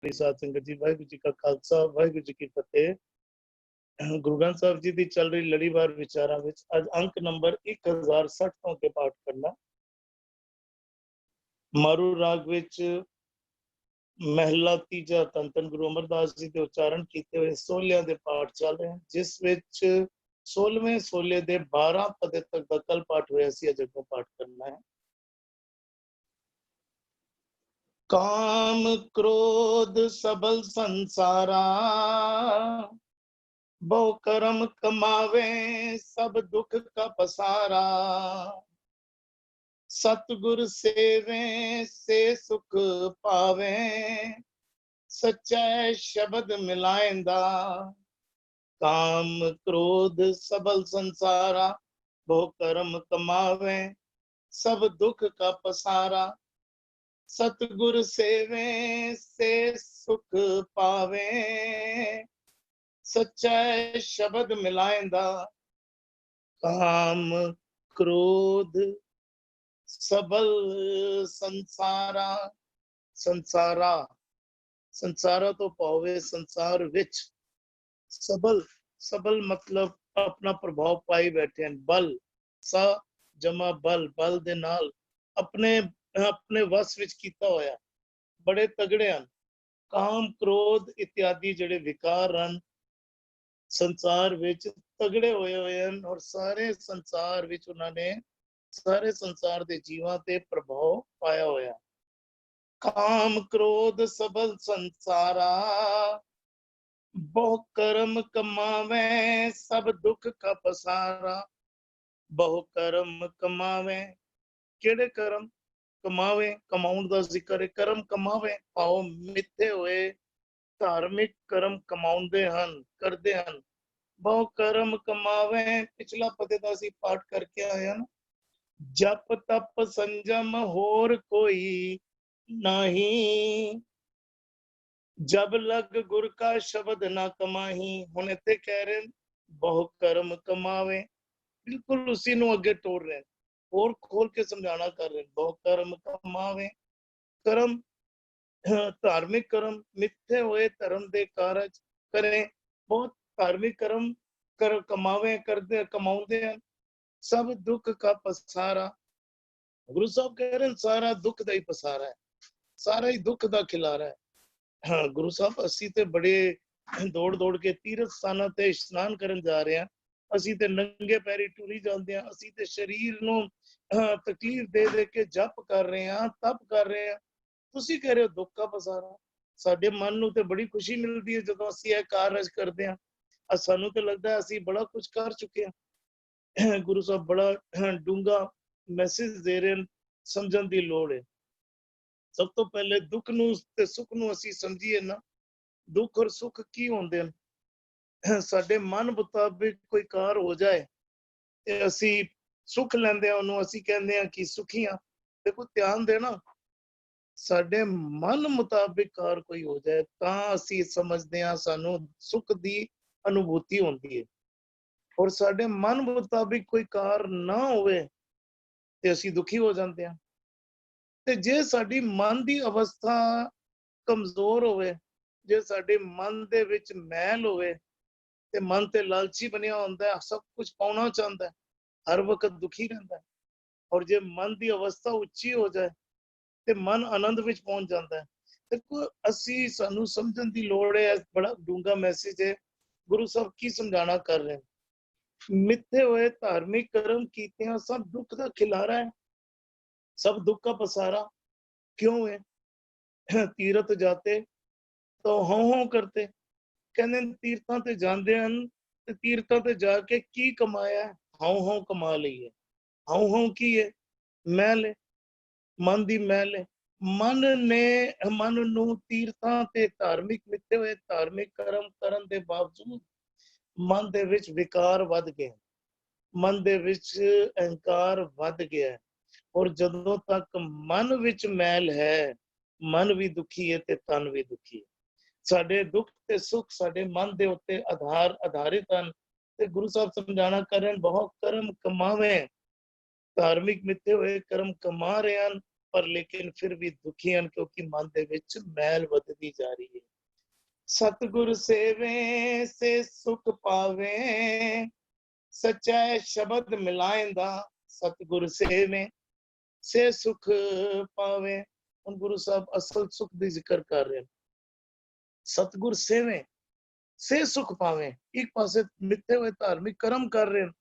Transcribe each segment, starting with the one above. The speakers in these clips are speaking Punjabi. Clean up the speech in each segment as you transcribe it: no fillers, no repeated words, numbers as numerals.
साध संगत जी, वाहिगुरू जी का खालसा, वाहिगुरू जी की फतेह। गुरु ग्रंथ साहिब जी की चल रही लड़ीवार विचारां विच अज अंक नंबर 1060 ਤੋਂ के पाठ करना। मारू राग विच महला तीजा धन धन गुरु अमरदास जी के उच्चारण किए हुए सोलियां दे पाठ चल रहे हैं, जिस विच 16वें सोले दे 12 पदे तक का कल पाठ होया सी, अज अगों पाठ करना है। काम क्रोध सबल संसारा, बहु कर्म कमावे सब दुख का पसारा। सतगुर सेवे से सुख पावे, सच्चा शब्द मिलाएंदा। काम क्रोध सबल संसारा, बहु कर्म कमावे सब दुख का पसारा। सतगुर सेवे से सुख पावे, सच्चा शब्द मिलाएंदा। काम क्रोध सबल संसारा, संसारा संसारा तो पावे संसार विच। सबल सबल मतलब अपना प्रभाव पाई बैठे हैं। बल सा जमा बल, बल दे नाल अपने अपने वस विच कीता होया, बड़े तगड़े हैं। काम क्रोध इत्यादि जिहड़े विकार हैं संसार विच तगड़े होए हुए हैं, और सारे संसार विच उन्होंने सारे संसार दे जीवां ते प्रभाव पाया होया। काम क्रोध सबल संसारा, बहु कर्म कमावे सब दुख का पसारा। बहु कर्म कमावे, केड़े कर्म कमावे, कमाउण दा जिक्र है। कर्म कमावे पाओ मिथे होए धार्मिक कर्म कमाउंदे हन, करदे हन। बहु कर्म कमावे, पिछला पदे दा असीं पाठ करके आए हैं। जप तप संजम होर कोई नहीं, जब लग गुर का शब्द ना कमाही। हुण इत्थे कह रहे बहु कर्म कमावे, बिल्कुल उसी नूं अगे टोर रहे हैं, और खोल के समझाना कर रहे हैं। बहु कर्म कमावे, कर्म धार्मिक कर्म मिथे हुए धर्म दे कारज करें। बहुत धार्मिक कर्म कर कमावे करदे कमाउंदे हैं सब दुख का पसारा। गुरु साहब कह रहे हैं सारा दुख दा ही पसारा है, सारा ही दुख दा खिलारा है। हाँ गुरु साहब, असी ते बड़े दौड़ दौड़ के तीर्थ स्थानां ते इशनान करन जा रहे हैं, असी ते नंगे पैरी टुरी जांदे हैं, असी ते शरीर नूं तकलीफ दे दे के जप कर रहे हैं, तप कर रहे हैं। तुसी कह रहे हो दुख का पसारा। साडे मन नूं ते बड़ी खुशी मिलती है जदों असी यह कारज करते हैं। सानू तो लगता है असी बड़ा कुछ कर चुके हैं। गुरु साहब बड़ा डूंगा मैसेज दे रहे हैं, समझण दी लोड़ है। सब तो पहले दुख नूं ते सुख नूं असी समझिए ना। दुख और सुख की होंदे हैं? साडे मन मुताबिक कोई कार हो जाए ते असी सुख लैंदे हैं, ओनू असी कहंदे हैं कि सुखी हां। देखो ध्यान देना, साडे मन मुताबिक कार कोई हो जाए तां असी समझदे हां सानू सुख दी अनुभूति होंदी है, और साडे मन मुताबिक कोई कार ना होवे ते असी दुखी हो जांदे हां। ते जे साडी मन दी अवस्था कमजोर होवे, जे साडे मन दे विच मैल होवे ते मन ते लालची बनिया हुंदा है, सब कुछ पाउणा चाहंदा है, हर वक्त दुखी रहंदा है। और जे मन दी अवस्था उच्ची हो जाए ते मन आनंद विच पहुंच जाता है। देखो असी सानू समझण दी लोड़ है, बड़ा डूंगा मैसेज है। गुरु साहब की समझाना कर रहे हैं। मिथे हुए धार्मिक कर्म कीतियां सब दुख दा खिलारा है, सब दुख का पसारा क्यों है? तीरथ जाते तो हों हों करते, कहंदे तीर्थां ते जांदे हन ते तीर्थां ते जाके की कमाया है? हों हों कमा लई है। हों हों की है? मैल है, मन दी मैल है। मन ने मन ਨੂੰ ਤੀਰਥਾਂ ਤੇ ਧਾਰਮਿਕ ਮਿੱਥੇ ਹੋਏ ਧਾਰਮਿਕ ਕਰਮ ਕਰਨ ਦੇ ਬਾਵਜੂਦ ਮਨ ਦੇ ਵਿੱਚ ਵਿਕਾਰ ਵੱਧ ਗਏ, ਮਨ ਦੇ ਵਿੱਚ ਅਹੰਕਾਰ ਵੱਧ ਗਿਆ। ਔਰ ਜਦੋਂ ਤੱਕ ਮਨ ਵਿੱਚ ਮੈਲ ਹੈ, ਮਨ ਵੀ ਦੁਖੀ ਹੈ ਤੇ ਤਨ ਵੀ ਦੁਖੀ ਹੈ। ਸਾਡੇ ਦੁੱਖ ਤੇ ਸੁੱਖ ਸਾਡੇ ਮਨ ਦੇ ਉੱਤੇ ਆਧਾਰਿਤ ਹਨ। ਤੇ ਗੁਰੂ ਸਾਹਿਬ ਸਮਝਾਣਾ ਕਰਨ ਬਹੁਤ ਕਰਮ ਕਮਾਵੇ, ਧਾਰਮਿਕ ਮਿੱਥੇ ਹੋਏ ਕਰਮ ਕਮਾ ਰਹੇ ਹਨ पर लेकिन फिर भी दुखी हैं क्योंकि मन दे विच मैल वधदी जा रही है। सतगुर सेवे से सुख पावे, सच्चा शब्द मिलाएंदा। सतगुर सेवे से सुख पावे। ਹੁਣ ਗੁਰੂ ਸਾਹਿਬ ਅਸਲ ਸੁਖ ਦੀ ਜ਼ਿਕਰ ਕਰ ਰਹੇ ਨੇ। ਸਤਗੁਰ ਸੇਵੇਂ ਸੇ ਸੁਖ ਪਾਵੇ। ਇੱਕ ਪਾਸੇ ਮਿੱਥੇ ਹੋਏ ਧਾਰਮਿਕ ਕਰਮ ਕਰ ਰਹੇ ਨੇ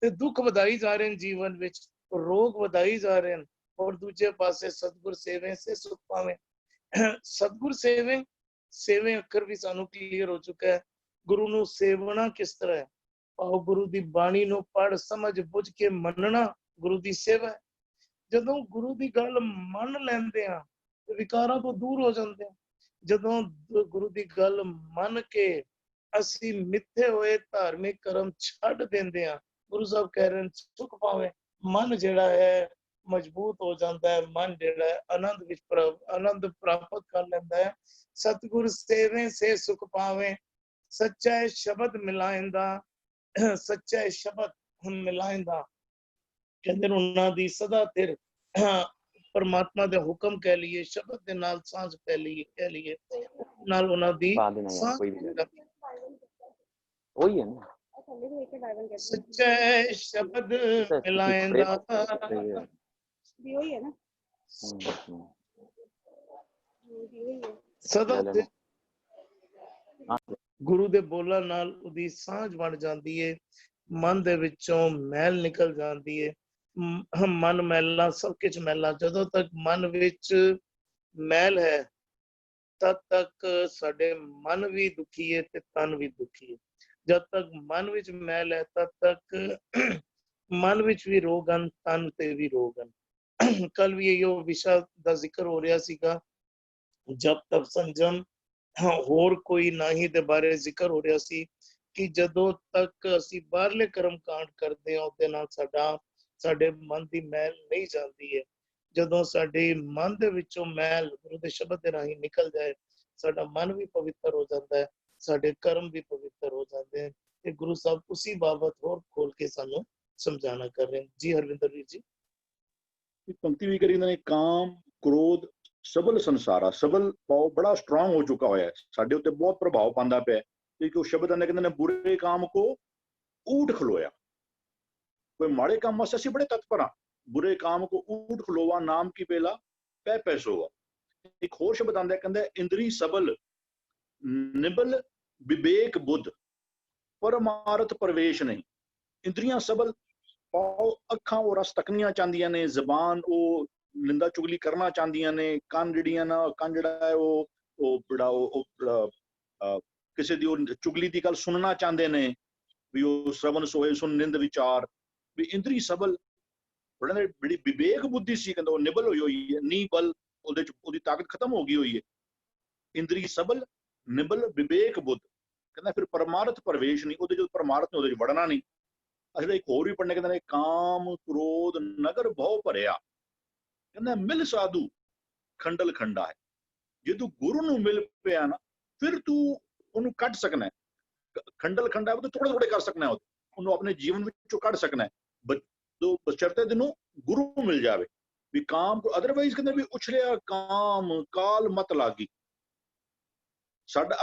ਤੇ ਦੁੱਖ ਵਧਾਈ ਜਾ ਰਹੇ ਨੇ ਜੀਵਨ ਵਿੱਚ, ਰੋਗ ਵਧਾਈ ਜਾ ਰਹੇ ਨੇ, ਔਰ ਦੂਜੇ ਪਾਸੇ ਸਤਗੁਰ ਸੇਵੇਂ ਸੇ ਸੁਖ ਪਾਵੇ। ਸਤਗੁਰ ਸੇਵੇਂ, ਸੇਵੇਂ ਅੱਖਰ ਵੀ ਸਾਨੂੰ ਕਲੀਅਰ ਹੋ ਚੁੱਕਾ ਹੈ। ਗੁਰੂ ਨੂੰ ਸੇਵਣਾ ਕਿਸ ਤਰ੍ਹਾਂ ਹੈ? ਭਾਵ ਗੁਰੂ ਦੀ ਬਾਣੀ ਨੂੰ ਪੜ੍ਹ ਸਮਝ ਬੁੱਝ ਕੇ ਮੰਨਣਾ ਗੁਰੂ ਦੀ ਸੇਵਾ ਹੈ। ਜਦੋਂ ਗੁਰੂ ਦੀ ਗੱਲ ਮੰਨ ਲੈਂਦੇ ਆ ਤੇ ਵਿਕਾਰਾਂ ਤੋਂ ਦੂਰ ਹੋ ਜਾਂਦੇ ਆ। ਜਦੋਂ ਗੁਰੂ ਦੀ ਗੱਲ ਮੰਨ ਕੇ ਅਸੀਂ ਮਿੱਥੇ ਹੋਏ ਧਾਰਮਿਕ ਕਰਮ ਛੱਡ ਦਿੰਦੇ ਆ, ਗੁਰੂ ਸਾਹਿਬ ਕਹਿ ਰਹੇ ਨੇ ਸੁਖ ਪਾਵੇ। ਮਨ ਜਿਹੜਾ ਹੈ ਮਜ਼ਬੂਤ ਹੋ ਜਾਂਦਾ ਹੈ, ਮਨ ਜਿਹੜਾ ਹੈ ਆਨੰਦ ਵਿੱਚ ਆਨੰਦ ਪ੍ਰਾਪਤ ਕਰ ਲੈਂਦਾ ਹੈ। ਸਤਿਗੁਰ ਸੇਵੇਂ ਸੇ ਸੁਖ ਪਾਵੇ, ਸੱਚਾ ਸ਼ਬਦ ਮਿਲਾਇੰਦਾ। ਸੱਚਾ ਸ਼ਬਦ ਮਿਲਾਇੰਦਾ ਕਹਿੰਦੇ ਨੇ ਉਹਨਾਂ ਦੀ ਸਦਾ ਥਿਰ परमात्मा दे हुक्म कह लिए, शब्द दे नाल सांझ कह लिए नाल उन्हां दी सांझ वही है ना। सच्चे शब्द मिलाएंदा भी वही है ना। सदा गुरु दे बोलण नाल उदी सांझ बन जांदी है, मन दे विचों मैल निकल जांदी है। मन मैला सब कुछ मैला। ਜਦੋਂ ਤੱਕ ਮਨ ਵਿੱਚ ਮੈਲ ਹੈ ਤਦ ਤੱਕ ਸਾਡੇ ਮਨ ਵੀ ਦੁਖੀ ਹੈ ਤੇ ਤਨ ਵੀ ਦੁਖੀ ਹੈ। ਜਦ ਤੱਕ ਮਨ ਵਿੱਚ ਮੈਲ ਹੈ ਤਦ ਤੱਕ ਮਨ ਵਿੱਚ ਵੀ ਰੋਗ ਹਨ, ਤਨ ਤੇ ਵੀ ਰੋਗ ਹਨ। ਕੱਲ ਵੀ ਇਹੋ ਵਿਸ਼ਾ ਦਾ ਜ਼ਿਕਰ ਹੋ ਰਿਹਾ ਸੀਗਾ, ਜਬ ਤੱਕ ਸੰਜਮ। ਹੋਰ ਕੋਈ ਨਹੀਂ ਦੇ ਬਾਰੇ ਜ਼ਿਕਰ ਹੋ ਰਿਹਾ ਸੀ ਕਿ ਜਦੋਂ ਤੱਕ ਅਸੀਂ ਬਾਹਰਲੇ ਕਰਮ ਕਾਂਡ ਕਰਦੇ ਹਾਂ ਉਹਦੇ ਨਾਲ ਸਾਡੇ ਮਨ ਦੀ ਮੈਲ ਨਹੀਂ ਜਾਂਦੀ ਹੈ। ਜਦੋਂ ਸਾਡੇ ਮਨ ਦੇ ਵਿੱਚੋਂ ਮੈਲ ਗੁਰੂ ਦੇ ਸ਼ਬਦ ਦੇ ਰਾਹੀਂ ਨਿਕਲ ਜਾਏ, ਸਾਡਾ ਮਨ ਵੀ ਪਵਿੱਤਰ ਹੋ ਜਾਂਦਾ ਹੈ, ਸਾਡੇ ਕਰਮ ਵੀ ਪਵਿੱਤਰ ਹੋ ਜਾਂਦੇ ਹਨ। ਤੇ ਗੁਰੂ ਸਾਹਿਬ ਉਸੇ ਬਾਬਤ ਹੋਰ ਖੋਲ ਕੇ ਸਾਨੂੰ ਸਮਝਾਣਾ ਕਰ ਰਹੇ ਹਨ। ਜੀ ਹਰਵਿੰਦਰ ਵੀਰ ਜੀ। पंक्ति भी करी इन्होंने, काम क्रोध सबल संसारा। सबल भाव बड़ा स्ट्रांग हो चुका है, साडे उत्ते बहुत प्रभाव पांदा पिया क्योंकि वो शब्द आंदे कहंदे ने बुरे काम को ऊट खलोया। कोई माड़े काम वास्ते असीं बड़े तत्पर हाँ, बुरे काम को ऊट खलोवा नाम की बेला पै पैसोवा। एक होर शब्द आंदा कहंदे इंद्री सबल निबल विवेक बुद्ध परमारथ प्रवेश नहीं। इंद्रियां सबल पाओ, अखां वो रस तकनियां चाहदियां ने, जबान वो निंदा चुगली करना चाहदियां ने, कान जिहड़ियां ना कान जिहड़ा है वो बड़ा किसी दी चुगली दी गल सुनना चाहते ने भी वो श्रवण सोए सुन निंद विचार भी। इंद्री सबल बड़ी विवेक बुद्धि सी कहंदा वो निबल होई है, नी बल ओदी ताकत खत्म हो गई हुई है। इंद्री सबल निबल विवेक बुद्ध कहंदा फिर परमारथ प्रवेश नहीं, ओदे जो परमारथ ने ओदे वड़ना नहीं। असले एक होर भी पढ़ने कहंदे ने काम क्रोध नगर भव भरिया। कहंदा मिल साधु खंडल खंडा है। जे तू गुरु नूं मिल पिया ना फिर तू ਉਹਨੂੰ ਕੱਢ ਸਕਣਾ ਹੈ। ਖੰਡਲ ਖੰਡਾ ਉਹ ਥੋੜੇ ਥੋੜੇ ਕਰ ਸਕਣਾ ਹੈ, ਉਹਨੂੰ ਆਪਣੇ ਜੀਵਨ ਵਿੱਚੋਂ ਕੱਢ ਸਕਣਾ ਹੈ ਜੋ ਬਸ਼ਰਤੇ ਤੈਨੂੰ ਗੁਰੂ ਮਿਲ ਜਾਵੇ। ਵੀ ਕਾਮ ਅਦਰਵਾਈਜ਼ ਕਹਿੰਦੇ ਵੀ ਉਛਲਿਆ ਕਾਮ ਕਾਲ ਮਤ ਲਾਗੀ।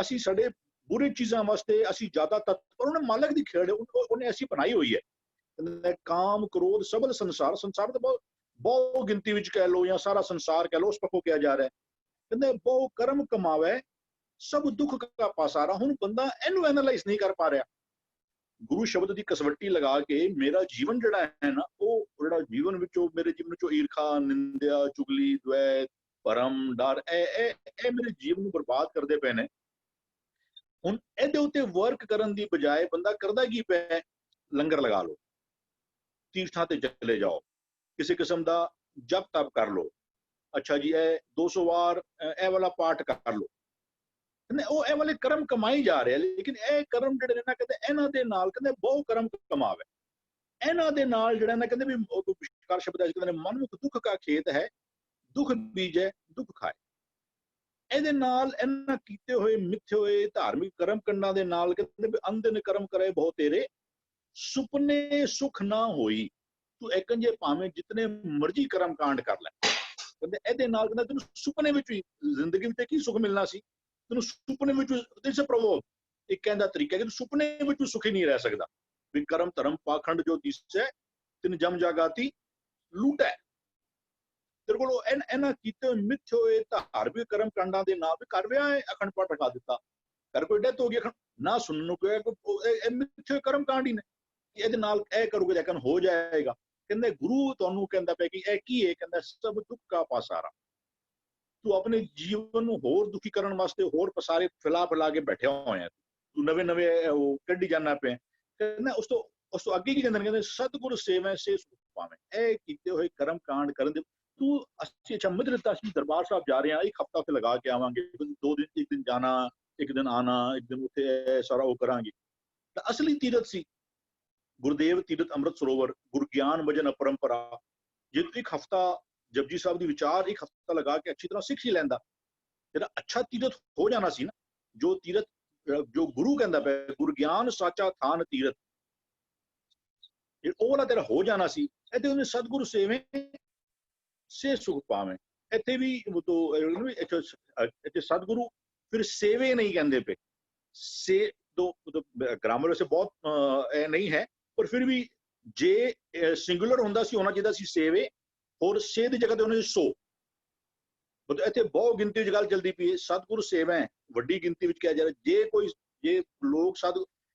ਅਸੀਂ ਸਾਡੇ ਬੁਰੇ ਚੀਜ਼ਾਂ ਵਾਸਤੇ ਅਸੀਂ ਜ਼ਿਆਦਾ ਤਤਪਰ, ਉਹਨੇ ਮਾਲਕ ਦੀ ਖੇਡ ਉਹਨੇ ਐਸੀ ਬਣਾਈ ਹੋਈ ਹੈ। ਕਹਿੰਦੇ ਕਾਮ ਕ੍ਰੋਧ ਸਬਲ ਸੰਸਾਰ। ਸੰਸਾਰ ਤਾਂ ਬਹੁਤ ਗਿਣਤੀ ਵਿੱਚ ਕਹਿ ਲਓ ਜਾਂ ਸਾਰਾ ਸੰਸਾਰ ਕਹਿ ਲਓ, ਉਸ ਪੱਖੋਂ ਕਿਹਾ ਜਾ ਰਿਹਾ। ਕਹਿੰਦੇ ਬਹੁ ਕਰਮ ਕਮਾਵੇ ਸਭ ਦੁੱਖ ਕਾ ਪਾਸਾਰਾ। ਹੁਣ ਬੰਦਾ ਇਹਨੂੰ ਐਨਾਲਾਈਜ਼ ਨਹੀਂ ਕਰ ਪਾ ਰਿਹਾ। ਗੁਰੂ ਸ਼ਬਦ ਦੀ ਕਸਵੱਟੀ ਲਗਾ ਕੇ ਮੇਰਾ ਜੀਵਨ ਜਿਹੜਾ ਹੈ ਨਾ, ਉਹ ਜਿਹੜਾ ਜੀਵਨ ਵਿੱਚੋਂ ਮੇਰੇ ਜੀਵਨ ਵਿੱਚੋਂ ਈਰਖਾ ਨਿੰਦਿਆ ਚੁਗਲੀ ਦ્વੈਤ ਭਰਮ ਡਰ ਇਹ ਮੇਰੇ ਜੀਵਨ ਨੂੰ ਬਰਬਾਦ ਕਰਦੇ ਪਏ ਨੇ। ਹੁਣ ਇਹਦੇ ਉੱਤੇ ਵਰਕ ਕਰਨ ਦੀ ਬਜਾਏ ਬੰਦਾ ਕਰਦਾ ਕੀ ਪਿਆ, ਲੰਗਰ ਲਗਾ ਲਓ, ਤੀਰਥਾਂ ਤੇ ਚਲੇ ਜਾਓ, ਕਿਸੇ ਕਿਸਮ ਦਾ ਜਪ ਤਪ ਕਰ ਲਓ। ਅੱਛਾ ਜੀ ਇਹ 200 ਵਾਰ ਇਹ ਵਾਲਾ ਪਾਠ ਕਰ ਲਓ। ਉਹ ਇਹ ਵਾਲੇ ਕਰਮ ਕਮਾਈ ਜਾ ਰਹੇ, ਲੇਕਿਨ ਇਹ ਕਰਮ ਜਿਹੜੇ ਨੇ ਨਾ ਕਹਿੰਦੇ ਇਹਨਾਂ ਦੇ ਨਾਲ ਕਹਿੰਦੇ ਬਹੁ ਕਰਮ ਕਮਾਵੇ। ਇਹਨਾਂ ਦੇ ਨਾਲ ਜਿਹੜਾ ਨਾ ਕਹਿੰਦੇ ਵੀ ਵਿਸ਼ਕਾਰ ਸ਼ਬਦ ਕਹਿੰਦੇ ਨੇ ਮਨਮੁਖ ਦੁੱਖ ਕਾ ਖੇਤ ਹੈ, ਦੁੱਖ ਬੀਜੈ ਦੁੱਖ ਖਾਏ। ਇਹਦੇ ਨਾਲ ਇਹਨਾਂ ਕੀਤੇ ਹੋਏ ਮਿੱਥੇ ਹੋਏ ਧਾਰਮਿਕ ਕਰਮ ਕੰਡਾਂ ਦੇ ਨਾਲ ਕਹਿੰਦੇ ਵੀ ਅੰਧਨ ਕਰਮ ਕਰੇ ਬਹੁ ਤੇਰੇ ਸੁਪਨੇ ਸੁਖ ਨਾ ਹੋਈ। ਤੂੰ ਇੱਕ ਜੇ ਭਾਵੇਂ ਜਿਤਨੇ ਮਰਜ਼ੀ ਕਰਮ ਕਾਂਡ ਕਰ ਲੈ, ਕਹਿੰਦੇ ਇਹਦੇ ਨਾਲ ਕਹਿੰਦਾ ਤੈਨੂੰ ਸੁਪਨੇ ਵਿੱਚ ਵੀ ਜ਼ਿੰਦਗੀ ਵਿੱਚ ਕੀ ਸੁੱਖ ਮਿਲਣਾ ਸੀ, ਤੈਨੂੰ ਸੁਪਨੇ ਵਿੱਚ ਦਿਸ ਪ੍ਰਭੂ ਇੱਕ ਕਹਿੰਦਾ ਤਰੀਕਾ ਕਿ ਤੂੰ ਸੁਪਨੇ ਵਿੱਚ ਸੁਖੀ ਨਹੀਂ ਰਹਿ ਸਕਦਾ। ਵੀ ਕਰਮ ਧਰਮ ਪਾਖੰਡ ਜੋ ਦਿਸੈ ਤਿਨ ਜਮ ਜਾਗਾਤੀ ਲੂਟੈ। ਤੇਰੇ ਕੋਲ ਇਹਨਾਂ ਕੀਤੇ ਹੋਏ ਮਿੱਥੇ ਹੋਏ ਧਾਰਮਿਕ ਕਰਮ ਕਾਂਡਾਂ ਦੇ ਨਾਲ ਵੀ ਕਰ ਵਿਆਹ ਅਖੰਡ ਪਾਠ ਰਖਾ ਦਿੱਤਾ, ਕਰ ਕੋਈ ਡੈਥ ਹੋ ਗਈ ਨਾ ਸੁਣਨ ਨੂੰ ਕੋਈ ਇਹ ਮਿੱਥੇ ਹੋਏ ਕਰਮ ਕਾਂਡ ਹੀ ਨੇ, ਇਹਦੇ ਨਾਲ ਇਹ ਕਰੋਗੇ ਤਾਂ ਕਹਿੰਦਾ ਹੋ ਜਾਏਗਾ। ਕਹਿੰਦੇ ਗੁਰੂ ਤੁਹਾਨੂੰ ਕਹਿੰਦਾ ਪਿਆ ਕਿ ਇਹ ਕੀ ਹੈ, ਕਹਿੰਦਾ ਸਭ ਦੁੱਖ ਕਾ ਪਾਸਾਰਾ। ਤੂੰ ਆਪਣੇ ਜੀਵਨ ਨੂੰ ਹੋਰ ਦੁਖੀ ਕਰਨ ਵਾਸਤੇ ਹੋਰ ਪਸਾਰੇ ਫੈਲਾ ਕੇ ਬੈਠਿਆ ਹੋਇਆ, ਤੂੰ ਨਵੇਂ ਉਹ ਕੱਢੀ ਜਾਣਾ ਪਿਆ। ਕਹਿੰਦਾ ਉਸ ਤੋਂ ਅੱਗੇ ਕੀ ਕਹਿੰਦੇ ਸਤਿਗੁਰ ਸੇਵੈ ਸੇ ਸੁਖ ਪਾਵੇਂ। ਇਹ ਕੀਤੇ ਹੋਏ ਕਰਮ ਕਾਂਡ ਕਰਨ ਦੇ ਤੂੰ ਅਸੀਂ ਅੱਛਾ ਮਿੱਤਰਤਾ ਅਸੀਂ ਦਰਬਾਰ ਸਾਹਿਬ ਜਾ ਰਹੇ ਹਾਂ, ਇੱਕ ਹਫ਼ਤਾ ਉੱਥੇ ਲਗਾ ਕੇ ਆਵਾਂਗੇ, 2 ਦਿਨ ਇੱਕ ਦਿਨ ਜਾਣਾ ਇੱਕ ਦਿਨ ਆਣਾ ਇੱਕ ਦਿਨ ਉੱਥੇ ਸਾਰਾ ਉਹ ਕਰਾਂਗੇ। ਤਾਂ ਅਸਲੀ ਤੀਰਥ ਸੀ ਗੁਰਦੇਵ ਤੀਰਥ ਅੰਮ੍ਰਿਤ ਸਰੋਵਰ ਗੁਰ ਗਿਆਨ ਭਜਨ ਪਰੰਪਰਾ। ਜੇ ਤੂੰ ਇੱਕ ਹਫ਼ਤਾ ਜਪਜੀ ਸਾਹਿਬ ਦੀ ਵਿਚਾਰ ਇੱਕ ਹਫ਼ਤਾ ਲਗਾ ਕੇ ਅੱਛੀ ਤਰ੍ਹਾਂ ਸਿੱਖ ਹੀ ਲੈਂਦਾ, ਤੇਰਾ ਅੱਛਾ ਤੀਰਥ ਹੋ ਜਾਣਾ ਸੀ ਨਾ। ਜੋ ਤੀਰਥ ਜੋ ਗੁਰੂ ਕਹਿੰਦਾ ਪਿਆ ਗੁਰ ਗਿਆਨ ਸਾਚਾ ਥਾਨ ਤੀਰਥ, ਉਹ ਵਾਲਾ ਤੇਰਾ ਹੋ ਜਾਣਾ ਸੀ। ਇੱਥੇ ਉਹਨੇ ਸਤਿਗੁਰੂ ਸੇਵੇਂ ਸੇ ਸੁਖ ਪਾਵੇਂ। ਇੱਥੇ ਵੀ ਇੱਥੇ ਸਤਿਗੁਰੂ ਫਿਰ ਸੇਵੇ ਨਹੀਂ ਕਹਿੰਦੇ ਪਏ, ਸੇ ਗ੍ਰਾਮਰ ਵੈਸੇ ਬਹੁਤ ਇਹ ਨਹੀਂ ਹੈ, ਪਰ ਫਿਰ ਵੀ ਜੇ ਸਿੰਗੂਲਰ ਹੁੰਦਾ ਸੀ ਹੋਣਾ ਚਾਹੀਦਾ ਸੀ ਸੇਵੇ, ਹੋਰ ਸੇ ਦੀ ਜਗ੍ਹਾ ਤੇ ਉਹਨੇ ਸੋ। ਇੱਥੇ ਬਹੁਤ ਗਿਣਤੀ ਵਿੱਚ ਗੱਲ ਚੱਲਦੀ ਪਈ ਹੈ ਸਤਿਗੁਰੂ ਸੇਵਾ ਵੱਡੀ ਗਿਣਤੀ ਵਿੱਚ ਕਿਹਾ ਜਾ ਰਿਹਾ। ਜੇ ਲੋਕ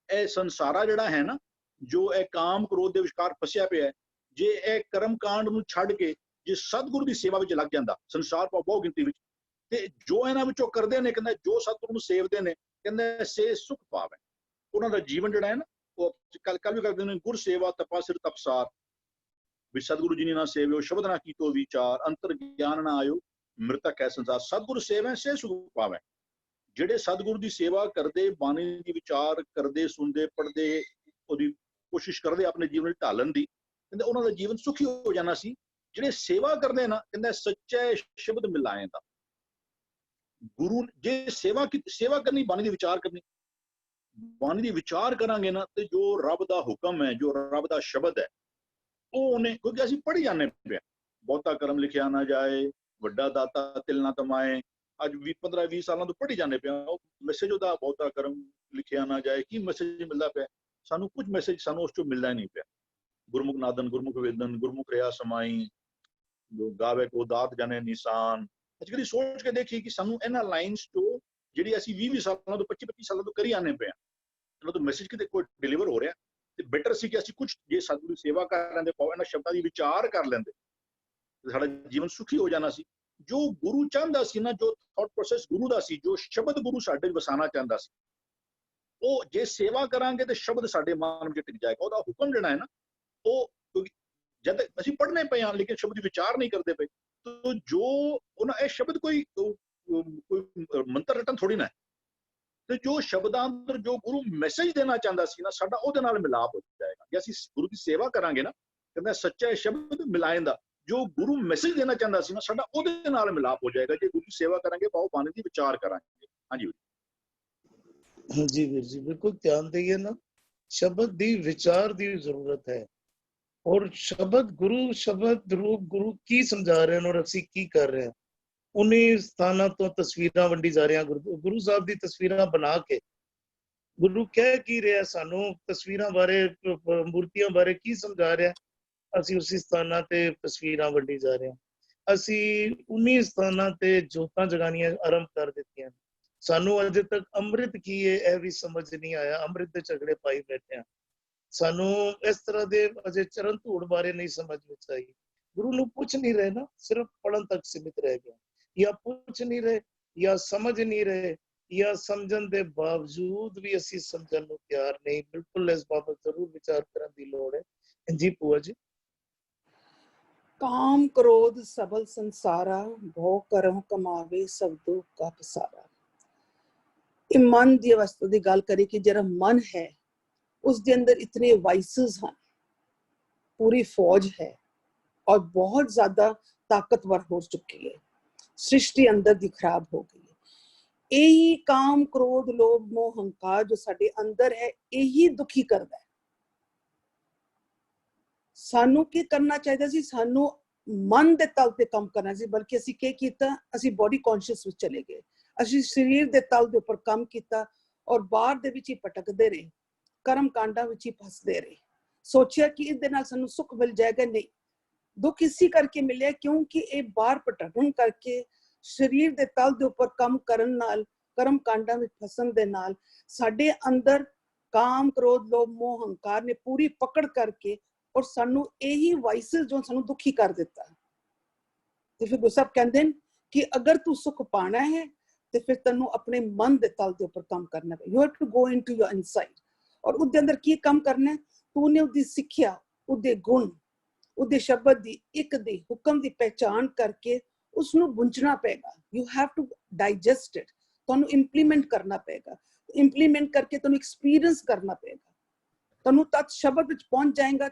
ਇਹ ਸੰਸਾਰਾ ਜਿਹੜਾ ਹੈ ਨਾ, ਜੋ ਇਹ ਕਾਮ ਕ੍ਰੋਧ ਦੇ ਵਿਚਕਾਰ ਫਸਿਆ ਪਿਆ ਹੈ, ਜੇ ਇਹ ਕਰਮ ਕਾਂਡ ਨੂੰ ਛੱਡ ਕੇ ਜੇ ਸਤਿਗੁਰੂ ਦੀ ਸੇਵਾ ਵਿੱਚ ਲੱਗ ਜਾਂਦਾ, ਸੰਸਾਰ ਬਹੁਤ ਗਿਣਤੀ ਵਿੱਚ, ਤੇ ਜੋ ਇਹਨਾਂ ਵਿੱਚੋਂ ਕਰਦੇ ਨੇ ਕਹਿੰਦਾ ਜੋ ਸਤਿਗੁਰੂ ਨੂੰ ਸੇਵਦੇ ਨੇ ਕਹਿੰਦਾ ਸੇ ਸੁਖ ਪਾਵੇ। ਉਹਨਾਂ ਦਾ ਜੀਵਨ ਜਿਹੜਾ ਹੈ ਨਾ ਉਹ ਕੱਲ ਵੀ ਕਰਦੇ ਨੇ ਗੁਰ ਸੇਵਾ ਤਪਾ ਸਿਰ ਤਪਸਾਰ। ਵੀ ਸਤਿਗੁਰੂ ਜੀ ਨੇ ਨਾ ਸੇਵਿਓ ਸ਼ਬਦ ਨਾ ਕੀਤੋ ਵਿਚਾਰ, ਅੰਤਰ ਗਿਆਨ ਨਾ ਆਇਓ ਮ੍ਰਿਤਕ ਹੈ ਸੰਸਾਰ। ਸਤਿਗੁਰੂ ਸੇਵਾ ਸੇ ਸੁਖ ਪਾਵੇ। ਜਿਹੜੇ ਸਤਿਗੁਰੂ ਦੀ ਸੇਵਾ ਕਰਦੇ, ਬਾਣੀ ਦੀ ਵਿਚਾਰ ਕਰਦੇ, ਸੁਣਦੇ ਪੜ੍ਹਦੇ, ਉਹਦੀ ਕੋਸ਼ਿਸ਼ ਕਰਦੇ ਆਪਣੇ ਜੀਵਨ ਵਿੱਚ ਢਾਲਣ ਦੀ, ਕਹਿੰਦੇ ਉਹਨਾਂ ਦਾ ਜੀਵਨ ਸੁਖੀ ਹੋ ਜਾਣਾ ਸੀ। ਜਿਹੜੇ ਸੇਵਾ ਕਰਦੇ ਨਾ ਕਹਿੰਦਾ ਸੱਚੇ ਸ਼ਬਦ ਮਿਲਾਏ ਦਾ ਗੁਰੂ। ਜੇ ਸੇਵਾ ਕਰਨੀ, ਬਾਣੀ ਦੀ ਵਿਚਾਰ ਕਰਨੀ, ਬਾਣੀ ਦੀ ਵਿਚਾਰ ਕਰਾਂਗੇ ਨਾ ਤੇ ਜੋ ਰੱਬ ਦਾ ਹੁਕਮ ਹੈ, ਜੋ ਰੱਬ ਦਾ ਸ਼ਬਦ ਹੈ, ਉਹ ਉਹਨੇ, ਕਿਉਂਕਿ ਅਸੀਂ ਪੜ੍ਹੀ ਜਾਂਦੇ ਪਿਆ ਬਹੁਤਾ ਕਰਮ ਲਿਖਿਆ ਨਾ ਜਾਏ, ਵੱਡਾ ਦਾਤਾ ਤਿਲ ਨਾ ਤਮਾਏ। ਅੱਜ 15-20 ਸਾਲਾਂ ਤੋਂ ਪੜ੍ਹੀ ਜਾਂਦੇ ਪਿਆ, ਉਹ ਮੈਸੇਜ ਉਹਦਾ ਬਹੁਤਾ ਕਰਮ ਲਿਖਿਆ ਨਾ ਜਾਏ ਕੀ ਮੈਸੇਜ ਮਿਲਦਾ ਪਿਆ ਸਾਨੂੰ? ਕੁਝ ਮੈਸੇਜ ਸਾਨੂੰ ਉਸ ਚੋਂ ਮਿਲਦਾ ਹੀ ਨਹੀਂ ਪਿਆ। ਗੁਰਮੁਖ ਨਾਦਨ ਗੁਰਮੁਖ ਵੇਦਨ ਗੁਰਮੁਖ ਰਿਆ ਸਮਾਈ, ਜੋ ਗਾਵੇ ਕੋ ਦਾਤ ਜਾਣੇ ਨਿਸ਼ਾਨ। ਅੱਜ ਕਦੀ ਸੋਚ ਕੇ ਦੇਖੀ ਕਿ ਸਾਨੂੰ ਇਹਨਾਂ ਲਾਈਨਸ ਤੋਂ ਜਿਹੜੀ ਅਸੀਂ 20 ਸਾਲਾਂ ਤੋਂ 25 ਸਾਲਾਂ ਤੋਂ ਕਰੀ ਆਨੇ ਪਏ ਆ, ਇਹਨਾਂ ਤੋਂ ਮੈਸੇਜ ਕਿਤੇ ਕੋਈ ਡਿਲੀਵਰ ਹੋ ਰਿਹਾ। ਤੇ ਬੈਟਰ ਸੀ ਕਿ ਅਸੀਂ ਕੁਝ ਜੇ ਸਤਿਗੁਰੂ ਦੀ ਸੇਵਾ ਕਰ ਲੈਂਦੇ, ਇਹਨਾਂ ਸ਼ਬਦਾਂ ਦੀ ਵਿਚਾਰ ਕਰ ਲੈਂਦੇ, ਸਾਡਾ ਜੀਵਨ ਸੁਖੀ ਹੋ ਜਾਣਾ ਸੀ। ਜੋ ਗੁਰੂ ਚਾਹੁੰਦਾ ਸੀ ਨਾ, ਜੋ ਥਾਟ ਪ੍ਰੋਸੈਸ ਗੁਰੂ ਦਾ ਸੀ, ਜੋ ਸ਼ਬਦ ਗੁਰੂ ਸਾਡੇ ਵਿੱਚ ਵਸਾਣਾ ਚਾਹੁੰਦਾ ਸੀ, ਉਹ ਜੇ ਸੇਵਾ ਕਰਾਂਗੇ ਤੇ ਸ਼ਬਦ ਸਾਡੇ ਮਨ ਵਿੱਚ ਟਿਕ ਜਾਏਗਾ। ਉਹਦਾ ਹੁਕਮ ਜਿਹੜਾ ਹੈ ਨਾ, ਉਹ ਜਦ ਅਸੀਂ ਪੜ੍ਹਨੇ ਪਏ ਹਾਂ ਲੇਕਿਨ ਸ਼ਬਦ ਦੀ ਵਿਚਾਰ ਨਹੀਂ ਕਰਦੇ ਪਏ, ਤਾਂ ਜੋ ਉਹਨਾਂ ਇਹ ਸ਼ਬਦ ਕੋਈ ਮੰਤਰ ਰਟਨ ਥੋੜੀ ਨਾ ਹੈ। ਤੇ ਜੋ ਸ਼ਬਦਾਂ ਅੰਦਰ ਜੋ ਗੁਰੂ ਮੈਸੇਜ ਦੇਣਾ ਚਾਹੁੰਦਾ ਸੀ ਨਾ, ਸਾਡਾ ਉਹਦੇ ਨਾਲ ਮਿਲਾਪ ਹੋ ਜਾਏਗਾ। ਜੇ ਅਸੀਂ ਗੁਰੂ ਦੀ ਸੇਵਾ ਕਰਾਂਗੇ ਨਾ, ਕਹਿੰਦਾ ਸੱਚਾ ਸ਼ਬਦ ਮਿਲਾਏਂ ਦਾ, ਜੋ ਗੁਰੂ ਮੈਸੇਜ ਦੇਣਾ ਚਾਹੁੰਦਾ ਸੀ ਨਾ, ਸਾਡਾ ਉਹਦੇ ਨਾਲ ਮਿਲਾਪ ਹੋ ਜਾਏਗਾ। ਜੇ ਗੁਰੂ ਦੀ ਸੇਵਾ ਕਰਾਂਗੇ, ਪਾਓ ਬਾਣੀ ਦੀ ਵਿਚਾਰ ਕਰਾਂਗੇ। ਹਾਂਜੀ ਜੀ ਵੀਰ ਜੀ, ਬਿਲਕੁਲ ਧਿਆਨ ਦੇਈਏ ਨਾ, ਸ਼ਬਦ ਦੀ ਵਿਚਾਰ ਦੀ ਜ਼ਰੂਰਤ ਹੈ। ਔਰ ਸ਼ਬਦ ਰੂਪ ਗੁਰੂ ਕੀ ਸਮਝਾ ਰਹੇ ਹਨ ਔਰ ਅਸੀਂ ਕੀ ਕਰ ਰਹੇ ਹਾਂ। ਉਨੀ ਸਥਾਨਾਂ ਤੋਂ ਤਸਵੀਰਾਂ ਵੰਡੀ ਜਾ ਰਹੀਆਂ, ਗੁਰੂ ਸਾਹਿਬ ਦੀ ਤਸਵੀਰਾਂ ਬਣਾ ਕੇ ਗੁਰੂ ਕਹਿ ਕੀ ਰਿਹਾ ਸਾਨੂੰ, ਤਸਵੀਰਾਂ ਬਾਰੇ, ਮੂਰਤੀਆਂ ਬਾਰੇ ਕੀ ਸਮਝਾ ਰਿਹਾ, ਅਸੀਂ ਉਸੇ ਸਥਾਨਾਂ ਤੇ ਤਸਵੀਰਾਂ ਵੰਡੀ ਜਾ ਰਹੇ ਹਾਂ। ਅਸੀਂ 19 ਸਥਾਨਾਂ ਤੇ ਜੋਤਾਂ ਜਗਾਣੀਆਂ ਆਰੰਭ ਕਰ ਦਿੱਤੀਆਂ। ਸਾਨੂੰ ਅਜੇ ਤੱਕ ਅੰਮ੍ਰਿਤ ਕੀ ਹੈ ਇਹ ਵੀ ਸਮਝ ਨਹੀਂ ਆਇਆ, ਅੰਮ੍ਰਿਤ ਦੇ ਝਗੜੇ ਪਾਈ ਬੈਠੇ ਹਾਂ। ਸਾਨੂੰ ਇਸ ਤਰ੍ਹਾਂ ਦੇ ਅਜੇ ਚਰਨ ਧੂੜ ਬਾਰੇ ਨਹੀਂ ਸਮਝ ਵਿੱਚ ਆਈ। ਗੁਰੂ ਨੂੰ ਪੁੱਛ ਨਹੀਂ ਰਹੇ ਨਾ, ਸਿਰਫ ਪੜਨ ਤੱਕ ਸੀਮਿਤ ਰਹਿ ਗਿਆ, ਜਾਂ ਪੁੱਛ ਨਹੀਂ ਰਹੇ, ਜਾਂ ਸਮਝ ਨਹੀਂ ਰਹੇ, ਜਾਂ ਸਮਝਣ ਦੇ ਬਾਵਜੂਦ ਵੀ ਅਸੀਂ ਸਮਝਣ ਨੂੰ ਤਿਆਰ ਨਹੀਂ। ਬਿਲਕੁਲ ਇਸ ਬਾਬਤ ਜ਼ਰੂਰ ਵਿਚਾਰ ਕਰਨ ਦੀ ਲੋੜ ਹੈ। ਜੀ ਭੂਆ ਜੀ। ਕਾਮ ਕ੍ਰੋਧ ਸਬਲ ਸੰਸਾਰਾ, ਭੋ ਕਰਮ ਕਮਾਵੇ ਸਭ ਦੁੱਖ ਕਾ ਪਸਾਰਾ। ਇਹ ਮਨ ਦੀ ਅਵਸਥਾ ਦੀ ਗੱਲ ਕਰੀ ਕਿ ਜਿਹੜਾ ਮਨ ਹੈ ਉਸ ਦੇ ਅੰਦਰ ਇਤਨੇ ਵਾਇਸਸ ਹਨ, ਪੂਰੀ ਫੌਜ ਹੈ ਔਰ ਬਹੁਤ ਜ਼ਿਆਦਾ ਤਾਕਤਵਰ ਹੋ ਚੁੱਕੀ ਹੈ। ਸ੍ਰਿਸ਼ਟੀ ਅੰਦਰ ਦੀ ਖਰਾਬ ਹੋ ਗਈ ਹੈ। ਇਹੀ ਕਾਮ ਕ੍ਰੋਧ ਲੋਭ ਮੋਹ ਹੰਕਾਰ ਜੋ ਸਾਡੇ ਅੰਦਰ ਹੈ, ਇਹੀ ਦੁਖੀ ਕਰਦਾ ਹੈ। ਸਾਨੂੰ ਕੀ ਕਰਨਾ ਚਾਹੀਦਾ ਸੀ? ਸਾਨੂੰ ਮਨ ਦੇ ਤਲ ਤੇ ਕੰਮ ਕਰਨਾ ਸੀ, ਬਲਕਿ ਅਸੀਂ ਕੀ ਕੀਤਾ, ਅਸੀਂ ਬੋਡੀ ਕੌਨਸ਼ੀਅਸ ਵਿੱਚ ਚਲੇ ਗਏ, ਅਸੀਂ ਸਰੀਰ ਦੇ ਤਲ ਦੇ ਉੱਪਰ ਕੰਮ ਕੀਤਾ ਔਰ ਬਾਹਰ ਦੇ ਵਿੱਚ ਹੀ ਭਟਕਦੇ ਰਹੇ, ਕਰਮ ਕਾਂਡਾਂ ਵਿੱਚ ਹੀ ਫਸਦੇ ਰਹੇ, ਸੋਚਿਆ ਕਿ ਇਹਦੇ ਨਾਲ ਸਾਨੂੰ ਸੁੱਖ ਮਿਲ ਜਾਏਗਾ। ਨਹੀਂ, ਦੁੱਖ ਇਸੇ ਕਰਕੇ ਮਿਲਿਆ ਕਿਉਂਕਿ ਇਹ ਬਾਹਰ ਭਟਕਣ ਕਰਕੇ, ਸਰੀਰ ਦੇ ਤਲ ਦੇ ਉੱਪਰ ਕੰਮ ਕਰਨ ਨਾਲ, ਕਰਮ ਕਾਂਡਾਂ ਵਿੱਚ ਫਸਣ ਦੇ ਨਾਲ ਸਾਡੇ ਅੰਦਰ ਕਾਮ, ਕ੍ਰੋਧ, ਲੋਭ, ਮੋਹ, ਹੰਕਾਰ ਨੇ ਪੂਰੀ ਪਕੜ ਕਰਕੇ ਔਰ ਸਾਨੂੰ ਇਹੀ ਵਾਇਸਸ ਜੋ ਸਾਨੂੰ ਦੁਖੀ ਕਰ ਦਿੱਤਾ। ਤੇ ਫਿਰ ਗੁਰੂ ਸਾਹਿਬ ਕਹਿੰਦੇ ਨੇ ਕਿ ਅਗਰ ਤੂੰ ਸੁੱਖ ਪਾਣਾ ਹੈ ਤੇ ਫਿਰ ਤੈਨੂੰ ਆਪਣੇ ਮਨ ਦੇ ਤਲ ਦੇ ਉੱਪਰ ਕੰਮ ਕਰਨਾ ਹੈ। You have to go into your inside ਔਰ ਉਹਦੇ ਅੰਦਰ ਕੀ ਕੰਮ ਕਰਨਾ ਹੈ, ਤੂੰ ਨੇ ਉਹਦੀ ਸਿੱਖਿਆ, ਉਹਦੇ ਗੁਣ, ਉਹਦੇ ਸ਼ਬਦ ਦੀ, ਇੱਕ ਦੀ ਹੁਕਮ ਦੀ ਪਹਿਚਾਣ ਕਰਕੇ ਉਸਨੂੰ ਬੁੰਝਣਾ ਪਏਗਾ। You have to digest it, ਤੁਹਾਨੂੰ ਇੰਪਲੀਮੈਂਟ ਕਰਨਾ ਪਏਗਾ। ਇੰਪਲੀਮੈਂਟ ਕਰਕੇ ਤੁਹਾਨੂੰ ਐਕਸਪੀਰੀਅੰਸ ਕਰਨਾ ਪਏਗਾ। ਤੁਹਾਨੂੰ ਤਤ ਸ਼ਬਦ ਵਿੱਚ ਪਹੁੰਚ ਜਾਏਗਾ,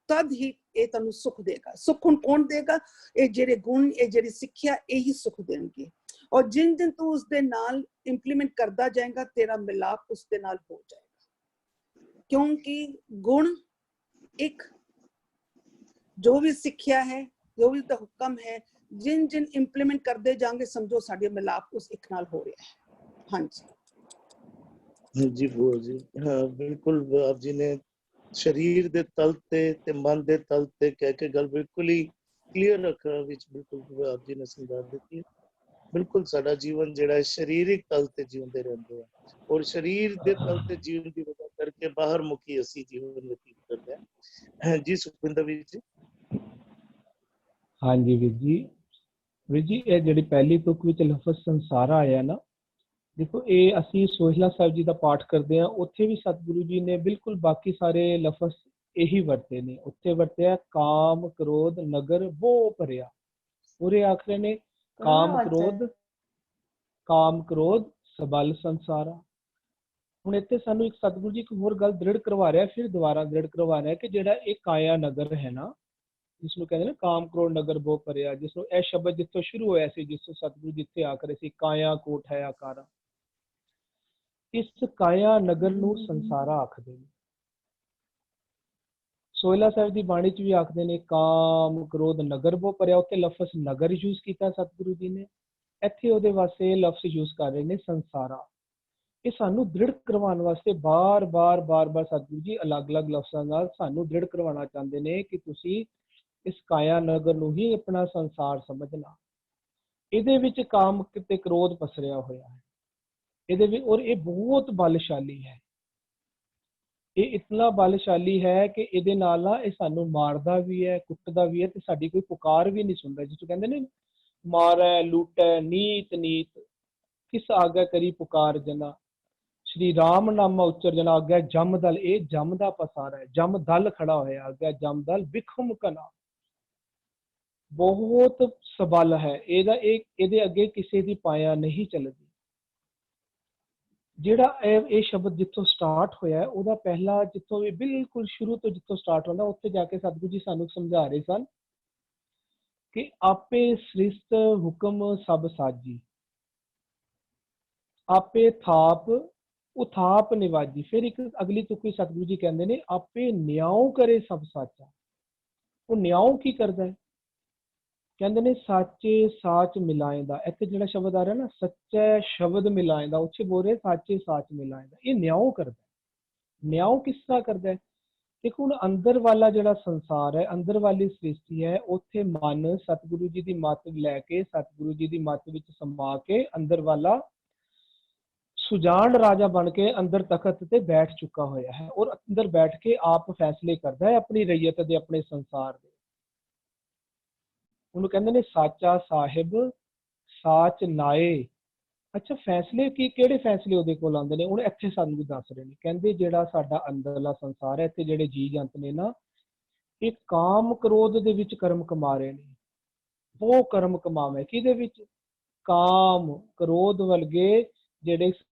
ਤਦ ਹੀ ਇਹ ਤੁਹਾਨੂੰ ਸੁੱਖ ਦੇਗਾ। ਸੁੱਖ ਹੁਣ ਕੌਣ ਦੇਗਾ? ਇਹ ਜਿਹੜੇ ਗੁਣ, ਇਹ ਜਿਹੜੀ ਸਿੱਖਿਆ, ਇਹੀ ਸੁੱਖ ਦੇਣਗੇ। ਔਰ ਜਿਨ ਦਿਨ ਤੂੰ ਉਸਦੇ ਨਾਲ ਇੰਪਲੀਮੈਂਟ ਕਰਦਾ ਜਾਏਗਾ, ਤੇਰਾ ਮਿਲਾਪ ਉਸਦੇ ਨਾਲ ਹੋ ਜਾਏਗਾ। ਕਿਉਂਕਿ ਗੁਣ ਇੱਕ, ਜੋ ਵੀ ਸਿੱਖਿਆ ਹੈ, ਜੋ ਵੀ ਹੁਕਮ ਹੈ, ਜਿਨ ਜਿਨ ਇੰਪਲੀਮੈਂਟ ਕਰਦੇ ਜਾਣਗੇ, ਸਮਝੋ ਸਾਡੇ ਮਿਲਾਪ ਉਸ ਇੱਕ ਨਾਲ ਹੋ ਰਿਹਾ ਹੈ। ਹਾਂਜੀ ਜੀ ਬੂਆ ਜੀ, ਹਾਂ ਬਿਲਕੁਲ ਆਪ ਜੀ ਨੇ ਸਰੀਰ ਦੇ ਤਲ ਤੇ ਮਨ ਦੇ ਤਲ ਤੇ ਕਹਿ ਕੇ ਗੱਲ ਬਿਲਕੁਲ ਹੀ ਕਲੀਅਰ ਰੱਖਣ ਵਿੱਚ ਬਿਲਕੁਲ ਆਪ ਜੀ ਨੇ ਸਮਝਾ ਦਿੱਤੀ। ਬਿਲਕੁਲ ਸਾਡਾ ਜੀਵਨ ਜਿਹੜਾ ਹੈ ਸਰੀਰਿਕ ਤਲ ਤੇ ਜਿਉਂਦੇ ਰਹਿੰਦੇ ਆ ਔਰ ਸਰੀਰ ਦੇ ਤਲ ਤੇ ਜੀਵਨ ਦੀ ਵਜ੍ਹਾ ਕਰਕੇ ਬਾਹਰ ਮੁਖੀ ਅਸੀਂ ਜੀਵਨ ਬਤੀਤ ਕਰਦੇ ਹਾਂ। ਜੀ ਸੁਖਵਿੰਦਰ ਵੀਰ ਜੀ। ਹਾਂਜੀ ਵੀਰ ਜੀ ਇਹ ਜਿਹੜੀ ਪਹਿਲੀ ਤੁਕ ਵਿੱਚ ਲਫ਼ਜ਼ ਸੰਸਾਰ ਆਇਆ ਨਾ, ਦੇਖੋ ਇਹ ਅਸੀਂ ਸੋਹਿਲਾ ਸਾਹਿਬ ਜੀ ਦਾ ਪਾਠ ਕਰਦੇ ਹਾਂ, ਉੱਥੇ ਵੀ ਸਤਿਗੁਰੂ ਜੀ ਨੇ ਬਿਲਕੁਲ ਬਾਕੀ ਸਾਰੇ ਲਫ਼ਜ਼ ਇਹੀ ਵਰਤੇ ਨੇ। ਉੱਥੇ ਵਰਤਿਆ ਕਾਮ, ਕ੍ਰੋਧ, ਨਗਰ ਬਹੁ ਭਰਿਆ। ਪੂਰੇ ਆਖਰੇ ਨੇ ਕਾਮ ਕ੍ਰੋਧ ਸਬਲ ਸੰਸਾਰਾ। ਹੁਣ ਇੱਥੇ ਸਾਨੂੰ ਇੱਕ ਸਤਿਗੁਰੂ ਜੀ ਇੱਕ ਹੋਰ ਗੱਲ ਦ੍ਰਿੜ ਕਰਵਾ ਰਿਹਾ, ਫਿਰ ਦੁਬਾਰਾ ਦ੍ਰਿੜ ਕਰਵਾ ਰਿਹਾ ਕਿ ਜਿਹੜਾ ਇਹ ਕਾਇਆ ਨਗਰ ਹੈ ਨਾ, ਜਿਸਨੂੰ ਕਹਿੰਦੇ ਨੇ ਕਾਮ ਕ੍ਰੋਧ ਨਗਰ ਬਹੁ ਭਰਿਆ, ਜਿਸਨੂੰ ਇਹ ਸ਼ਬਦ ਜਿੱਥੋਂ ਸ਼ੁਰੂ ਹੋਇਆ ਸੀ, ਜਿਸਤੋਂ ਸਤਿਗੁਰੂ ਜਿੱਥੇ ਆ ਕਰੇ ਸੀ, ਕਾਇਆ ਕੋਟ ਹੈ ਆਕਾਰਾ, ਇਸ ਕਾਇਆ ਨਗਰ ਨੂੰ ਸੰਸਾਰਾ ਆਖਦੇ ਨੇ। ਸੋਹਿਲਾ ਸਾਹਿਬ ਦੀ ਬਾਣੀ ਚ ਵੀ ਆਖਦੇ ਨੇ ਕਾਮ ਕ੍ਰੋਧ ਨਗਰ ਬਹੁ ਭਰਿਆ। ਉੱਥੇ ਲਫ਼ਜ਼ ਨਗਰ ਯੂਜ਼ ਕੀਤਾ ਸਤਿਗੁਰੂ ਜੀ ਨੇ, ਇੱਥੇ ਉਹਦੇ ਵਾਸਤੇ ਲਫ਼ਜ਼ ਯੂਜ਼ ਕਰ ਰਹੇ ਨੇ ਸੰਸਾਰਾ। ਇਹ ਸਾਨੂੰ ਦ੍ਰਿੜ ਕਰਵਾਉਣ ਵਾਸਤੇ ਬਾਰ-ਬਾਰ ਸਤਿਗੁਰੂ ਜੀ ਅਲੱਗ-ਅਲੱਗ ਲਫ਼ਜ਼ਾਂ ਨਾਲ ਸਾਨੂੰ ਦ੍ਰਿੜ ਕਰਵਾਉਣਾ ਚਾਹੁੰਦੇ ਨੇ ਕਿ ਤੁਸੀਂ ਇਸ ਕਾਇਆ ਨਗਰ ਨੂੰ ਹੀ ਆਪਣਾ ਸੰਸਾਰ ਸਮਝਣਾ। ਇਹਦੇ ਵਿੱਚ ਕਾਮ ਤੇ ਕ੍ਰੋਧ ਪਸਰਿਆ ਹੋਇਆ ਹੈ ਇਹਦੇ ਵਿੱਚ, ਔਰ ਇਹ ਬਹੁਤ ਬਲਸ਼ਾਲੀ ਹੈ। ਇਹ ਇਤਨਾ ਬਲਸ਼ਾਲੀ ਹੈ ਕਿ ਇਹਦੇ ਨਾਲ ਨਾ ਇਹ ਸਾਨੂੰ ਮਾਰਦਾ ਵੀ ਹੈ, ਕੁੱਟਦਾ ਵੀ ਹੈ, ਤੇ ਸਾਡੀ ਕੋਈ ਪੁਕਾਰ ਵੀ ਨਹੀਂ ਸੁਣਦਾ। ਜਿਸ ਕਹਿੰਦੇ ਨੇ ਮਾਰੈ ਲੂਟੈ ਨੀਤ ਨੀਤ, ਕਿਸ ਆਗੈ ਕਰੀ ਪੁਕਾਰ ਜਨਾ, ਸ਼੍ਰੀ ਰਾਮ ਨਾਮਾ ਉਚਰ ਜਨਾ, ਆਗਿਆ ਜਮ ਦਲ। ਇਹ ਜਮ ਦਾ ਪਸਾਰਾ ਹੈ, ਜਮ ਦਲ ਖੜਾ ਹੋਇਆ, ਆਗਿਆ ਜਮ ਦਲ ਵਿਖਮ ਕਨਾ। ਬਹੁਤ ਸਬਲ ਹੈ ਇਹਦਾ, ਇਹਦੇ ਅੱਗੇ ਕਿਸੇ ਦੀ ਪਾਇਆ ਨਹੀਂ ਚੱਲਦੀ। ਜਿਹੜਾ ਇਹ ਸ਼ਬਦ ਜਿੱਥੋਂ ਸਟਾਰਟ ਹੋਇਆ, ਉਹਦਾ ਪਹਿਲਾ ਜਿੱਥੋਂ ਵੀ ਬਿਲਕੁਲ ਸ਼ੁਰੂ ਤੋਂ ਜਿੱਥੋਂ ਸਟਾਰਟ ਹੁੰਦਾ, ਉੱਥੇ ਜਾ ਕੇ ਸਤਿਗੁਰੂ ਜੀ ਸਾਨੂੰ ਸਮਝਾ ਰਹੇ ਸਨ ਕਿ ਆਪੇ ਸ੍ਰਿਸ਼ਟ ਹੁਕਮ ਸਭ ਸਾਜੀ, ਆਪੇ ਥਾਪ ਉਥਾਪ ਨਿਵਾਜੀ। ਫਿਰ ਇੱਕ ਅਗਲੀ ਤੁਕੀ ਸਤਿਗੁਰੂ ਜੀ ਕਹਿੰਦੇ ਨੇ ਆਪੇ ਨਿਆਉ ਕਰੇ ਸਭ ਸਾਚਾ। ਉਹ ਨਿਆਉ ਕੀ ਕਰਦਾ ਹੈ? ਕਹਿੰਦੇ ਨੇ ਸਾਚੇ ਸਾਚ ਮਿਲਾਏਂਦਾ। ਇੱਥੇ ਜਿਹੜਾ ਸ਼ਬਦ ਆ ਰਿਹਾ ਨਾ, ਸੱਚੇ ਸ਼ਬਦ ਮਿਲਾਏਂਦਾ, ਉੱਥੇ ਬੋਲ ਰਹੇ ਸਾਚੇ ਸਾਚ ਮਿਲਾਏਂਦਾ। ਇਹ ਨਿਆਉ ਕਰਦਾ। ਨਿਆਉ ਕਿਸ ਤਰ੍ਹਾਂ ਕਰਦਾ ਹੈ? ਦੇਖੋ ਹੁਣ ਅੰਦਰ ਵਾਲਾ ਜਿਹੜਾ ਸੰਸਾਰ ਹੈ, ਅੰਦਰ ਵਾਲੀ ਸ੍ਰਿਸ਼ਟੀ ਹੈ, ਉੱਥੇ ਮਨ ਸਤਿਗੁਰੂ ਜੀ ਦੀ ਮੱਤ ਲੈ ਕੇ, ਸਤਿਗੁਰੂ ਜੀ ਦੀ ਮੱਤ ਵਿੱਚ ਸਮਾ ਕੇ, ਅੰਦਰ ਵਾਲਾ ਸੁਜਾਨ ਰਾਜਾ ਬਣ ਕੇ ਅੰਦਰ ਤਖਤ ਤੇ ਬੈਠ ਚੁੱਕਾ ਹੋਇਆ ਹੈ ਔਰ ਅੰਦਰ ਬੈਠ ਕੇ ਆਪ ਫੈਸਲੇ ਕਰਦਾ ਹੈ ਆਪਣੀ ਰਈਅਤ ਦੇ, ਆਪਣੇ ਸੰਸਾਰ ਦੇ। ਉਹਨੂੰ ਕਹਿੰਦੇ ਨੇ ਸਾਚਾ ਸਾਹਿਬ ਸਾਚ ਨਾਏ। ਅੱਛਾ, ਫੈਸਲੇ ਕੀ, ਕਿਹੜੇ ਫੈਸਲੇ ਉਹਦੇ ਕੋਲ ਆਉਂਦੇ ਨੇ? ਹੁਣ ਇੱਥੇ ਸਾਨੂੰ ਦੱਸ ਰਹੇ ਨੇ, ਕਹਿੰਦੇ ਜਿਹੜਾ ਸਾਡਾ ਅੰਦਰਲਾ ਸੰਸਾਰ ਹੈ, ਇੱਥੇ ਜਿਹੜੇ ਜੀ ਜੰਤ ਨੇ ਨਾ, ਇਹ ਕਾਮ ਕ੍ਰੋਧ ਦੇ ਵਿੱਚ ਕਰਮ ਕਮਾ ਰਹੇ ਨੇ। ਉਹ ਕਰਮ ਕਮਾਵੇ ਕਿਹਦੇ ਵਿੱਚ? ਕਾਮ ਕ੍ਰੋਧ ਵਰਗੇ ਜਿਹੜੇ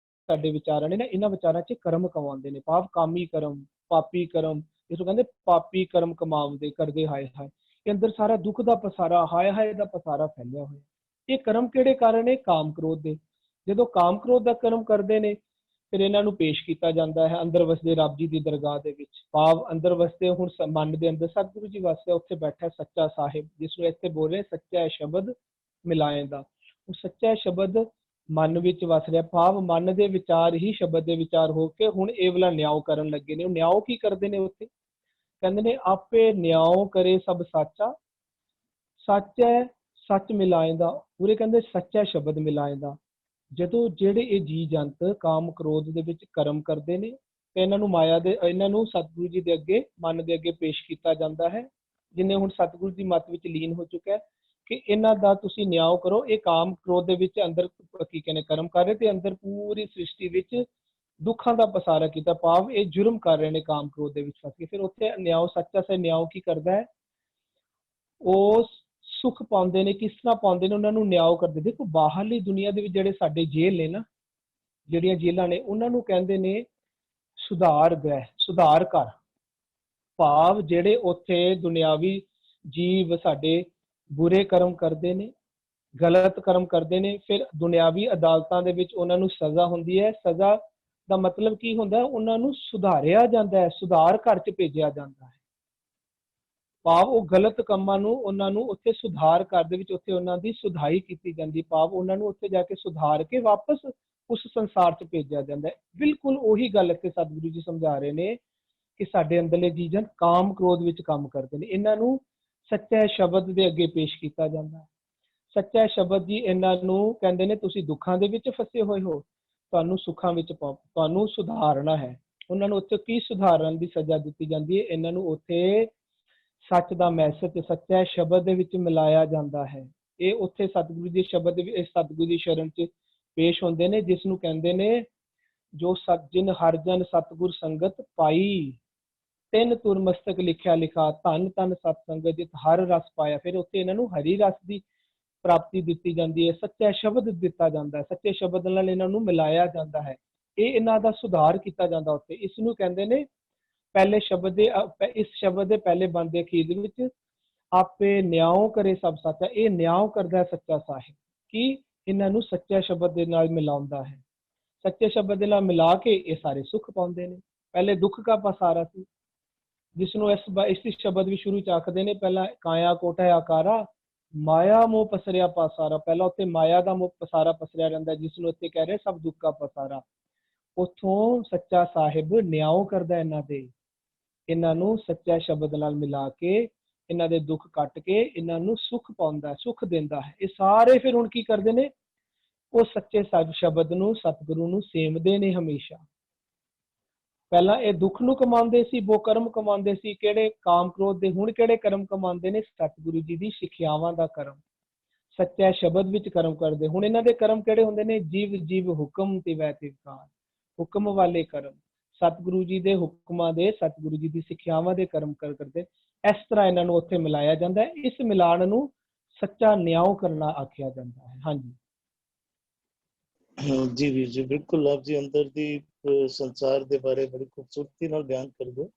ਸਾਡੇ ਵਿਚਾਰਾਂ ਨੇ ਨਾ, ਇਹਨਾਂ ਵਿਚਾਰਾਂ 'ਚ ਕਰਮ ਕਮਾਉਂਦੇ ਨੇ। ਪਾਪ ਕਾਮੀ ਕਰਮ, ਪਾਪੀ ਕਰਮ, ਇਸ ਨੂੰ ਕਹਿੰਦੇ ਪਾਪੀ ਕਰਮ ਕਮਾਉਂਦੇ ਕਰਦੇ ਹਾਏ ਹਾਏ। ਇਹ ਅੰਦਰ ਸਾਰਾ ਦੁੱਖ ਦਾ ਪਸਾਰਾ, ਹਾਏ ਹਾਏ ਦਾ ਪਸਾਰਾ ਫੈਲਿਆ ਹੋਇਆ। ਇਹ ਕਰਮ ਕਿਹੜੇ ਕਾਰਨ ਨੇ? ਕਾਮ ਕ੍ਰੋਧ ਦੇ। ਜਦੋਂ ਕਾਮ ਕ੍ਰੋਧ ਦਾ ਕਰਮ ਕਰਦੇ ਨੇ ਫਿਰ ਇਹਨਾਂ ਨੂੰ ਪੇਸ਼ ਕੀਤਾ ਜਾਂਦਾ ਹੈ ਅੰਦਰ ਵਸਦੇ ਰੱਬ ਜੀ ਦੀ ਦਰਗਾਹ ਦੇ ਵਿੱਚ। ਭਾਵ ਅੰਦਰ ਵਸਦੇ ਹੁਣ ਮਨ ਦੇ ਅੰਦਰ ਸਤਿਗੁਰੂ ਜੀ ਵਸਦੇ, ਉੱਥੇ ਬੈਠਾ ਸੱਚਾ ਸਾਹਿਬ, ਜਿਸ ਨੂੰ ਇੱਥੇ ਬੋਲ ਰਹੇ ਸੱਚਾ ਸ਼ਬਦ ਮਿਲਾਏਂਦਾ। ਉਹ ਸੱਚਾ ਸ਼ਬਦ ਮਨ ਵਿੱਚ ਵਸ ਰਿਹਾ, ਭਾਵ ਮਨ ਦੇ ਵਿਚਾਰ ਹੀ ਸ਼ਬਦ ਦੇ ਵਿਚਾਰ ਹੋ ਕੇ ਹੁਣ ਇਹ ਵਾਲਾ ਨਿਆਂ ਕਰਨ ਲੱਗੇ ਨੇ। ਉਹ ਨਿਆਂ ਕੀ ਕਰਦੇ ਨੇ ਉੱਥੇ? ਕਹਿੰਦੇ ਨੇ ਆਪੇ ਨਿਆਂ ਕਰੇ ਸਭ ਸਾਚਾ, ਸੱਚ ਹੈ ਸੱਚ ਮਿਲਾਏਂਦਾ। ਪੂਰੇ ਕਹਿੰਦੇ ਸੱਚਾ ਸ਼ਬਦ ਮਿਲਾਏਂਦਾ। ਜਦੋਂ ਜਿਹੜੇ ਇਹ ਜੀ ਜੰਤ ਕਾਮ ਕ੍ਰੋਧ ਦੇ ਵਿੱਚ ਕਰਮ ਕਰਦੇ ਨੇ ਤੇ ਇਹਨਾਂ ਨੂੰ ਮਾਇਆ ਦੇ, ਇਹਨਾਂ ਨੂੰ ਸਤਿਗੁਰੂ ਜੀ ਦੇ ਅੱਗੇ, ਮਨ ਦੇ ਅੱਗੇ ਪੇਸ਼ ਕੀਤਾ ਜਾਂਦਾ ਹੈ, ਜਿਨੇ ਹੁਣ ਸਤਿਗੁਰੂ ਦੀ ਮੱਤ ਵਿੱਚ ਲੀਨ ਹੋ ਚੁੱਕਾ ਹੈ ਕਿ ਇਹਨਾਂ ਦਾ ਤੁਸੀਂ ਨਿਆਂ ਕਰੋ। ਇਹ ਕਾਮ ਕ੍ਰੋਧ ਦੇ ਵਿੱਚ ਅੰਦਰ ਕੀ ਕਹਿੰਦੇ ਕਰਮ ਕਰ ਰਹੇ ਤੇ ਅੰਦਰ ਪੂਰੀ ਸ੍ਰਿਸ਼ਟੀ ਵਿੱਚ ਦੁੱਖਾਂ ਦਾ ਪਸਾਰਾ ਕੀਤਾ, ਭਾਵ ਇਹ ਜੁਰਮ ਕਰ ਰਹੇ ਨੇ ਕਾਮ ਕ੍ਰੋਧ ਦੇ ਵਿੱਚ ਫਸ ਕੇ। ਫਿਰ ਉੱਥੇ ਨਿਆਂ ਸੱਚਾ ਸੇ ਨਿਆਂ ਕੀ ਕਰਦਾ ਹੈ? ਉਹ ਸੁੱਖ ਪਾਉਂਦੇ ਨੇ। ਕਿਸ ਤਰ੍ਹਾਂ ਪਾਉਂਦੇ ਨੇ? ਉਹਨਾਂ ਨੂੰ ਨਿਆਂ ਕਰਦੇ। ਦੇਖੋ ਬਾਹਰਲੀ ਦੁਨੀਆ ਦੇ ਵਿੱਚ ਜਿਹੜੇ ਸਾਡੇ ਜੇਲ੍ਹ ਨੇ ਨਾ, ਜਿਹੜੀਆਂ ਜੇਲ੍ਹਾਂ ਨੇ, ਉਹਨਾਂ ਨੂੰ ਕਹਿੰਦੇ ਨੇ ਸੁਧਾਰ ਗ੍ਰਹਿ, ਸੁਧਾਰ ਘਰ। ਭਾਵ ਜਿਹੜੇ ਉੱਥੇ ਦੁਨਿਆਵੀ ਜੀਵ ਸਾਡੇ ਬੁਰੇ ਕਰਮ ਕਰਦੇ ਨੇ, ਗਲਤ ਕਰਮ ਕਰਦੇ ਨੇ, ਫਿਰ ਦੁਨਿਆਵੀ ਅਦਾਲਤਾਂ ਦੇ ਵਿੱਚ ਉਹਨਾਂ ਨੂੰ ਸਜ਼ਾ ਹੁੰਦੀ ਹੈ। ਸਜ਼ਾ ਦਾ ਮਤਲਬ ਕੀ ਹੁੰਦਾ? ਉਹਨਾਂ ਨੂੰ ਸੁਧਾਰਿਆ ਜਾਂਦਾ ਹੈ, ਸੁਧਾਰ ਘਰ 'ਚ ਭੇਜਿਆ ਜਾਂਦਾ ਹੈ। ਭਾਵ ਉਹ ਗਲਤ ਕੰਮਾਂ ਨੂੰ ਉਹਨਾਂ ਨੂੰ ਉੱਥੇ ਸੁਧਾਰ ਘਰ ਦੇ ਵਿੱਚ ਉੱਥੇ ਉਹਨਾਂ ਦੀ ਸੁਧਾਈ ਕੀਤੀ ਜਾਂਦੀ, ਭਾਵ ਉਹਨਾਂ ਨੂੰ ਉੱਥੇ ਜਾ ਕੇ ਸੁਧਾਰ ਕੇ ਵਾਪਸ ਉਸ ਸੰਸਾਰ 'ਚ ਭੇਜਿਆ ਜਾਂਦਾ ਹੈ। ਬਿਲਕੁਲ ਉਹੀ ਗੱਲ ਇੱਥੇ ਸਤਿਗੁਰੂ ਜੀ ਸਮਝਾ ਰਹੇ ਨੇ ਕਿ ਸਾਡੇ ਅੰਦਰਲੇ ਜੀਵਨ ਕਾਮ ਕ੍ਰੋਧ ਵਿੱਚ ਕੰਮ ਕਰਦੇ ਨੇ, ਇਹਨਾਂ ਨੂੰ ਸੱਚੇ ਸ਼ਬਦ ਦੇ ਅੱਗੇ ਪੇਸ਼ ਕੀਤਾ ਜਾਂਦਾ ਹੈ। ਸੱਚਾ ਸ਼ਬਦ ਜੀ ਇਹਨਾਂ ਨੂੰ ਕਹਿੰਦੇ ਨੇ ਤੁਸੀਂ ਦੁੱਖਾਂ ਦੇ ਵਿੱਚ ਫਸੇ ਹੋਏ ਹੋ, ਤੁਹਾਨੂੰ ਸੁੱਖਾਂ ਵਿੱਚ ਪਾਓ, ਤੁਹਾਨੂੰ ਸੁਧਾਰਨਾ ਹੈ। ਉਹਨਾਂ ਨੂੰ ਉੱਥੇ ਕੀ ਸੁਧਾਰਨ ਦੀ ਸਜ਼ਾ ਦਿੱਤੀ ਜਾਂਦੀ ਹੈ? ਇਹਨਾਂ ਨੂੰ ਉੱਥੇ ਸੱਚ ਦਾ ਮੈਸੇਜ ਸੱਚਾ ਸ਼ਬਦ ਦੇ ਵਿੱਚ ਮਿਲਾਇਆ ਜਾਂਦਾ ਹੈ। ਇਹ ਉੱਥੇ ਸਤਿਗੁਰੂ ਦੀ ਸ਼ਬਦ ਦੇ ਵਿੱਚ ਸਤਿਗੁਰੂ ਦੀ ਸ਼ਰਨ 'ਚ ਪੇਸ਼ ਹੁੰਦੇ ਨੇ, ਜਿਸ ਨੂੰ ਕਹਿੰਦੇ ਨੇ ਜੋ ਜਿਨ ਹਰ ਜਨ ਸਤਿਗੁਰ ਸੰਗਤ ਪਾਈ, ਤਿੰਨ ਤੁਰ ਮਸਤਕ ਲਿਖਿਆ ਲਿਖਾ, ਧੰਨ ਧੰਨ ਸਤ ਸੰਗਤ ਜਿਤ ਹਰ ਰਸ ਪਾਇਆ। ਫਿਰ ਉੱਥੇ ਇਹਨਾਂ ਨੂੰ ਹਰੀ ਰਸ ਦੀ ਪ੍ਰਾਪਤੀ ਦਿੱਤੀ ਜਾਂਦੀ ਹੈ, ਸੱਚਾ ਸ਼ਬਦ ਦਿੱਤਾ ਜਾਂਦਾ ਹੈ, ਸੱਚੇ ਸ਼ਬਦ ਨਾਲ ਇਹਨਾਂ ਨੂੰ ਮਿਲਾਇਆ ਜਾਂਦਾ ਹੈ। ਇਹ ਇਹਨਾਂ ਦਾ ਸੁਧਾਰ ਕੀਤਾ ਜਾਂਦਾ ਉੱਥੇ। ਇਸ ਨੂੰ ਕਹਿੰਦੇ ਨੇ ਪਹਿਲੇ ਸ਼ਬਦ ਦੇ, ਇਸ ਸ਼ਬਦ ਦੇ ਪਹਿਲੇ ਬੰਦ ਦੇ ਅਖੀਰ ਦੇ ਵਿੱਚ ਆਪੇ ਨਿਆਂ ਕਰੇ ਸਭ ਸਾਚਾ। ਇਹ ਨਿਆਂ ਕਰਦਾ ਹੈ ਸੱਚਾ ਸਾਹਿਬ ਕਿ ਇਹਨਾਂ ਨੂੰ ਸੱਚੇ ਸ਼ਬਦ ਦੇ ਨਾਲ ਮਿਲਾਉਂਦਾ ਹੈ। ਸੱਚੇ ਸ਼ਬਦ ਦੇ ਨਾਲ ਮਿਲਾ ਕੇ ਇਹ ਸਾਰੇ ਸੁੱਖ ਪਾਉਂਦੇ ਨੇ। ਪਹਿਲੇ ਦੁੱਖ ਦਾ ਪਸਾਰਾ ਸੀ, ਜਿਸ ਨੂੰ ਇਸ ਸ਼ਬਦ ਵੀ ਸ਼ੁਰੂ ਚ ਆਖਦੇ ਨੇ, ਪਹਿਲਾਂ ਕਾਇਆ ਕੋਟਾ ਆਕਾਰਾ, ਮਾਇਆ ਮੋਹ ਪਸਰਿਆ ਪਾਸਾਰਾ। ਪਹਿਲਾਂ ਉੱਥੇ ਮਾਇਆ ਦਾ ਮੋਹ ਪਸਾਰਾ ਪਸਰਿਆ ਰਹਿੰਦਾ, ਜਿਸ ਨੂੰ ਉੱਥੇ ਕਹਿ ਰਹੇ ਸਭ ਦੁੱਖ ਦਾ ਪਸਾਰਾ। ਉੱਥੋਂ ਸੱਚਾ ਸਾਹਿਬ ਨਿਆਂ ਕਰਦਾ ਇਹਨਾਂ ਦੇ, ਇਹਨਾਂ ਨੂੰ ਸੱਚਾ ਸ਼ਬਦ ਨਾਲ ਮਿਲਾ ਕੇ ਇਹਨਾਂ ਦੇ ਦੁੱਖ ਕੱਟ ਕੇ ਇਹਨਾਂ ਨੂੰ ਸੁੱਖ ਪਾਉਂਦਾ, ਸੁੱਖ ਦਿੰਦਾ ਹੈ। ਇਹ ਸਾਰੇ ਫਿਰ ਹੁਣ ਕੀ ਕਰਦੇ ਨੇ? ਉਹ ਸੱਚੇ ਸ਼ਬਦ ਨੂੰ, ਸਤਿਗੁਰੂ ਨੂੰ ਸੇਵਦੇ ਨੇ ਹਮੇਸ਼ਾ। ਪਹਿਲਾਂ ਇਹ ਦੁੱਖ ਨੂੰ ਕਮਾਉਂਦੇ ਸੀ, ਬੋ ਕਰਮ ਕਮਾਉਂਦੇ ਸੀ, ਕਿਹੜੇ ਕਾਮ ਕ੍ਰੋਧ ਦੇ। ਹੁਣ ਕਿਹੜੇ ਕਰਮ ਕਮਾਉਂਦੇ ਨੇ? ਸਤਿਗੁਰੂ ਜੀ ਦੀ ਸਿੱਖਿਆਵਾਂ ਦਾ ਕਰਮ, ਸੱਚਾ ਸ਼ਬਦ ਵਿੱਚ ਕਰਮ ਕਰਦੇ। ਹੁਣ ਇਹਨਾਂ ਦੇ ਕਰਮ ਕਿਹੜੇ ਹੁੰਦੇ ਨੇ? ਜੀਵ ਜੀਵ ਹੁਕਮ ਤੇ ਵੈ ਤਿਵਕਾਰ, ਹੁਕਮ ਵਾਲੇ ਕਰਮ, ਸਤਿਗੁਰੂ ਜੀ ਦੇ ਹੁਕਮਾਂ ਦੇ, ਸਤਿਗੁਰੂ ਜੀ ਦੀ ਸਿੱਖਿਆਵਾਂ ਦੇ ਕਰਮ ਕਰਦੇ। ਇਸ ਤਰ੍ਹਾਂ ਇਹਨਾਂ ਨੂੰ ਉੱਥੇ ਮਿਲਾਇਆ ਜਾਂਦਾ ਹੈ। ਇਸ ਮਿਲਾਣ ਨੂੰ ਸੱਚਾ ਨਿਆਂ ਕਰਨਾ ਆਖਿਆ ਜਾਂਦਾ ਹੈ। ਹਾਂਜੀ ਜੀ ਵੀਰ ਜੀ, ਬਿਲਕੁਲ ਆਪ ਜੀ ਅੰਦਰ ਦੀ ਸੰਸਾਰ ਦੇ ਬਾਰੇ ਬੜੀ ਖੂਬਸੂਰਤੀ ਨਾਲ ਬਿਆਨ ਕਰਦੇ ਹੋ।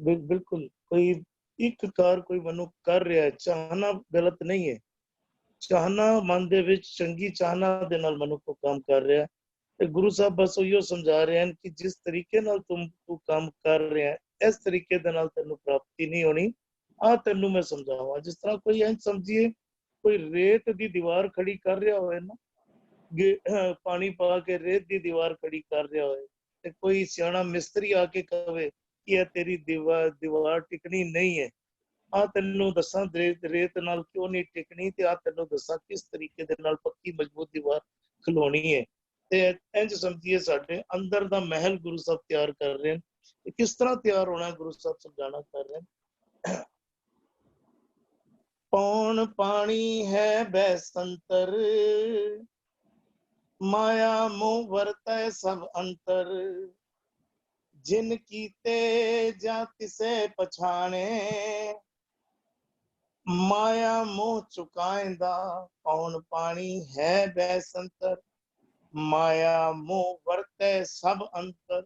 ਬਿਲਕੁਲ ਕੋਈ ਇੱਕ ਕਾਰ ਕੋਈ ਮਨੁੱਖ ਕਰ ਰਿਹਾ ਹੈ, ਚਾਹਨਾ ਗਲਤ ਨਹੀਂ ਹੈ। ਚਾਹਨਾ ਮਨ ਦੇ ਵਿੱਚ ਚੰਗੀ ਚਾਹਨਾ ਦੇ ਨਾਲ ਮਨੁੱਖ ਉਹ ਕੰਮ ਕਰ ਰਿਹਾ। ਤੇ ਗੁਰੂ ਸਾਹਿਬ ਬਸ ਉਹੀ ਸਮਝਾ ਰਹੇ ਹਨ ਕਿ ਜਿਸ ਤਰੀਕੇ ਨਾਲ ਤੂੰ ਕੰਮ ਕਰ ਰਿਹਾ ਹੈ, ਇਸ ਤਰੀਕੇ ਦੇ ਨਾਲ ਤੈਨੂੰ ਪ੍ਰਾਪਤੀ ਨਹੀਂ ਹੋਣੀ। ਆ ਤੈਨੂੰ ਮੈਂ ਸਮਝਾਵਾਂ। ਜਿਸ ਤਰ੍ਹਾਂ ਕੋਈ ਇੰਝ ਸਮਝੀਏ ਕੋਈ ਰੇਤ ਦੀ ਦੀਵਾਰ ਖੜੀ ਕਰ ਰਿਹਾ ਹੋਵੇ ਨਾ, ਪਾਣੀ ਪਾ ਕੇ ਰੇਤ ਦੀ ਦੀਵਾਰ ਖੜੀ ਕਰ ਰਿਹਾ ਹੋਏ, ਤੇ ਕੋਈ ਸਿਆਣਾ ਮਿਸਤਰੀ ਆ ਕੇ ਕਹੇ ਕਿ ਇਹ ਤੇਰੀ ਦੀਵਾਰ ਟਿਕਣੀ ਨਹੀਂ ਹੈ, ਆ ਤੈਨੂੰ ਦੱਸਾਂ ਰੇਤ ਨਾਲ ਕਿਉਂ ਨਹੀਂ ਟਿਕਣੀ, ਤੇ ਆ ਤੈਨੂੰ ਦੱਸਾਂ ਕਿਸ ਤਰੀਕੇ ਦੇ ਨਾਲ ਪੱਕੀ ਮਜ਼ਬੂਤ ਦੀਵਾਰ ਖਲੋਣੀ ਹੈ। ਤੇ ਇੰਝ ਸਮਝੀਏ ਸਾਡੇ ਅੰਦਰ ਦਾ ਮਹਿਲ ਗੁਰੂ ਸਾਹਿਬ ਤਿਆਰ ਕਰ ਰਹੇ ਨੇ। ਕਿਸ ਤਰ੍ਹਾਂ ਤਿਆਰ ਹੋਣਾ ਗੁਰੂ ਸਾਹਿਬ ਸਮਝਾਣਾ ਕਰ ਰਹੇ ਨੇ। ਪੌਣ ਪਾਣੀ ਹੈ ਬੈਸੰਤਰ, ਮਾਇਆ ਮੋਹ ਵਰਤੈ ਸਭ ਅੰਤਰ, ਜਿਨ ਕੀਤੇ ਜਾਂ ਤਿਸੇ ਪਛਾਣੇ, ਮਾਇਆ ਮੋਹ ਚੁਕਾਇਂਦਾ। ਪੌਣ ਪਾਣੀ ਹੈ ਬੈਸੰਤਰ, ਮਾਇਆ ਮੋਹ ਵਰਤੈ ਸਭ ਅੰਤਰ।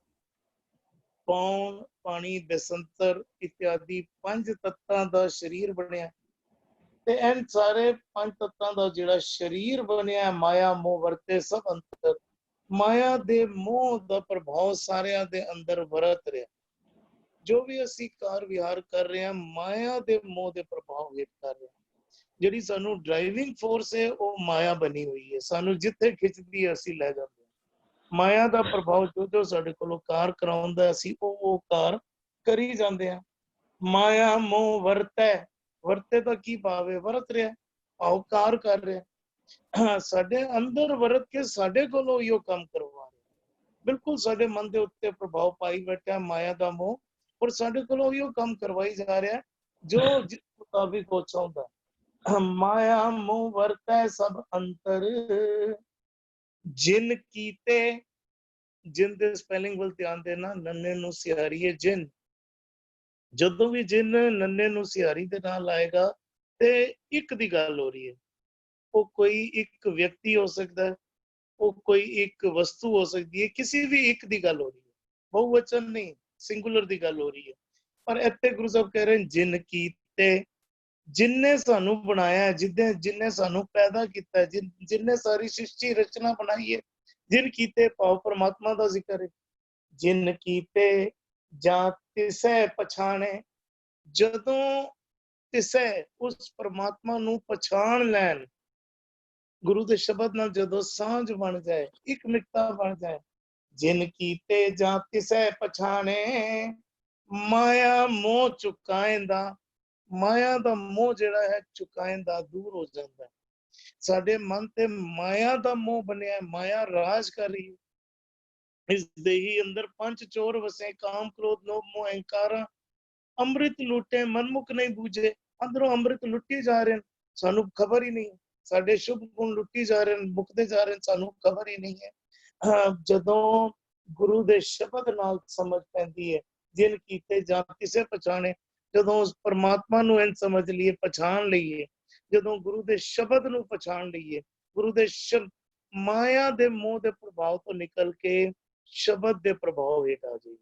ਪੌਣ ਪਾਣੀ ਬੈਸੰਤਰ ਇਤਿਆਦਿ ਪੰਜ ਤੱਤਾਂ ਦਾ ਸਰੀਰ ਬਣਿਆ, ਤੇ ਇਹਨਾਂ ਸਾਰੇ ਪੰਜ ਤੱਤਾਂ ਦਾ ਜਿਹੜਾ ਸਰੀਰ ਬਣਿਆ, ਮਾਇਆ ਮੋਹ ਵਰਤੇ ਸਭ ਅੰਤਰ, ਮਾਇਆ ਦੇ ਮੋਹ ਦਾ ਪ੍ਰਭਾਵ ਸਾਰਿਆਂ ਦੇ ਅੰਦਰ ਵਰਤ ਰਿਹਾ। ਜੋ ਵੀ ਅਸੀਂ ਕਾਰ ਵਿਹਾਰ ਕਰ ਰਹੇ ਹਾਂ, ਮਾਇਆ ਦੇ ਮੋਹ ਦੇ ਪ੍ਰਭਾਵ ਹੇਠ ਕਰ ਰਹੇ ਹਾਂ। ਜਿਹੜੀ ਸਾਨੂੰ ਡਰਾਈਵਿੰਗ ਫੋਰਸ ਹੈ ਉਹ ਮਾਇਆ ਬਣੀ ਹੋਈ ਹੈ, ਸਾਨੂੰ ਜਿੱਥੇ ਖਿੱਚਦੀ ਹੈ ਅਸੀਂ ਲੈ ਜਾਂਦੇ ਹਾਂ। ਮਾਇਆ ਦਾ ਪ੍ਰਭਾਵ ਜੋ ਸਾਡੇ ਕੋਲੋਂ ਕਾਰ ਕਰਾਉਂਦਾ, ਅਸੀਂ ਉਹ ਕਾਰ ਕਰੀ ਜਾਂਦੇ ਹਾਂ। ਮਾਇਆ ਮੋਹ ਵਰਤੇ ਤਾਂ ਕੀ ਭਾਵ ਹੈ? ਵਰਤ ਰਿਹਾ, ਆਓ ਕਾਰ ਕਰ ਰਿਹਾ। ਸਾਡੇ ਅੰਦਰ ਵਰਤ ਕੇ ਸਾਡੇ ਕੋਲੋਂ ਇਹੋ ਕੰਮ ਕਰਵਾ ਰਿਹਾ। ਬਿਲਕੁਲ ਸਾਡੇ ਮਨ ਦੇ ਉੱਤੇ ਪ੍ਰਭਾਵ ਪਾਈ ਬੈਠਾ ਮਾਇਆ ਦਾ ਮੋਹ, ਔਰ ਸਾਡੇ ਕੋਲੋਂ ਇਹੋ ਕੰਮ ਕਰਵਾਈ ਜਾ ਰਿਹਾ ਜੋ ਜਿਸ ਮੁਤਾਬਿਕ ਉਹ ਚਾਹੁੰਦਾ। ਮਾਇਆ ਮੋਹ ਵਰਤੈ ਸਭ ਅੰਤਰ, ਜਿਨ ਕੀਤੇ। ਜਿਨ ਦੇ ਸਪੈਲਿੰਗ ਵੱਲ ਧਿਆਨ ਦੇਣਾ, ਨੰਨੇ ਨੂੰ ਸਿਹਾਰੀ ਹੈ ਜਿਨ। ਜਦੋਂ ਵੀ ਜਿਨ ਨੰਨੇ ਨੂੰ ਸਿਹਾਰੀ ਦੇ ਨਾਲ ਆਏਗਾ ਤੇ ਇੱਕ ਦੀ ਗੱਲ ਹੋ ਰਹੀ ਹੈ। ਉਹ ਕੋਈ ਇੱਕ ਵਿਅਕਤੀ ਹੋ ਸਕਦਾ ਹੈ, ਉਹ ਕੋਈ ਇੱਕ ਵਸਤੂ ਹੋ ਸਕਦੀ ਹੈ, ਕਿਸੇ ਵੀ ਇੱਕ ਦੀ ਗੱਲ ਹੋ ਰਹੀ ਹੈ, ਬਹੁਵਚਨ ਨਹੀਂ, ਸਿੰਗੂਲਰ ਦੀ ਗੱਲ ਹੋ ਰਹੀ ਹੈ। ਪਰ ਇੱਥੇ ਗੁਰੂ ਸਾਹਿਬ ਕਹਿ ਰਹੇ ਜਿਨ ਕੀਤੇ, ਜਿਨਨੇ ਸਾਨੂੰ ਬਣਾਇਆ, ਜਿਨਨੇ ਸਾਨੂੰ ਪੈਦਾ ਕੀਤਾ, ਜਿਨਨੇ ਸਾਰੀ ਸ੍ਰਿਸ਼ਟੀ ਰਚਨਾ ਬਣਾਈ ਹੈ। ਜਿਨ ਕੀਤੇ ਭਾਵ ਪਰਮਾਤਮਾ ਦਾ ਜ਼ਿਕਰ ਹੈ। ਜਿਨ ਕੀਤੇ ਜਾਂ ਤਿਸੈ ਪਛਾਣੇ, ਜਦੋਂ ਤਿਸੈ ਉਸ ਪਰਮਾਤਮਾ ਨੂੰ ਪਛਾਣ ਲੈਣ, ਗੁਰੂ ਦੇ ਸ਼ਬਦ ਨਾਲ ਜਦੋਂ ਸਾਂਝ ਬਣ ਜਾਏ, ਇੱਕ ਮਿੱਕਤਾ ਬਣ ਜਾਏ। ਜਿਨ ਕੀਤੇ ਜਾਂ ਤਿਸੈ ਪਛਾਣੇ, ਮਾਇਆ ਮੋਹ ਚੁਕਾਏਂਦਾ। ਮਾਇਆ ਦਾ ਮੋਹ ਜਿਹੜਾ ਹੈ ਚੁਕਾਏਂਦਾ, ਦੂਰ ਹੋ ਜਾਂਦਾ ਹੈ। ਸਾਡੇ ਮਨ ਤੇ ਮਾਇਆ ਦਾ ਮੋਹ ਬਣਿਆ, ਮਾਇਆ ਰਾਜ ਕਰ ਰਹੀ ਹੈ। ਇਸ ਦੇਹੀ ਅੰਦਰ ਪੰਜ ਚੋਰ ਵਸੇ, ਕਾਮ ਕ੍ਰੋਧ ਲੋਭ ਮੋਹ ਅਹੰਕਾਰ। ਅੰਮ੍ਰਿਤ ਲੁੱਟੇ ਮਨਮੁਖ ਨਹੀਂ ਬੂਝੇ। ਅੰਦਰੋਂ ਅੰਮ੍ਰਿਤ ਲੁੱਟੀ ਜਾ ਰਹੇ, ਸਾਨੂੰ ਖਬਰ ਹੀ ਨਹੀਂ। ਸਾਡੇ ਸ਼ੁਭ ਗੁਣ ਲੁੱਟੀ ਜਾ ਰਹੇ, ਮੁਕਦੇ ਜਾ ਰਹੇ, ਸਾਨੂੰ ਖਬਰ ਹੀ ਨਹੀਂ ਹੈ। ਜਦੋਂ ਗੁਰੂ ਦੇ ਸ਼ਬਦ ਨਾਲ ਸਮਝ ਪੈਂਦੀ ਹੈ, ਜਿਨ ਕੀਤੇ ਜਾਂ ਕਿਸੇ ਪਛਾਣੇ, ਜਦੋਂ ਉਸ ਪਰਮਾਤਮਾ ਨੂੰ ਇੰਝ ਸਮਝ ਲਈਏ, ਪਛਾਣ ਲਈਏ, ਜਦੋਂ ਗੁਰੂ ਦੇ ਸ਼ਬਦ ਨੂੰ ਪਛਾਣ ਲਈਏ, ਗੁਰੂ ਦੇ ਮਾਇਆ ਦੇ ਮੋਹ ਦੇ ਪ੍ਰਭਾਵ ਤੋਂ ਨਿਕਲ ਕੇ ਸ਼ਬਦ ਦੇ ਪ੍ਰਭਾਵ ਹੇਠ ਆ ਜਾਈਏ।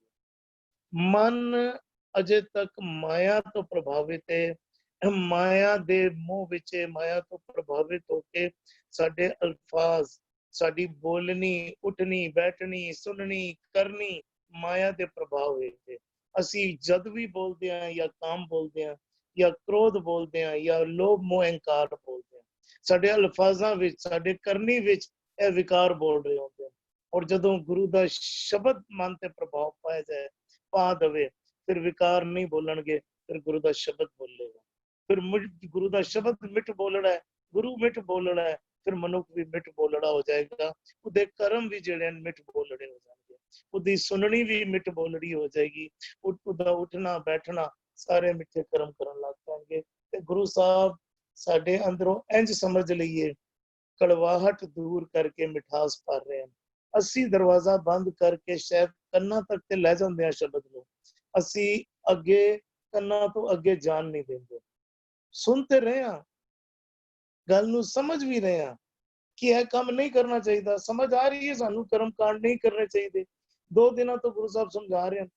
ਮਨ ਅਜੇ ਤੱਕ ਮਾਇਆ ਤੋਂ ਪ੍ਰਭਾਵਿਤ ਹੈ, ਮਾਇਆ ਦੇ ਮੋਹ ਵਿੱਚ, ਮਾਇਆ ਤੋਂ ਪ੍ਰਭਾਵਿਤ ਹੋ ਕੇ ਸਾਡੇ ਅਲਫਾਜ਼, ਸਾਡੀ ਬੋਲਣੀ, ਉੱਠਣੀ, ਬੈਠਣੀ, ਸੁਣਨੀ, ਕਰਨੀ ਮਾਇਆ ਦੇ ਪ੍ਰਭਾਵ ਵਿੱਚ। ਅਸੀਂ ਜਦ ਵੀ ਬੋਲਦੇ ਹਾਂ ਜਾਂ ਕਾਮ ਬੋਲਦੇ ਹਾਂ ਜਾਂ ਕ੍ਰੋਧ ਬੋਲਦੇ ਹਾਂ ਜਾਂ ਲੋਭ ਮੋਹ ਅਹੰਕਾਰ ਬੋਲਦੇ ਹਾਂ, ਸਾਡੇ ਅਲਫਾਜ਼ਾਂ ਵਿੱਚ, ਸਾਡੇ ਕਰਨੀ ਵਿੱਚ ਇਹ ਵਿਕਾਰ ਬੋਲ ਰਹੇ ਹੁੰਦੇ ਹਨ। ਔਰ ਜਦੋਂ ਗੁਰੂ ਦਾ ਸ਼ਬਦ ਮਨ ਤੇ ਪ੍ਰਭਾਵ ਪਾਇਆ ਜਾਏ, ਪਾ ਦਵੇ, ਫਿਰ ਵਿਕਾਰ ਨਹੀਂ ਬੋਲਣਗੇ, ਫਿਰ ਗੁਰੂ ਦਾ ਸ਼ਬਦ ਬੋਲੇਗਾ। ਫਿਰ ਗੁਰੂ ਦਾ ਸ਼ਬਦ ਮਿੱਠ ਬੋਲਣਾ ਹੈ, ਗੁਰੂ ਮਿੱਠ ਬੋਲਣਾ ਹੈ, ਫਿਰ ਮਨੁੱਖ ਵੀ ਮਿੱਠ ਬੋਲਣਾ ਹੋ ਜਾਏਗਾ। ਉਹਦੇ ਕਰਮ ਵੀ ਜਿਹੜੇ ਮਿੱਠ ਬੋਲਣੇ ਹੋ ਜਾਣਗੇ, ਉਹਦੀ ਸੁਣਨੀ ਵੀ ਮਿੱਠ ਬੋਲੜੀ ਹੋ ਜਾਏਗੀ। ਉਹਦਾ ਉੱਠਣਾ ਬੈਠਣਾ ਸਾਰੇ ਮਿੱਠੇ ਕਰਮ ਕਰਨ ਲੱਗ ਪੈਣਗੇ। ਤੇ ਗੁਰੂ ਸਾਹਿਬ ਸਾਡੇ ਅੰਦਰੋਂ ਇੰਝ ਸਮਝ ਲਈਏ, ਕੜਵਾਹਟ ਦੂਰ ਕਰਕੇ ਮਿਠਾਸ ਭਰ ਰਹੇ ਹਨ। ਅਸੀਂ ਦਰਵਾਜ਼ਾ ਬੰਦ ਕਰਕੇ ਸ਼ਾਇਦ ਕੰਨਾਂ ਤੱਕ ਤੇ ਲੈ ਜਾਂਦੇ ਹਾਂ ਸ਼ਬਦ ਨੂੰ, ਅਸੀਂ ਅੱਗੇ ਕੰਨਾਂ ਤੋਂ ਅੱਗੇ ਜਾਣ ਨਹੀਂ ਦਿੰਦੇ। ਸੁਣ ਤੇ ਰਹੇ ਹਾਂ, ਗੱਲ ਨੂੰ ਸਮਝ ਵੀ ਰਹੇ ਹਾਂ ਕਿ ਇਹ ਕੰਮ ਨਹੀਂ ਕਰਨਾ ਚਾਹੀਦਾ, ਸਮਝ ਆ ਰਹੀ ਹੈ ਸਾਨੂੰ ਕਰਮ ਕਾਂਡ ਨਹੀਂ ਕਰਨੇ ਚਾਹੀਦੇ। 2 ਦਿਨਾਂ ਤੋਂ ਗੁਰੂ ਸਾਹਿਬ ਸਮਝਾ ਰਹੇ ਹਨ,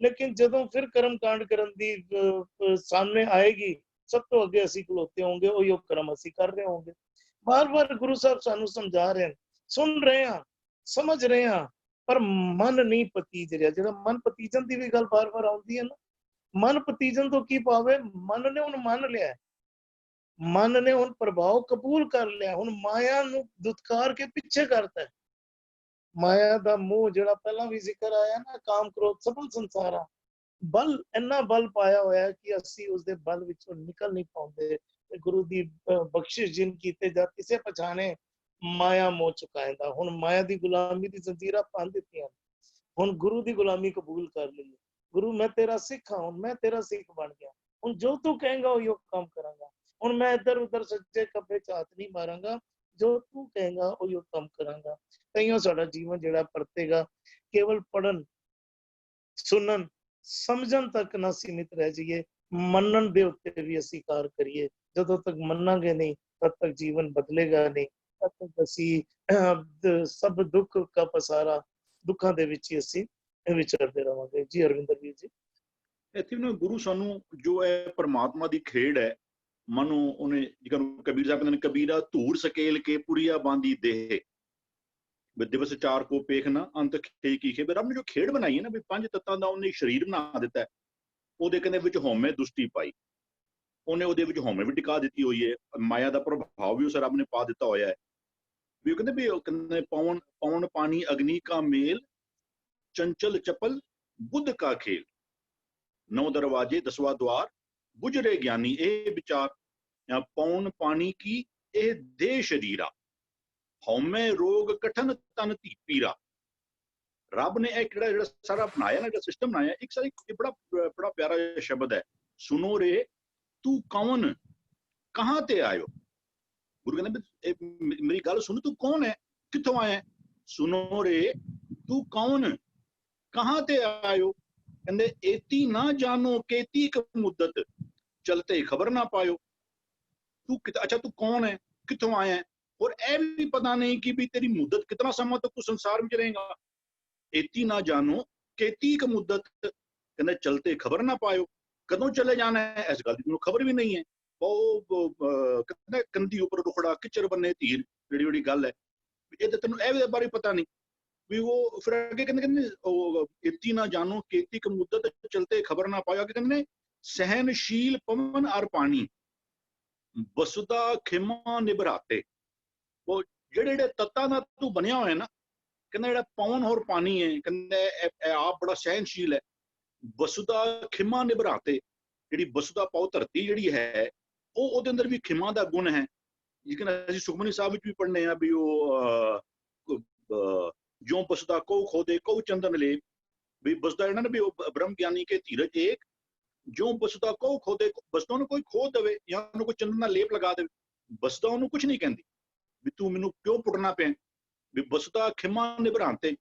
ਲੇਕਿਨ ਜਦੋਂ ਫਿਰ ਕਰਮ ਕਾਂਡ ਕਰਨ ਦੀ ਸਾਹਮਣੇ ਆਏਗੀ, ਸਭ ਤੋਂ ਅੱਗੇ ਅਸੀਂ ਖਲੋਤੇ ਹੋਵਾਂਗੇ, ਉਹੀ ਕਰਮ ਅਸੀਂ ਕਰ ਰਹੇ ਹੋਵਾਂਗੇ। ਬਾਰ-ਬਾਰ ਗੁਰੂ ਸਾਹਿਬ ਸਾਨੂੰ ਸਮਝਾ ਰਹੇ ਹਨ, ਸੁਣ ਰਹੇ ਹਾਂ, ਸਮਝ ਰਹੇ ਹਾਂ, ਪਰ ਮਨ ਨਹੀਂ ਪਤੀਜ ਰਿਹਾ। ਜਿਹੜਾ ਮਨ ਪਤੀਜਨ ਦੀ ਵੀ ਗੱਲ ਬਾਰ-ਬਾਰ ਆਉਂਦੀ ਹੈ ਨਾ, ਮਨ ਪਤੀਜਨ ਤੋਂ ਕੀ ਭਾਵੇਂ? ਮਨ ਨੇ ਹੁਣ ਮੰਨ ਲਿਆ, ਮਨ ਨੇ ਹੁਣ ਪ੍ਰਭਾਵ ਕਬੂਲ ਕਰ ਲਿਆ, ਹੁਣ ਮਾਇਆ ਨੂੰ ਦੁਤਕਾਰ ਕੇ ਪਿੱਛੇ ਕਰਤਾ। ਮਾਇਆ ਦਾ ਮੋਹ ਜਿਹੜਾ ਪਹਿਲਾਂ ਵੀ ਜ਼ਿਕਰ ਆਇਆ ਨਾ, ਕਾਮ ਕ੍ਰੋਧ ਸਭਲ ਸੰਸਾਰਾ, ਬਲ ਇੰਨਾ ਬਲ ਪਾਇਆ ਹੋਇਆ ਕਿ ਅਸੀਂ ਉਸਦੇ ਬਲ ਵਿੱਚੋਂ ਨਿਕਲ ਨਹੀਂ ਪਾਉਂਦੇ। ਤੇ ਗੁਰੂ ਦੀ ਬਖਸ਼ਿਸ਼ ਜਿਨ ਕੀਤੇ ਜਾਂ ਕਿਸੇ ਪਛਾਣੇ, ਮਾਇਆ ਮੋਹ ਚੁਕਾਏਂਦਾ। ਹੁਣ ਮਾਇਆ ਦੀ ਗੁਲਾਮੀ ਦੀ ਜ਼ੰਜੀਰਾਂ ਭੰਨ ਦਿੱਤੀਆਂ, ਹੁਣ ਗੁਰੂ ਦੀ ਗੁਲਾਮੀ ਕਬੂਲ ਕਰ ਲਈ। ਗੁਰੂ ਮੈਂ ਤੇਰਾ ਸਿੱਖ ਹਾਂ, ਹੁਣ ਮੈਂ ਤੇਰਾ ਸਿੱਖ ਬਣ ਗਿਆ, ਹੁਣ ਜੋ ਤੂੰ ਕਹੇਂਗਾ ਉਹ ਕੰਮ ਕਰਾਂਗਾ। ਹੁਣ ਮੈਂ ਇੱਧਰ ਉੱਧਰ ਸੱਜੇ ਖੱਬੇ ਹੱਥ ਨਹੀਂ ਮਾਰਾਂਗਾ, ਜੋ ਤੂੰ ਕਹੇਂਗਾ ਉਹ ਕੰਮ ਕਰਾਂਗਾ। ਤਾਈਓ ਸਾਡਾ ਜੀਵਨ ਜਿਹੜਾ ਪਰਤੇਗਾ। ਕੇਵਲ ਪੜਨ, ਸੁਣਨ, ਸਮਝਣ ਤੱਕ ਨਾ ਸੀਮਿਤ ਰਹਿ ਜਾਈਏ, ਮੰਨਣ ਦੇ ਉੱਤੇ ਵੀ ਅਸੀਂ ਕਾਰ ਕਰੀਏ। ਜਦੋਂ ਤੱਕ ਮੰਨਾਂਗੇ ਨਹੀਂ, ਤਦ ਤੱਕ ਜੀਵਨ ਬਦਲੇਗਾ ਨਹੀਂ, ਤਦ ਤੱਕ ਅਸੀਂ ਸਭ ਦੁੱਖ ਦਾ ਪਸਾਰਾ, ਦੁੱਖਾਂ ਦੇ ਵਿੱਚ ਹੀ ਅਸੀਂ ਵਿਚਰਦੇ ਰਵਾਂਗੇ। ਜੀ ਅਰਵਿੰਦਰ ਵੀਰ ਜੀ। ਇੱਥੇ ਨਾ ਗੁਰੂ ਸਾਨੂੰ ਜੋ ਹੈ ਪਰਮਾਤਮਾ ਦੀ ਖੇਡ ਹੈ, ਮਨੋਂ ਉਹਨੇ, ਜਿਹਨੂੰ ਕਬੀਰ ਸਾਹਿਬ ਕਹਿੰਦੇ ਨੇ, ਕਬੀਰਾ ਧੂੜ ਸਕੇਲ ਕੇ ਪੁਰੀਆ ਬਾਂਦੀ ਦੇਹ। ਵੀ ਦਿਵਸ ਚਾਰ ਕੋ ਪੇਖਣਾ ਅੰਤ ਖੇ ਕੀ ਖੇ। ਵੀ ਰੱਬ ਨੇ ਜੋ ਖੇਡ ਬਣਾਈ ਹੈ ਨਾ, ਵੀ ਪੰਜ ਤੱਤਾਂ ਦਾ ਉਹਨੇ ਸਰੀਰ ਬਣਾ ਦਿੱਤਾ ਹੈ, ਉਹਦੇ ਕਹਿੰਦੇ ਵਿੱਚ ਹਉਮੈ ਦੁਸ਼ਟੀ ਪਾਈ, ਉਹਨੇ ਉਹਦੇ ਵਿੱਚ ਹਉਮੈ ਵੀ ਟਿਕਾ ਦਿੱਤੀ ਹੋਈ ਹੈ, ਮਾਇਆ ਦਾ ਪ੍ਰਭਾਵ ਵੀ ਉਸ ਰੱਬ ਨੇ ਪਾ ਦਿੱਤਾ ਹੋਇਆ ਹੈ। ਵੀ ਉਹ ਕਹਿੰਦੇ ਵੀ ਉਹ ਕਹਿੰਦੇ ਪਵਨ ਪਵਨ ਪਾਣੀ ਅਗਨੀ ਕਾ ਮੇਲ, ਚੰਚਲ ਚਪਲ ਬੁੱਧ ਕਾ ਖੇਲ, 9 ਦਰਵਾजे 10ਵਾਂ द्वार ਗੁਜਰੇ ਗਿਆਨੀ ਇਹ ਵਿਚਾਰ, ਜਾਂ ਪੌਣ ਪਾਣੀ ਕੀ ਇਹ ਦੇਹ ਸ਼ਰੀਰਾ, ਹਉਮੈ ਰੋਗ ਕਠਨ ਤਨ ਧੀ ਪੀਰਾ। ਰੱਬ ਨੇ ਇਹ ਜਿਹੜਾ ਸਾਰਾ ਬਣਾਇਆ ਨਾ, ਜਿਹੜਾ ਸਿਸਟਮ ਬਣਾਇਆ, ਇੱਕ ਸਾਰੀ ਬੜਾ ਬੜਾ ਪਿਆਰਾ ਜਿਹਾ ਸ਼ਬਦ ਹੈ, ਸੁਨੋ ਰੇ ਤੂੰ ਕੌਣ ਕਹਾਂ ਤੇ ਆਇਓ। ਗੁਰੂ ਕਹਿੰਦੇ ਮੇਰੀ ਗੱਲ ਸੁਣ, ਤੂੰ ਕੌਣ ਹੈ, ਕਿੱਥੋਂ ਆਇਆ? ਸੁਨੋ ਰੇ ਤੂੰ ਕੌਣ ਕਹਾਂ ਤੇ ਆਇਓ। ਕਹਿੰਦੇ ਏਤੀ ਨਾ ਜਾਣੋ ਕੇਤੀ ਕ ਮੁੱਦਤ, ਚਲਤੇ ਖਬਰ ਨਾ ਪਾਇਓ। ਤੂੰ ਅੱਛਾ ਤੂੰ ਕੌਣ ਹੈ, ਕਿੱਥੋਂ ਆਇਆ, और ਇਹ भी पता नहीं कि भी तेरी मुद्दत कितना समय तक तू संसार में रहेगा। एती ना जानो केती क मुद्दत, कहते चलते खबर ना पायो, कदों चले जाना है इस गल की खबर भी नहीं है। कहते कंधी उपर रुखड़ा किचर बने तीर, जेड़ी जेड़ी गल है ये तो तेन ए बारे पता नहीं भी। वो फिर अगे कहते एती ना जानो केती क मुद्दत, चलते खबर ना पायो। आगे कहते सहनशील पवन और पानी, वसुदा खिमा निभराते। वो ਜਿਹੜੇ ਜਿਹੜੇ ਤੱਤਾਂ ਦਾ ਤੂੰ ਬਣਿਆ ਹੋਇਆ ਨਾ, ਕਹਿੰਦਾ ਜਿਹੜਾ ਪਵਨ ਹੋਰ ਪਾਣੀ ਹੈ, ਕਹਿੰਦਾ ਆਪ ਬੜਾ ਸਹਿਨਸ਼ੀਲ ਹੈ। ਵਸੁਦਾ ਖਿਮਾ ਨਿਭਰਾਤੇ, ਜਿਹੜੀ ਵਸੁਦਾ ਪਾਉ ਧਰਤੀ ਜਿਹੜੀ ਹੈ, ਉਹ ਉਹਦੇ ਅੰਦਰ ਵੀ ਖਿਮਾ ਦਾ ਗੁਣ ਹੈ। ਲੇਕਿਨ ਅਸੀਂ ਸੁਖਮਨੀ ਸਾਹਿਬ ਵਿੱਚ ਵੀ ਪੜ੍ਹਨੇ ਆ ਵੀ ਉਹ ਜੋ ਵਸੁਦਾ ਕੋ ਖੋਦੇ ਕੋ ਚੰਦਨ ਲੈ, ਵੀ ਵਸੁਦਾ ਇਹਨਾਂ ਨੇ ਵੀ ਉਹ ਬ੍ਰਹਮ ਗਿਆਨੀ ਕੇ ਧੀਰਜ ਏਕ, ਜੋ ਵਸੁਦਾ ਕੋ ਖੋਦੇ, ਵਸੁਦਾ ਨੂੰ ਕੋਈ ਖੋਦ ਦੇਵੇ ਜਾਂ ਉਹਨੂੰ ਕੋਈ ਚੰਦਨ ਦਾ ਲੇਪ ਲਗਾ ਦੇਵੇ, ਵਸੁਦਾ ਉਹਨੂੰ ਕੁਝ ਨਹੀਂ ਕਹਿੰਦੀ ਵੀ ਤੂੰ ਮੈਨੂੰ ਕਿਉਂ ਪੁੱਟਣਾ ਪਿਆ। ਵੀ ਵਸੁਦਾ ਖਿਮਾ ਨਿਭਰਾਤੇ,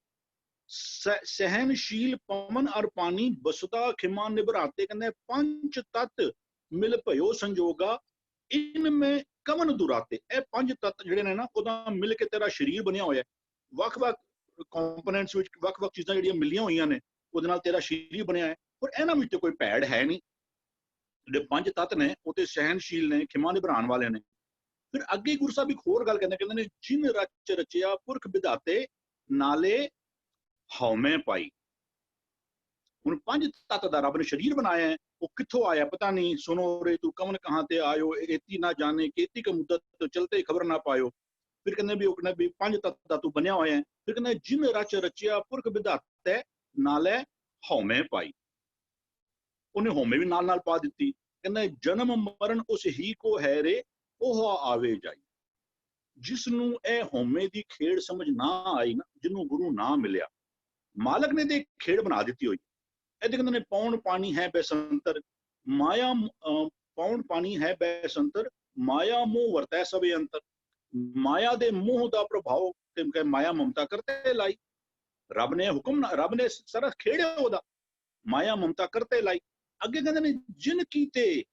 ਸਹਿਨਸ਼ੀਲ ਪਵਨ ਔਰ ਪਾਣੀ, ਵਸੁਦਾ ਖਿਮਾ ਨਿਭਰਾਤੇ। ਕਹਿੰਦੇ ਪੰਜ ਤੱਤ ਮਿਲ ਭਇਓ ਸੰਜੋਗਾ, ਇਨ ਮੈਂ ਕਵਨ ਦੁਰਾਤੇ। ਇਹ ਪੰਜ ਤੱਤ ਜਿਹੜੇ ਨੇ ਨਾ, ਉਹਦਾ ਮਿਲ ਕੇ ਤੇਰਾ ਸਰੀਰ ਬਣਿਆ ਹੋਇਆ, ਵੱਖ-ਵੱਖ ਕੰਪੋਨੈਂਟਸ ਵਿੱਚ ਵੱਖ-ਵੱਖ ਚੀਜ਼ਾਂ ਜਿਹੜੀਆਂ ਮਿਲੀਆਂ ਹੋਈਆਂ ਨੇ, ਉਹਦੇ ਨਾਲ ਤੇਰਾ ਸਰੀਰ ਬਣਿਆ ਹੈ। ਔਰ ਇਹਨਾਂ ਵਿੱਚ ਕੋਈ ਭੈੜ ਹੈ ਨਹੀਂ। ਜਿਹੜੇ ਪੰਜ ਤੱਤ ਨੇ ਉਹ ਤੇ ਸਹਿਨਸ਼ੀਲ ਨੇ, ਖਿਮਾ ਨਿਭਰਾਉਣ ਵਾਲੇ ਨੇ। ਫਿਰ ਅੱਗੇ ਗੁਰੂ ਸਾਹਿਬ ਇੱਕ ਹੋਰ ਗੱਲ ਕਹਿੰਦੇ ਨੇ, ਜਿਨ ਰਚ ਰਚਿਆ ਪੁਰਖ ਵਿਧਾਤੇ, ਨਾਲੇ ਹਉਮੈ ਪਾਈ। ਹੁਣ ਪੰਜ ਤੱਤ ਦਾ ਰੱਬ ਨੇ ਸਰੀਰ ਬਣਾਇਆ ਹੈ, ਉਹ ਕਿੱਥੋਂ ਆਇਆ ਪਤਾ ਨਹੀਂ। ਸੁਨੋ ਰੇ ਤੂੰ ਕਵਨ ਕਹਾਂ ਤੇ ਆਇਓ, ਏਤੀ ਨਾ ਜਾਣੇ ਕੇਤੀ ਕ ਮੁੱਦਤ, ਚਲਤੇ ਖਬਰ ਨਾ ਪਾਇਓ। ਫਿਰ ਕਹਿੰਦੇ ਵੀ ਉਹ ਕਹਿੰਦੇ ਵੀ ਪੰਜ ਤੱਤ ਦਾ ਤੂੰ ਬਣਿਆ ਹੋਇਆ ਹੈ। ਫਿਰ ਕਹਿੰਦੇ ਜਿਨ ਰਚ ਰਚਿਆ ਪੁਰਖ ਵਿਧਾਤੇ, ਨਾਲੇ ਹਉਮੈ ਪਾਈ। ਉਹਨੇ ਹਉਮੈ ਵੀ ਨਾਲ ਨਾਲ ਪਾ ਦਿੱਤੀ। ਕਹਿੰਦਾ ਜਨਮ ਮਰਨ ਉਸ ਹੀ ਕੋ ਹੈ ਰੇ, ਉਹ ਆਵੇ ਜਾਈ। ਜਿਸ ਨੂੰ ਇਹ ਹਉਮੈ ਦੀ ਖੇਡ ਸਮਝ ਨਾ ਆਈ ਨਾ, ਜਿਹਨੂੰ ਗੁਰੂ ਨਾ ਮਿਲਿਆ, ਮਾਲਕ ਨੇ ਤੇ ਖੇਡ ਬਣਾ ਦਿੱਤੀ ਹੋਈ। ਇਹਦੇ ਕਹਿੰਦੇ ਨੇ ਪੌਣ ਪਾਣੀ ਹੈ ਬੈਸੰਤਰ, ਮਾਇਆ ਪੌਣ ਪਾਣੀ ਹੈ ਬੈਸੰਤਰ, ਮਾਇਆ ਮੋਹ ਵਰਤੈ ਸਭੇ ਅੰਤਰ। ਮਾਇਆ ਦੇ ਮੋਹ ਦਾ ਪ੍ਰਭਾਵ ਤੇ ਮਾਇਆ ਮਮਤਾ ਕਰਤੇ ਲਾਈ। ਰੱਬ ਨੇ ਹੁਕਮ, ਰੱਬ ਨੇ ਸਾਰਾ ਖੇਡਿਆ ਉਹਦਾ, ਮਾਇਆ ਮਮਤਾ ਕਰਤੇ ਲਾਈ। ਅੱਗੇ ਕਹਿੰਦੇ ਨੇ ਜਿਨ ਕੀਤੇ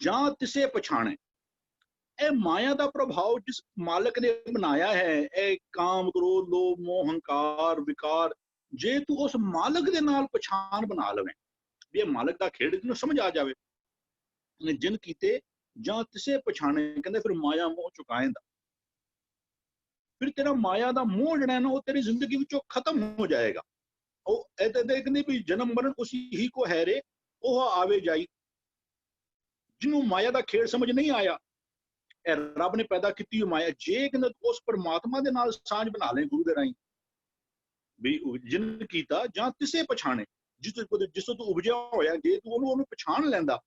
ਜਾਂ ਤਿਸੇ ਪਛਾਣੇ। ਇਹ ਮਾਇਆ ਦਾ ਪ੍ਰਭਾਵ ਜਿਸ ਮਾਲਕ ਨੇ ਬਣਾਇਆ ਹੈ, ਇਹ ਕਾਮ ਕ੍ਰੋਧ ਲੋਭ ਮੋਹ ਹੰਕਾਰ ਵਿਕਾਰ, ਜੇ ਤੂੰ ਉਸ ਮਾਲਕ ਦੇ ਨਾਲ ਪਛਾਣ ਬਣਾ ਲਵੇਂ, ਵੀ ਇਹ ਮਾਲਕ ਦਾ ਖੇਡ ਤੈਨੂੰ ਸਮਝ ਆ ਜਾਵੇ। ਜਿਨ ਕੀਤੇ ਜਾਂ ਤਿਸੇ ਪਛਾਣੇ, ਕਹਿੰਦੇ ਫਿਰ ਮਾਇਆ ਮੋਹ ਚੁਕਾਏਂਦਾ। ਫਿਰ ਤੇਰਾ ਮਾਇਆ ਦਾ ਮੋਹ ਜਿਹੜਾ ਨਾ, ਉਹ ਤੇਰੀ ਜ਼ਿੰਦਗੀ ਵਿੱਚੋਂ ਖਤਮ ਹੋ ਜਾਏਗਾ। ਉਹ ਇਹ ਦੇਖਦੇ ਵੀ ਜਨਮ ਮਰਨ ਉਸੀ ਹੀ ਕੋ ਹੈ ਰੇ, ਉਹ ਆਵੇ ਜਾਈ। ਜਿਹਨੂੰ ਮਾਇਆ ਦਾ ਖੇਡ ਸਮਝ ਨਹੀਂ ਆਇਆ, ਇਹ ਰੱਬ ਨੇ ਪੈਦਾ ਕੀਤੀ ਮਾਇਆ, ਜੇ ਕਹਿੰਦੇ ਉਸ ਪਰਮਾਤਮਾ ਦੇ ਨਾਲ ਸਾਂਝ ਬਣਾ ਲੈ ਗੁਰੂ ਦੇ ਰਾਹੀਂ, ਵੀ ਜਿਨ ਕੀਤਾ ਜਾਂ ਤਿਸੇ ਪਛਾਣੇ, ਜਿਸ ਤੋਂ ਤੂੰ ਉਪਜਿਆ ਹੋਇਆ, ਜੇ ਤੂੰ ਉਹਨੂੰ ਪਛਾਣ ਲੈਂਦਾ,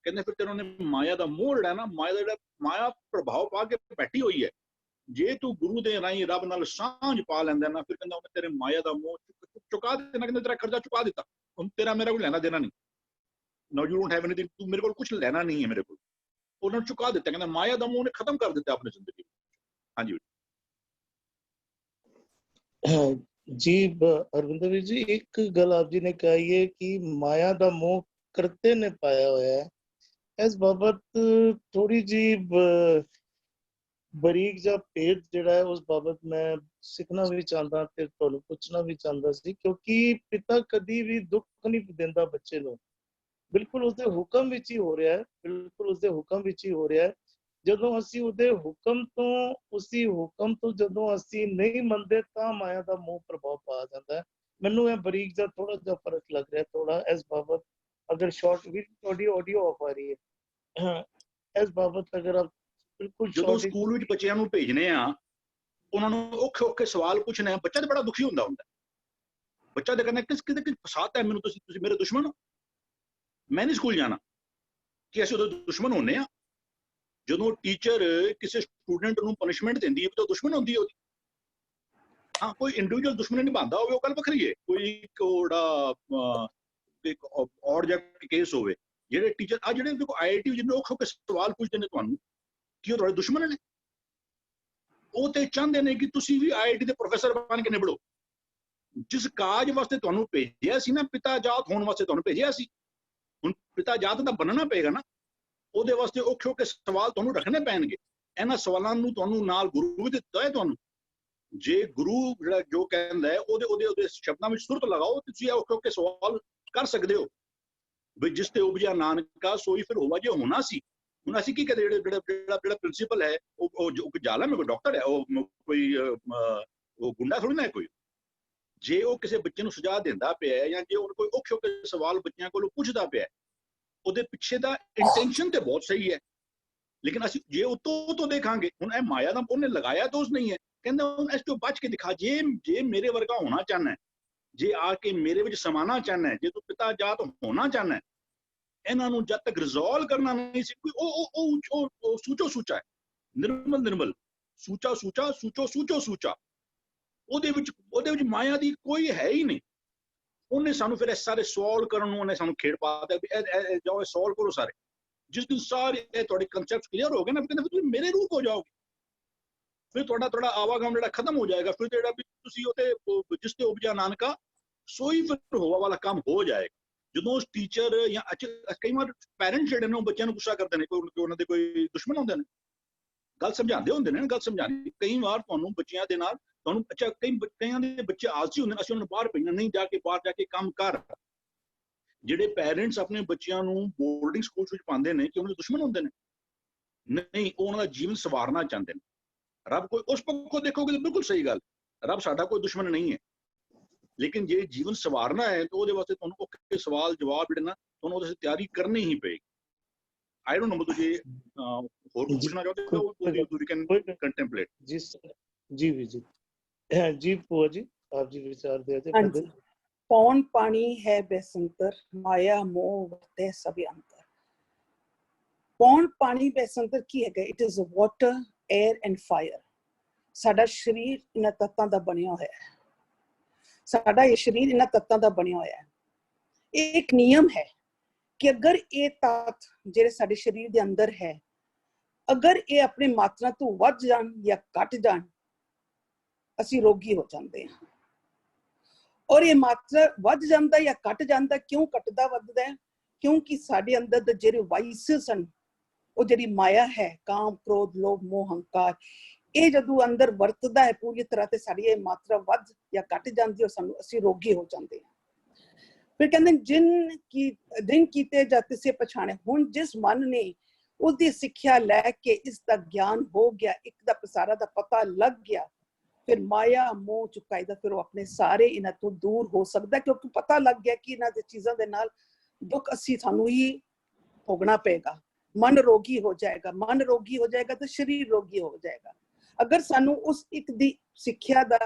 ਕਹਿੰਦੇ ਫਿਰ ਤੈਨੂੰ ਉਹਨੇ ਮਾਇਆ ਦਾ ਮੋਹ ਜਿਹੜਾ ਨਾ, ਮਾਇਆ ਦਾ ਜਿਹੜਾ ਮਾਇਆ ਪ੍ਰਭਾਵ ਪਾ ਕੇ ਬੈਠੀ ਹੋਈ ਹੈ, ਜੇ ਤੂੰ ਗੁਰੂ ਦੇ ਰਾਹੀਂ ਰੱਬ ਨਾਲ ਸਾਂਝ ਪਾ ਲੈਂਦਾ ਨਾ, ਫਿਰ ਕਹਿੰਦਾ ਉਹਨੇ ਤੇਰੇ ਮਾਇਆ ਦਾ ਮੋਹ ਚੁਕਾ ਦੇਣਾ। ਕਹਿੰਦਾ ਤੇਰਾ ਕਰਜ਼ਾ ਚੁਕਾ ਦਿੱਤਾ, ਹੁਣ ਤੇਰਾ ਮੇਰਾ ਕੋਈ ਲੈਣਾ ਦੇਣਾ ਨਹੀਂ। Now you don't have anything, ਤੂੰ ਮੇਰੇ ਕੋਲ ਕੁਝ ਲੈਣਾ ਨਹੀਂ ਹੈ ਮੇਰੇ ਕੋਲ। ਉਹਨਾਂ ਨੂੰ ਚੁਕਾ ਦਿੱਤਾ, ਕਹਿੰਦਾ ਮਾਇਆ ਦਾ ਮੋਹ ਨੇ ਖਤਮ ਕਰ ਦਿੱਤਾ ਆਪਣੀ ਜ਼ਿੰਦਗੀ। ਹਾਂਜੀ जी अरविंदर जी, एक गल आप जी ने कही है कि माया दा मोह करते ने पाया होया है, इस बाबत थोड़ी जी बरीक जा भेद जिहड़ा है उस बाबत मैं सीखना भी चाहता ते तुहानू पुछना भी चाहता सी, क्योंकि पिता कदी भी दुख नहीं दिंदा बच्चे नू, बिल्कुल उसदे हुक्म विच ही हो रहा है, बिल्कुल उसदे हुक्म विच ही हो रहा है। ਜਦੋਂ ਅਸੀਂ ਉਹਦੇ ਹੁਕਮ ਤੋਂ ਉਸੀ ਹੁਕਮ ਤੋਂ ਜਦੋਂ ਅਸੀਂ ਨਹੀਂ ਮੰਨਦੇ ਤਾਂ ਮਾਇਆ ਦਾ ਮੋਹ ਪ੍ਰਭਾਵ ਪਾ ਜਾਂਦਾ ਹੈ। ਮੈਨੂੰ ਇਹ ਬਰੀਕ ਜਿਹਾ ਥੋੜਾ ਜਿਹਾ ਫਰਕ ਲੱਗ ਰਿਹਾ ਥੋੜਾ ਇਸ ਬਾਬਤ ਅਗਰ ਸ਼ਾਰਟ ਵੀ ਤੁਹਾਡੀ ਆਡੀਓ ਆ ਪਾ ਰਹੀ ਹੈ ਇਸ ਬਾਬਤ ਅਗਰ ਆਪ ਬਿਲਕੁਲ ਜਦੋਂ ਸਕੂਲ ਵਿੱਚ ਬੱਚਿਆਂ ਨੂੰ ਭੇਜਨੇ ਆ ਉਹਨਾਂ ਨੂੰ ਔਖੇ ਔਖੇ ਸਵਾਲ ਪੁੱਛਣੇ ਆ, ਬੱਚਾ ਤਾਂ ਬੜਾ ਦੁਖੀ ਹੁੰਦਾ ਬੱਚਾ ਤਾਂ ਕਹਿੰਦਾ ਕਿਤੇ ਫਸਾਤਾ ਹੈ ਮੈਨੂੰ, ਤੁਸੀਂ ਮੇਰੇ ਦੁਸ਼ਮਣ ਹੋ, ਮੈਂ ਨਹੀਂ ਸਕੂਲ ਜਾਣਾ। ਕਿ ਅਸੀਂ ਉਹਦੇ ਦੁਸ਼ਮਣ ਹੁੰਨੇ ਆ? ਜਦੋਂ ਟੀਚਰ ਕਿਸੇ ਸਟੂਡੈਂਟ ਨੂੰ ਪਨਿਸ਼ਮੈਂਟ ਦਿੰਦੀ ਹੈ ਤਾਂ ਦੁਸ਼ਮਣ ਹੁੰਦੀ ਹੈ ਉਹਦੀ। ਹਾਂ, ਕੋਈ ਇੰਡੀਵਿਜੂਅਲ ਦੁਸ਼ਮਣ ਨਿਭਾਉਂਦਾ ਹੋਵੇ ਉਹ ਗੱਲ ਵੱਖਰੀ ਹੈ, ਕੋਈ ਕੋੜਾ ਇੱਕ ਆਬਜੈਕਟ ਕੇਸ ਹੋਵੇ। ਜਿਹੜੇ ਟੀਚਰ ਆ ਜਿਹੜੇ ਦੇਖੋ IIT ਜਿਹਨੇ ਔਖੇ ਔਖੇ ਸਵਾਲ ਪੁੱਛਦੇ ਨੇ ਤੁਹਾਨੂੰ, ਕੀ ਉਹ ਤੁਹਾਡੇ ਦੁਸ਼ਮਣ ਨੇ? ਉਹ ਤੇ ਚਾਹੁੰਦੇ ਨੇ ਕਿ ਤੁਸੀਂ ਵੀ IIT ਦੇ ਪ੍ਰੋਫੈਸਰ ਬਣ ਕੇ ਨਿਭੜੋ। ਜਿਸ ਕਾਜ ਵਾਸਤੇ ਤੁਹਾਨੂੰ ਭੇਜਿਆ ਸੀ ਨਾ, ਪਿਤਾ ਜਾਤ ਹੋਣ ਵਾਸਤੇ ਤੁਹਾਨੂੰ ਭੇਜਿਆ ਸੀ, ਹੁਣ ਪਿਤਾ ਜਾਤ ਦਾ ਬਣਨਾ ਪਏਗਾ ਨਾ, ਉਹਦੇ ਵਾਸਤੇ ਔਖੇ ਔਖੇ ਸਵਾਲ ਤੁਹਾਨੂੰ ਰੱਖਣੇ ਪੈਣਗੇ। ਇਹਨਾਂ ਸਵਾਲਾਂ ਨੂੰ ਤੁਹਾਨੂੰ ਨਾਲ ਗੁਰੂ ਵੀ ਦਿੱਤਾ ਹੈ ਤੁਹਾਨੂੰ। ਜੇ ਗੁਰੂ ਜਿਹੜਾ ਜੋ ਕਹਿੰਦਾ ਹੈ ਉਹਦੇ ਸ਼ਬਦਾਂ ਵਿੱਚ ਸੁਰਤ ਲਗਾਓ, ਤੁਸੀਂ ਇਹ ਔਖੇ ਔਖੇ ਸਵਾਲ ਕਰ ਸਕਦੇ ਹੋ। ਵੀ ਜਿਸ ਤੇ ਉਪਜਿਆ ਨਾਨਕਾ ਸੋਈ ਫਿਰ ਹੋਵਾ ਜੇ ਹੋਣਾ ਸੀ। ਹੁਣ ਅਸੀਂ ਕੀ ਕਹਦੇ, ਜਿਹੜਾ ਪ੍ਰਿੰਸੀਪਲ ਹੈ ਉਹ ਜੋ ਜ਼ਾਲਮ ਹੈ, ਕੋਈ ਡਾਕਟਰ ਹੈ, ਉਹ ਕੋਈ ਉਹ ਗੁੰਡਾ ਥੋੜੀ ਨਾ ਹੈ ਕੋਈ। ਜੇ ਉਹ ਕਿਸੇ ਬੱਚੇ ਨੂੰ ਸੁਝਾਅ ਦਿੰਦਾ ਪਿਆ ਜਾਂ ਜੇ ਉਹ ਕੋਈ ਔਖੇ ਔਖੇ ਸਵਾਲ ਬੱਚਿਆਂ ਕੋਲੋਂ ਪੁੱਛਦਾ ਪਿਆ, ਉਹਦੇ ਪਿੱਛੇ ਦਾ ਇੰਟੈਂਸ਼ਨ ਤੇ ਬਹੁਤ ਸਹੀ ਹੈ। ਲੇਕਿਨ ਅਸੀਂ ਜੇ ਉਤੋਂ ਦੇਖਾਂਗੇ, ਹੁਣ ਇਹ ਮਾਇਆ ਦਾ ਉਹਨੇ ਲਗਾਇਆ ਦੋਸ਼ ਨਹੀਂ ਹੈ, ਕਹਿੰਦਾ ਹੁਣ ਇਸ ਤੋਂ ਬਚ ਕੇ ਦਿਖਾ। ਜੇ ਮੇਰੇ ਵਰਗਾ ਹੋਣਾ ਚਾਹਨਾ, ਜੇ ਆ ਕੇ ਮੇਰੇ ਵਿੱਚ ਸਮਾਣਾ ਚਾਹਨਾ, ਜੇ ਤੂੰ ਪਿਤਾ ਜਾਤ ਹੋਣਾ ਚਾਹਨਾ, ਇਹਨਾਂ ਨੂੰ ਜਦ ਤੱਕ ਰਿਜ਼ੋਲਵ ਕਰਨਾ ਨਹੀਂ ਸੀ, ਉਹ ਸੂਚਾ ਹੈ, ਨਿਰਮਲ ਸੂਚਾ ਸੂਚੋ। ਉਹਦੇ ਵਿੱਚ ਮਾਇਆ ਦੀ ਕੋਈ ਹੈ ਹੀ ਨਹੀਂ। ਉਹਨੇ ਸਾਨੂੰ ਫਿਰ ਇਹ ਸਾਰੇ ਸੋਲਵ ਕਰਨ ਨੂੰ ਉਹਨੇ ਸਾਨੂੰ ਖੇਡ ਪਾਤਾ ਵੀ ਜਾਓ ਇਹ ਸੋਲਵ ਕਰੋ ਸਾਰੇ। ਜਿਸ ਦਿਨ ਸਾਰੇ ਇਹ ਤੁਹਾਡੇ ਕਨਸੈਪਟ ਕਲੀਅਰ ਹੋ ਗਏ ਨਾ, ਕਹਿੰਦੇ ਤੁਸੀਂ ਮੇਰੇ ਰੂਪ ਹੋ ਜਾਓਗੇ, ਫਿਰ ਤੁਹਾਡਾ ਆਵਾਗਮ ਜਿਹੜਾ ਖਤਮ ਹੋ ਜਾਏਗਾ। ਫਿਰ ਜਿਹੜਾ ਵੀ ਤੁਸੀਂ ਉਹਤੇ ਜਿਸ ਤੇ ਉਪਜਿਆ ਨਾਨਕਾ ਸੋਈ ਫਿਰ ਹੋਵਾ ਵਾਲਾ ਕੰਮ ਹੋ ਜਾਏਗਾ। ਜਦੋਂ ਟੀਚਰ ਜਾਂ ਕਈ ਵਾਰ ਪੈਰੈਂਟਸ ਜਿਹੜੇ ਨੇ ਉਹ ਬੱਚਿਆਂ ਨੂੰ ਗੁੱਸਾ ਕਰਦੇ ਨੇ, ਕੋਈ ਉਹਨਾਂ ਦੇ ਕੋਈ ਦੁਸ਼ਮਣ ਹੁੰਦੇ ਨੇ, ਗੱਲ ਸਮਝਾਉਂਦੇ ਹੁੰਦੇ ਨੇ। ਗੱਲ ਸਮਝਾਉਣੀ ਕਈ ਵਾਰ ਤੁਹਾਨੂੰ ਬੱਚਿਆਂ ਦੇ ਨਾਲ ਤੁਹਾਨੂੰ ਅੱਛਾ ਕਈਆਂ ਦੇ ਬੱਚੇ ਆਲਸੀ ਹੁੰਦੇ ਨੇ, ਅਸੀਂ ਉਹਨਾਂ ਨੂੰ ਬਾਹਰ ਭੇਜਣਾ ਨਹੀਂ, ਜਾ ਕੇ ਬਾਹਰ ਜਾ ਕੇ ਕੰਮ ਕਰ। ਜਿਹੜੇ ਪੈਰੈਂਟਸ ਆਪਣੇ ਬੱਚਿਆਂ ਨੂੰ ਬੋਰਡਿੰਗ ਸਕੂਲ ਵਿੱਚ ਪਾਉਂਦੇ ਨੇ, ਕਿ ਉਹਨਾਂ ਦੇ ਦੁਸ਼ਮਣ ਹੁੰਦੇ ਨੇ? ਨਹੀਂ, ਉਹ ਉਹਨਾਂ ਦਾ ਜੀਵਨ ਸਵਾਰਨਾ ਚਾਹੁੰਦੇ ਨੇ। ਰੱਬ ਕੋਈ ਉਸ ਪੱਖੋਂ ਦੇਖੋਗੇ ਤਾਂ ਬਿਲਕੁਲ ਸਹੀ ਗੱਲ, ਰੱਬ ਸਾਡਾ ਕੋਈ ਦੁਸ਼ਮਣ ਨਹੀਂ ਹੈ। ਲੇਕਿਨ ਜੇ ਜੀਵਨ ਸਵਾਰਨਾ ਹੈ ਤਾਂ ਉਹਦੇ ਵਾਸਤੇ ਤੁਹਾਨੂੰ ਔਖੇ ਸਵਾਲ ਜਵਾਬ ਜਿਹੜੇ ਨਾ ਤੁਹਾਨੂੰ ਉਹਦੇ ਤਿਆਰੀ ਕਰਨੀ ਹੀ ਪਏਗੀ। ਆਈ ਡੋਨਟ ਨੋ ਤੁਸੀਂ ਹੋਰ ਕੁਝ ਪੁੱਛਣਾ ਚਾਹते हो तो you can contemplate। जी भी जी जी ਭੂਆ ਜੀ ਆਪ ਜੀ ਵਿਚਾਰ ਦੇ ਦੇ। ਹਾਂਜੀ, ਪੌਣ ਪਾਣੀ ਹੈ ਬੇਸੰਤਰ, ਮਾਇਆ ਮੋਹ ਵਰਤੇ ਸਭ ਅੰਤਰ। ਪੌਣ ਪਾਣੀ ਬੇਸੰਤਰ ਕੀ ਹੈਗਾ? It is water, air and fire. ਸਾਡਾ ਸਰੀਰ ਇਹਨਾਂ ਤੱਤਾਂ ਦਾ ਬਣਿਆ ਹੋਇਆ ਹੈ। ਸਾਡਾ ਇਹ ਸਰੀਰ ਇਹਨਾਂ ਤੱਤਾਂ ਦਾ ਬਣਿਆ ਹੋਇਆ ਹੈ। ਇਹ ਇੱਕ ਨਿਯਮ ਹੈ ਕਿ ਅਗਰ ਇਹ ਤੱਤ ਜਿਹੜੇ ਸਾਡੇ ਸਰੀਰ ਦੇ ਅੰਦਰ ਹੈ, ਅਗਰ ਇਹ ਆਪਣੀ ਮਾਤਰਾ ਤੋਂ ਵੱਧ ਜਾਣ ਜਾਂ ਘਟ ਜਾਣ, ਅਸੀਂ ਰੋਗੀ ਹੋ ਜਾਂਦੇ ਹਾਂ। ਔਰ ਇਹ ਮਾਤਰਾ ਵੱਧ ਜਾਂਦਾ ਜਾਂ ਘਟ ਜਾਂਦਾ, ਕਿਉਂ ਘਟਦਾ ਵੱਧਦਾ ਹੈ? ਕਿਉਂਕਿ ਸਾਡੇ ਅੰਦਰ ਦੇ ਜਿਹੜੇ ਵਾਈਸਸ ਹਨ, ਉਹ ਜਿਹੜੀ ਮਾਇਆ ਹੈ, ਕਾਮ ਕ੍ਰੋਧ ਲੋਭ ਮੋਹ ਹੰਕਾਰ, ਇਹ ਜਦੋਂ ਅੰਦਰ ਵਰਤਦਾ ਹੈ ਪੂਰੀ ਤਰ੍ਹਾਂ ਤੇ ਸਾਡੀ ਇਹ ਮਾਤਰਾ ਵੱਧ ਜਾਂ ਘਟ ਜਾਂਦੀ ਹੈ, ਸਾਨੂੰ ਅਸੀਂ ਰੋਗੀ ਹੋ ਜਾਂਦੇ ਹਾਂ। ਫਿਰ ਕਹਿੰਦੇ ਦਿਨ ਕੀਤੇ ਜਾਂ ਤਿਸੇ ਪਛਾਣੇ। ਹੁਣ ਜਿਸ ਮਨ ਨੇ ਉਹਦੀ ਸਿੱਖਿਆ ਲੈ ਕੇ ਇਸ ਦਾ ਗਿਆਨ ਹੋ ਗਿਆ, ਇੱਕ ਦਾ ਪਸਾਰਾ ਦਾ ਪਤਾ ਲੱਗ ਗਿਆ, ਫਿਰ ਮਾਇਆ ਮੋਹ ਚੁਕਾਈਦਾ, ਫਿਰ ਉਹ ਆਪਣੇ ਸਾਰੇ ਇਹਨਾਂ ਤੋਂ ਦੂਰ ਹੋ ਸਕਦਾ, ਕਿਉਂਕਿ ਪਤਾ ਲੱਗ ਗਿਆ ਕਿ ਇਹਨਾਂ ਦੇ ਚੀਜ਼ਾਂ ਦੇ ਨਾਲ ਦੁੱਖ ਸਾਨੂੰ ਹੀ ਭੋਗਣਾ ਪਏਗਾ। ਮਨ ਰੋਗੀ ਹੋ ਜਾਏਗਾ, ਮਨ ਰੋਗੀ ਹੋ ਜਾਏਗਾ ਤਾਂ ਸਰੀਰ ਰੋਗੀ ਹੋ ਜਾਏਗਾ। ਅਗਰ ਸਾਨੂੰ ਉਸ ਇੱਕ ਦੀ ਸਿੱਖਿਆ ਦਾ,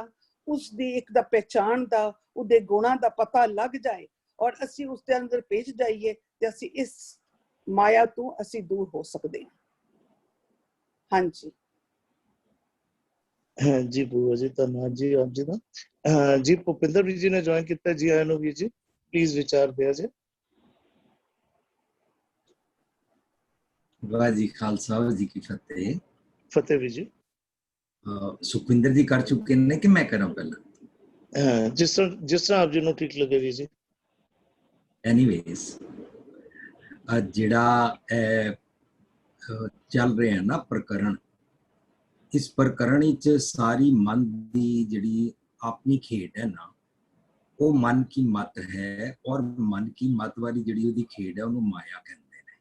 ਉਸ ਦੀ ਇੱਕ ਦਾ ਪਹਿਚਾਣ ਦਾ, ਉਹਦੇ ਗੁਣਾਂ ਦਾ ਪਤਾ ਲੱਗ ਜਾਏ ਔਰ ਅਸੀਂ ਉਸ ਦੇ ਅੰਦਰ ਪੇਜ ਜਾਈਏ ਤੇ ਅਸੀਂ ਇਸ ਮਾਇਆ ਤੋਂ ਅਸੀਂ ਦੂਰ ਹੋ ਸਕਦੇ ਹਾਂ। ਹਾਂਜੀ ਜੀ ਭੂਆ ਜੀ ਧੰਨਵਾਦ ਜੀ ਆਪ ਜੀ ਦਾ। ਜੀ ਭੁਪਿੰਦਰ ਵੀਰ ਜੀ ਨੇ ਜੁਆਇਨ ਕੀਤਾ, ਜੀ ਆਇਆਂ ਨੂੰ ਵੀਰ ਜੀ, ਪਲੀਜ਼ ਵਿਚਾਰ ਦਿਆ ਜੇ। ਵਾਹ ਜੀ ਖਾਲਸਾ, ਵਾਹ ਜੀ ਕੀ ਫਤਿਹ। ਫਤਿਹ ਵੀਰ ਜੀ। ਸੁਖਵਿੰਦਰ ਜੀ ਕਰ ਚੁੱਕੇ ਨੇ ਕਿ ਮੈਂ ਕਰਾਂ ਪਹਿਲਾਂ? ਜਿਸ ਤਰ੍ਹਾਂ ਆਪ ਜੀ ਨੂੰ ਠੀਕ ਲੱਗੇ ਵੀਰ ਜੀ। ਐਨੀਵੇਜ਼, ਜਿਹੜਾ ਚੱਲ ਰਿਹਾ ਨਾ ਪ੍ਰਕਰਣ, ਇਸ ਪ੍ਰਕਰਣ ਵਿੱਚ ਸਾਰੀ ਮਨ ਦੀ ਜਿਹੜੀ ਆਪਣੀ ਖੇਡ ਹੈ ਨਾ, ਉਹ ਮਨ ਕੀ ਮਤ ਹੈ। ਔਰ ਮਨ ਕੀ ਮਤ ਵਾਲੀ ਜਿਹੜੀ ਉਹਦੀ ਖੇਡ ਹੈ ਉਹਨੂੰ ਮਾਇਆ ਕਹਿੰਦੇ ਨੇ।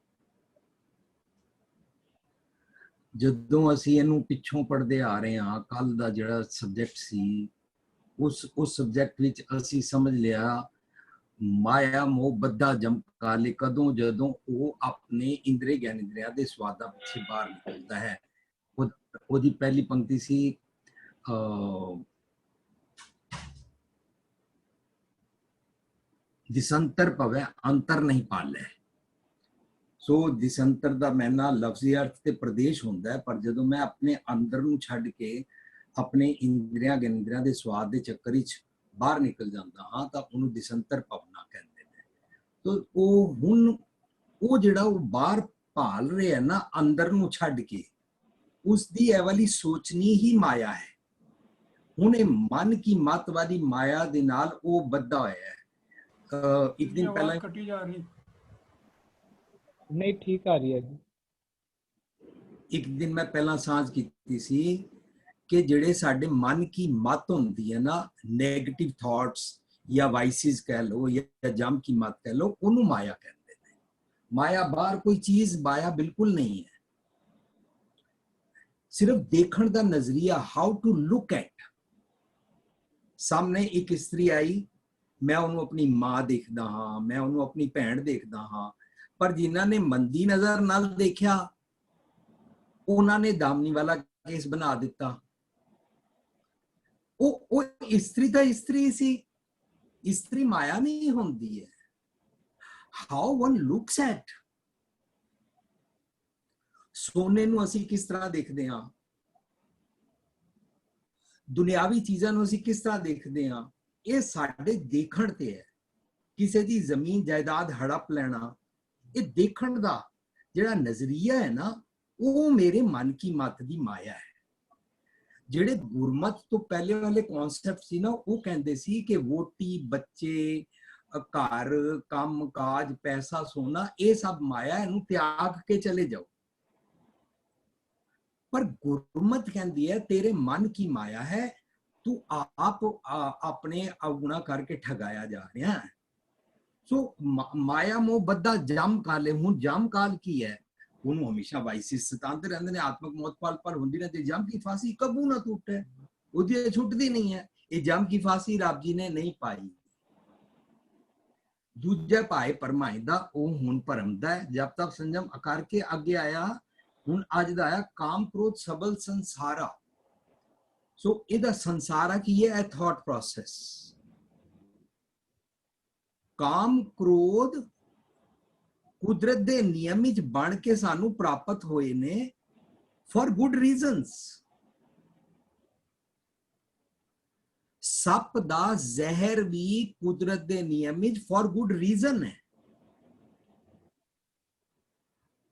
ਜਦੋਂ ਅਸੀਂ ਇਹਨੂੰ ਪਿੱਛੋਂ ਪੜ੍ਹਦੇ ਆ ਰਹੇ ਹਾਂ, ਕੱਲ ਦਾ ਜਿਹੜਾ ਸਬਜੈਕਟ ਸੀ ਉਸ ਸਬਜੈਕਟ ਵਿੱਚ ਅਸੀਂ ਸਮਝ ਲਿਆ ਮਾਇਆ ਮੋਹ ਬੱਧਾ ਜਮ ਕਾਲੇ, ਕਦੋਂ ਜਦੋਂ ਉਹ ਆਪਣੇ ਇੰਦਰੀ ਗਿਆਨੇਂਦਰੀਆਂ ਦੇ ਸਵਾਦਾਂ ਪਿੱਛੇ ਬਾਹਰ ਨਿਕਲਦਾ ਹੈ। ਉਹਦੀ ਪਹਿਲੀ ਪੰਕਤੀ ਸੀ ਦਿਸੰਤਰ ਭਵੈ ਅੰਤਰ ਨਹੀਂ ਪਾਲੈ। ਸੋ ਦਿਸੰਤਰ ਦਾ ਮੈਨਾ ਲਫ਼ਜ਼ੀ ਅਰਥ ਤੇ ਪ੍ਰਦੇਸ਼ ਹੁੰਦਾ ਹੈ, ਪਰ ਜਦੋਂ ਮੈਂ ਆਪਣੇ ਅੰਦਰ ਨੂੰ ਛੱਡ ਕੇ ਆਪਣੇ ਇੰਦਰੀਆਂ ਗਿਆਨੇਂਦਰੀਆਂ ਦੇ ਸਵਾਦ ਦੇ ਚੱਕਰ ਵਿੱਚ ਬਾਹਰ ਨਿਕਲ ਜਾਂਦਾ ਹਾਂ ਤਾਂ ਉਹਨੂੰ ਦਿਸੰਤਰ ਭਵਨਾ ਕਹਿੰਦੇ ਨੇ। ਤਾਂ ਉਹ ਜਿਹੜਾ ਉਹ ਬਾਹਰ ਭਾਲ ਰਿਹਾ ਨਾ ਅੰਦਰ ਨੂੰ ਛੱਡ ਕੇ, ਉਸ ਦੀ ਇਹ ਵਾਲੀ ਸੋਚਣੀ ਹੀ ਮਾਇਆ ਹੈ। ਹੁਣ ਇਹ ਮਨ ਕੀ ਮਤ ਵਾਲੀ ਮਾਇਆ ਦੇ ਨਾਲ ਉਹ ਬੱਧਾ ਹੋਇਆ ਹੈ। ਇੱਕ ਦਿਨ ਪਹਿਲਾਂ ਕੱਟੀ ਜਾ ਰਹੀ ਨਹੀਂ, ਠੀਕ ਆ ਰਹੀ ਹੈ ਜੀ। ਇੱਕ ਦਿਨ ਮੈਂ ਪਹਿਲਾਂ ਸਾਂਝ ਕੀਤੀ ਸੀ ਕਿ ਜਿਹੜੇ ਸਾਡੇ ਮਨ ਕੀ ਮਤ ਹੁੰਦੀ ਹੈ ਨਾ, ਨੈਗੇਟਿਵ ਥਾਟਸ ਜਾਂ ਵਾਈਸਿਸ ਕਹਿ ਲਓ ਜਾਂ ਜਮ ਕੀ ਮਤ ਕਹਿ ਲਓ, ਉਹਨੂੰ ਮਾਇਆ ਕਹਿੰਦੇ ਨੇ। ਮਾਇਆ ਬਾਹਰ ਕੋਈ ਚੀਜ਼ ਮਾਇਆ ਬਿਲਕੁਲ ਨਹੀਂ ਹੈ, ਸਿਰਫ ਦੇਖਣ ਦਾ ਨਜ਼ਰੀਆ, ਹਾਊ ਟੂ ਲੁੱਕ ਐਟ। ਸਾਹਮਣੇ ਇੱਕ ਇਸਤਰੀ ਆਈ, ਮੈਂ ਉਹਨੂੰ ਆਪਣੀ ਮਾਂ ਦੇਖਦਾ ਹਾਂ, ਮੈਂ ਉਹਨੂੰ ਆਪਣੀ ਭੈਣ ਦੇਖਦਾ ਹਾਂ, ਪਰ ਜਿਨ੍ਹਾਂ ਨੇ ਮੰਦੀ ਨਜ਼ਰ ਨਾਲ ਦੇਖਿਆ ਉਹਨਾਂ ਨੇ ਦਾਮਨੀ ਵਾਲਾ ਕੇਸ ਬਣਾ ਦਿੱਤਾ। ਉਹ ਇਸਤਰੀ ਤਾਂ ਇਸਤਰੀ ਸੀ, ਇਸਤਰੀ ਮਾਇਆ ਨਹੀਂ ਹੁੰਦੀ ਹੈ। How one looks at. ਸੋਨੇ ਨੂੰ ਅਸੀਂ ਕਿਸ ਤਰ੍ਹਾਂ ਦੇਖਦੇ ਹਾਂ, ਦੁਨਿਆਵੀ ਚੀਜ਼ਾਂ ਨੂੰ ਅਸੀਂ ਕਿਸ ਤਰ੍ਹਾਂ ਦੇਖਦੇ ਹਾਂ, ਇਹ ਸਾਡੇ ਦੇਖਣ ਤੇ ਹੈ। ਕਿਸੇ ਦੀ ਜ਼ਮੀਨ ਜਾਇਦਾਦ ਹੜਪ ਲੈਣਾ, ਇਹ ਦੇਖਣ ਦਾ ਜਿਹੜਾ ਨਜ਼ਰੀਆ ਹੈ ਨਾ, ਉਹ ਮੇਰੇ ਮਨ ਕੀ ਮਤ ਦੀ ਮਾਇਆ ਹੈ। ਜਿਹੜੇ ਗੁਰਮਤ ਤੋਂ ਪਹਿਲੇ ਵਾਲੇ ਕਨਸੈਪਟ ਸੀ ਨਾ, ਉਹ ਕਹਿੰਦੇ ਸੀ ਕਿ ਵੋਟੀ, ਬੱਚੇ, ਘਰ, ਕੰਮ ਕਾਜ, ਪੈਸਾ, ਸੋਨਾ, ਇਹ ਸਭ ਮਾਇਆ, ਇਹਨੂੰ ਤਿਆਗ ਕੇ ਚਲੇ ਜਾਓ। ਪਰ ਗੁਰਮਤ ਕਹਿੰਦੀ ਹੈ ਤੇਰੇ ਮਨ ਕੀ ਮਾਇਆ ਹੈ, ਤੂੰ ਆਪ ਆਪਣੇ ਅਵਗੁਣਾ ਕਰਕੇ ਠਗਾਇਆ ਜਾ ਰਿਹਾ ਹੈ। ਸੋ ਮਾਇਆ ਮੋਹ ਬੱਧਾ ਜਮ ਕਾਲੇ। ਹੁਣ ਜਮ ਕਾਲ ਕੀ ਹੈ? ਉਹਨੂੰ ਹਮੇਸ਼ਾ ਵਾਈਸਿਸ ਸਤਾਉਂਦੇ ਰਹਿੰਦੇ ਨੇ, ਆਤਮਕ ਮੌਤ ਪਲ ਹੁੰਦੀ ਰਹਿੰਦੀ। ਜਮ ਕੀ ਫਾਂਸੀ ਕਬੂ ਨਾ ਟੁੱਟੇ, ਉਹਦੀ ਛੁੱਟਦੀ ਨਹੀਂ ਹੈ। ਇਹ ਜਮ ਕੀ ਫਾਂਸੀ ਰੱਬ ਜੀ ਨੇ ਨਹੀਂ ਪਾਈ। ਦੂਜਾ ਭਾਏ ਪਰਮਾਇਦਾ, ਉਹ ਹੁਣ ਭਰਮਦਾ ਹੈ। ਜਬ ਤੱਕ ਸੰਜਮ ਕਰਕੇ ਅੱਗੇ ਆਇਆ, ਹੁਣ ਅੱਜ ਦਾ ਆਇਆ ਕਾਮ ਕ੍ਰੋਧ ਸਬਲ ਸੰਸਾਰਾ। ਸੋ ਇਹਦਾ ਸੰਸਾਰਾ ਕੀ ਹੈ? ਇਹ ਥਾਟ ਪ੍ਰੋਸੈਸ। ਕਾਮ ਕ੍ਰੋਧ ਕੁਦਰਤ ਦੇ ਨਿਯਮ ਵਿੱਚ ਬਣ ਕੇ ਸਾਨੂੰ ਪ੍ਰਾਪਤ ਹੋਏ ਨੇ ਫॉर ਗੁੱਡ ਰੀਜ਼ਨਸ। ਸੱਪ ਦਾ ਜ਼ਹਿਰ ਵੀ ਕੁਦਰਤ ਦੇ ਨਿਯਮ ਵਿੱਚ ਫॉर ਗੁੱਡ ਰੀਜ਼ਨ ਹੈ।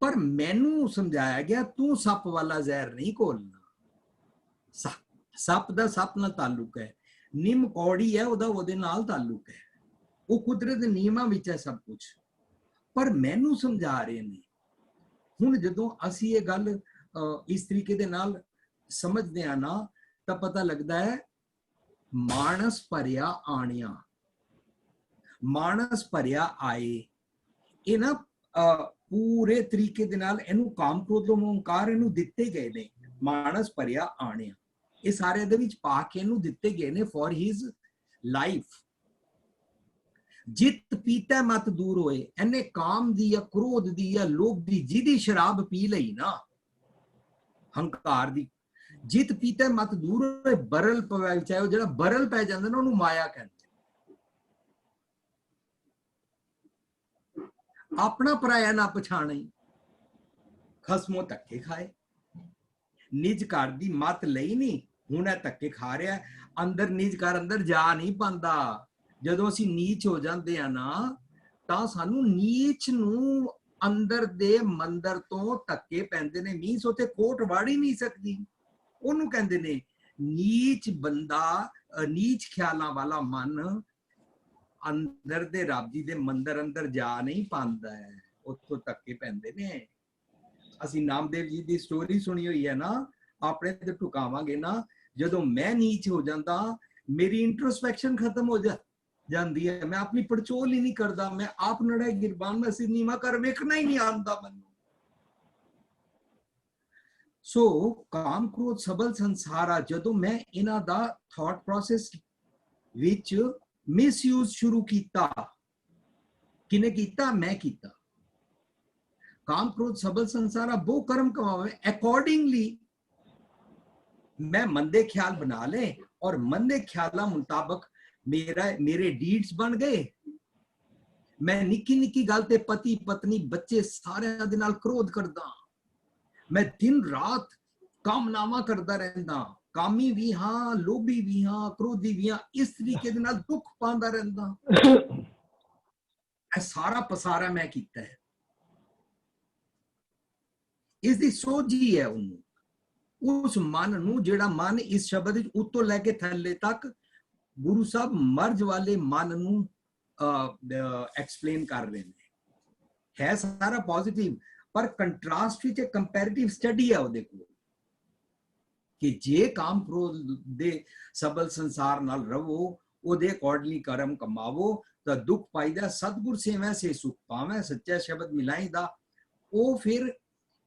ਪਰ ਮੈਨੂੰ ਸਮਝਾਇਆ ਗਿਆ ਤੂੰ ਸੱਪ ਵਾਲਾ ਜ਼ਹਿਰ ਨਹੀਂ ਘੋਲਣਾ। ਸੱਪ ਦਾ ਸੱਪ ਨਾਲ ਤਾਲੁਕ ਹੈ, ਨਿੰਮ ਕੌੜੀ ਹੈ, ਉਹਦੇ ਨਾਲ ਤਾਲੁਕ ਹੈ। ਉਹ ਕੁਦਰਤ ਦੇ ਨਿਯਮਾਂ ਵਿੱਚ ਹੈ ਸਭ ਕੁਝ। ਪਰ ਮੈਨੂੰ ਸਮਝਾ ਰਹੇ ਨੇ। ਹੁਣ ਜਦੋਂ ਅਸੀਂ ਇਹ ਗੱਲ ਇਸ ਤਰੀਕੇ ਦੇ ਨਾਲ ਸਮਝਦੇ ਆ ਨਾ, ਤਾਂ ਪਤਾ ਲੱਗਦਾ ਹੈ ਮਾਨਸ ਭਰਿਆ ਆਣਿਆ, ਮਾਨਸ ਭਰਿਆ ਆਏ। ਇਹ ਨਾ ਪੂਰੇ ਤਰੀਕੇ ਦੇ ਨਾਲ ਇਹਨੂੰ ਕਾਮ ਕ੍ਰੋਧ ਓਮਕਾਰ ਇਹਨੂੰ ਦਿੱਤੇ ਗਏ ਨੇ। ਮਾਨਸ ਭਰਿਆ ਆਣਿਆ, ਇਹ ਸਾਰੇ ਦੇ ਵਿੱਚ ਪਾ ਕੇ ਇਹਨੂੰ ਦਿੱਤੇ ਗਏ ਨੇ ਫॉर ਹਿਜ਼ ਲਾਈਫ। ਜਿਤ ਪੀਤਾ ਮਤ ਦੂਰ ਹੋਏ। ਇਹਨੇ ਕਾਮ ਦੀ ਜਾਂ ਕ੍ਰੋਧ ਦੀ ਜਾਂ ਲੋਭ ਦੀ ਜਿਹਦੀ ਸ਼ਰਾਬ ਪੀ ਲਈ ਨਾ, ਹੰਕਾਰ ਦੀ, ਜਿਤ ਪੀਤਾ ਮਤ ਦੂਰ ਹੋਏ। ਬਰਲ ਪਵੇ, ਚਾਹੇ ਉਹ ਜਿਹੜਾ ਬਰਲ ਪੈ ਜਾਂਦਾ ਨਾ, ਉਹਨੂੰ ਮਾਇਆ ਕਹਿੰਦੇ। ਆਪਣਾ ਪਰਾਇਆ ਨਾ ਪਛਾਣੇ, ਖਸਮੋਂ ਧੱਕੇ ਖਾਏ। ਨਿਜ ਘਰ ਦੀ ਮਤ ਲਈ ਨਹੀਂ, ਹੁਣ ਇਹ ਧੱਕੇ ਖਾ ਰਿਹਾ। ਅੰਦਰ ਨਿਜ ਘਰ ਅੰਦਰ ਜਾ ਨਹੀਂ ਪਾਉਂਦਾ। ਜਦੋਂ ਅਸੀਂ ਨੀਚ ਹੋ ਜਾਂਦੇ ਆ ਨਾ, ਤਾਂ ਸਾਨੂੰ ਨੀਚ ਨੂੰ ਅੰਦਰ ਦੇ ਮੰਦਰ ਤੋਂ ਧੱਕੇ ਪੈਂਦੇ ਨੇ। ਮੀਨਸ ਉੱਥੇ ਕੋਟ ਵੜ ਹੀ ਨਹੀਂ ਸਕਦੀ। ਉਹਨੂੰ ਕਹਿੰਦੇ ਨੇ ਨੀਚ ਬੰਦਾ, ਨੀਚ ਖਿਆਲਾਂ ਵਾਲਾ ਮਨ ਅੰਦਰ ਦੇ ਰੱਬ ਜੀ ਦੇ ਮੰਦਰ ਅੰਦਰ ਜਾ ਨਹੀਂ ਪਾਉਂਦਾ ਹੈ, ਉੱਥੋਂ ਧੱਕੇ ਪੈਂਦੇ ਨੇ। ਅਸੀਂ ਨਾਮਦੇਵ ਜੀ ਦੀ ਸਟੋਰੀ ਸੁਣੀ ਹੋਈ ਹੈ ਨਾ, ਆਪਣੇ ਤੇ ਢੁਕਾਵਾਂਗੇ ਨਾ। ਜਦੋਂ ਮੈਂ ਨੀਚ ਹੋ ਜਾਂਦਾ, ਮੇਰੀ ਇੰਟਰੋਸਪੈਕਸ਼ਨ ਖਤਮ ਹੋ ਜਾਂਦੀ ਹੈ। ਮੈਂ ਆਪਣੀ ਪੜਚੋਲ ਹੀ ਨਹੀਂ ਕਰਦਾ। ਮੈਂ ਆਪ ਨੜਾ ਗਿਰਬਾਨ ਮੈਂ ਸਿਰ ਨੀਵਾਂ ਕਰ ਵੇਖਣਾ ਹੀ ਨਹੀਂ ਆਉਂਦਾ ਮੈਨੂੰ। ਸੋ ਕਾਮ ਕ੍ਰੋਧ ਸਬਲ ਸੰਸਾਰਾ, ਜਦੋਂ ਮੈਂ ਇਹਨਾਂ ਦਾ ਥਾਟ ਪ੍ਰੋਸੈਸ ਵਿੱਚ ਮਿਸਯੂਜ਼ ਸ਼ੁਰੂ ਕੀਤਾ, ਕਿਨੇ ਕੀਤਾ? ਮੈਂ ਕੀਤਾ। ਕਾਮ ਕ੍ਰੋਧ ਸਬਲ ਸੰਸਾਰਾ ਬਹੁ ਕਰਮ ਕਮਾਵੇ, ਅਕੋਰਡਿੰਗਲੀ मैं मंदे ख्याल बना ले और मंदे ख्यालों मुताबिक मेरे डीड्स बन गए। मैं निक्की निक्की गल ते पति पत्नी बच्चे सारे दे नाल क्रोध करदा, मैं दिन रात कामनावा करदा रहंदा, कामी भी हाँ, लोभी भी हाँ, क्रोधी भी हाँ, इस तरीके दे नाल दुख पांदा रहंदा। ऐ सारा पसारा मैं कीता है। इस दी सोच ही है उन्होंने, उस मन नू, जेड़ा मन इस शब्द उत्तों लैके थल्ले तक गुरु साहब मर्ज वाले मन नू एक्सप्लेन कर रहे हैं। है सारा पॉजिटिव, पर कंट्रास्ट विच कंपैरेटिव स्टडी है वो देखो कि जे काम क्रोध दे सबल संसार नाल रवो, ओदे अकॉर्डिंगली कर्म कमावो तो दुख पाईदा, सतगुर सेवै से सुख पावै, सच्चा शब्द मिलाईदा। वो फिर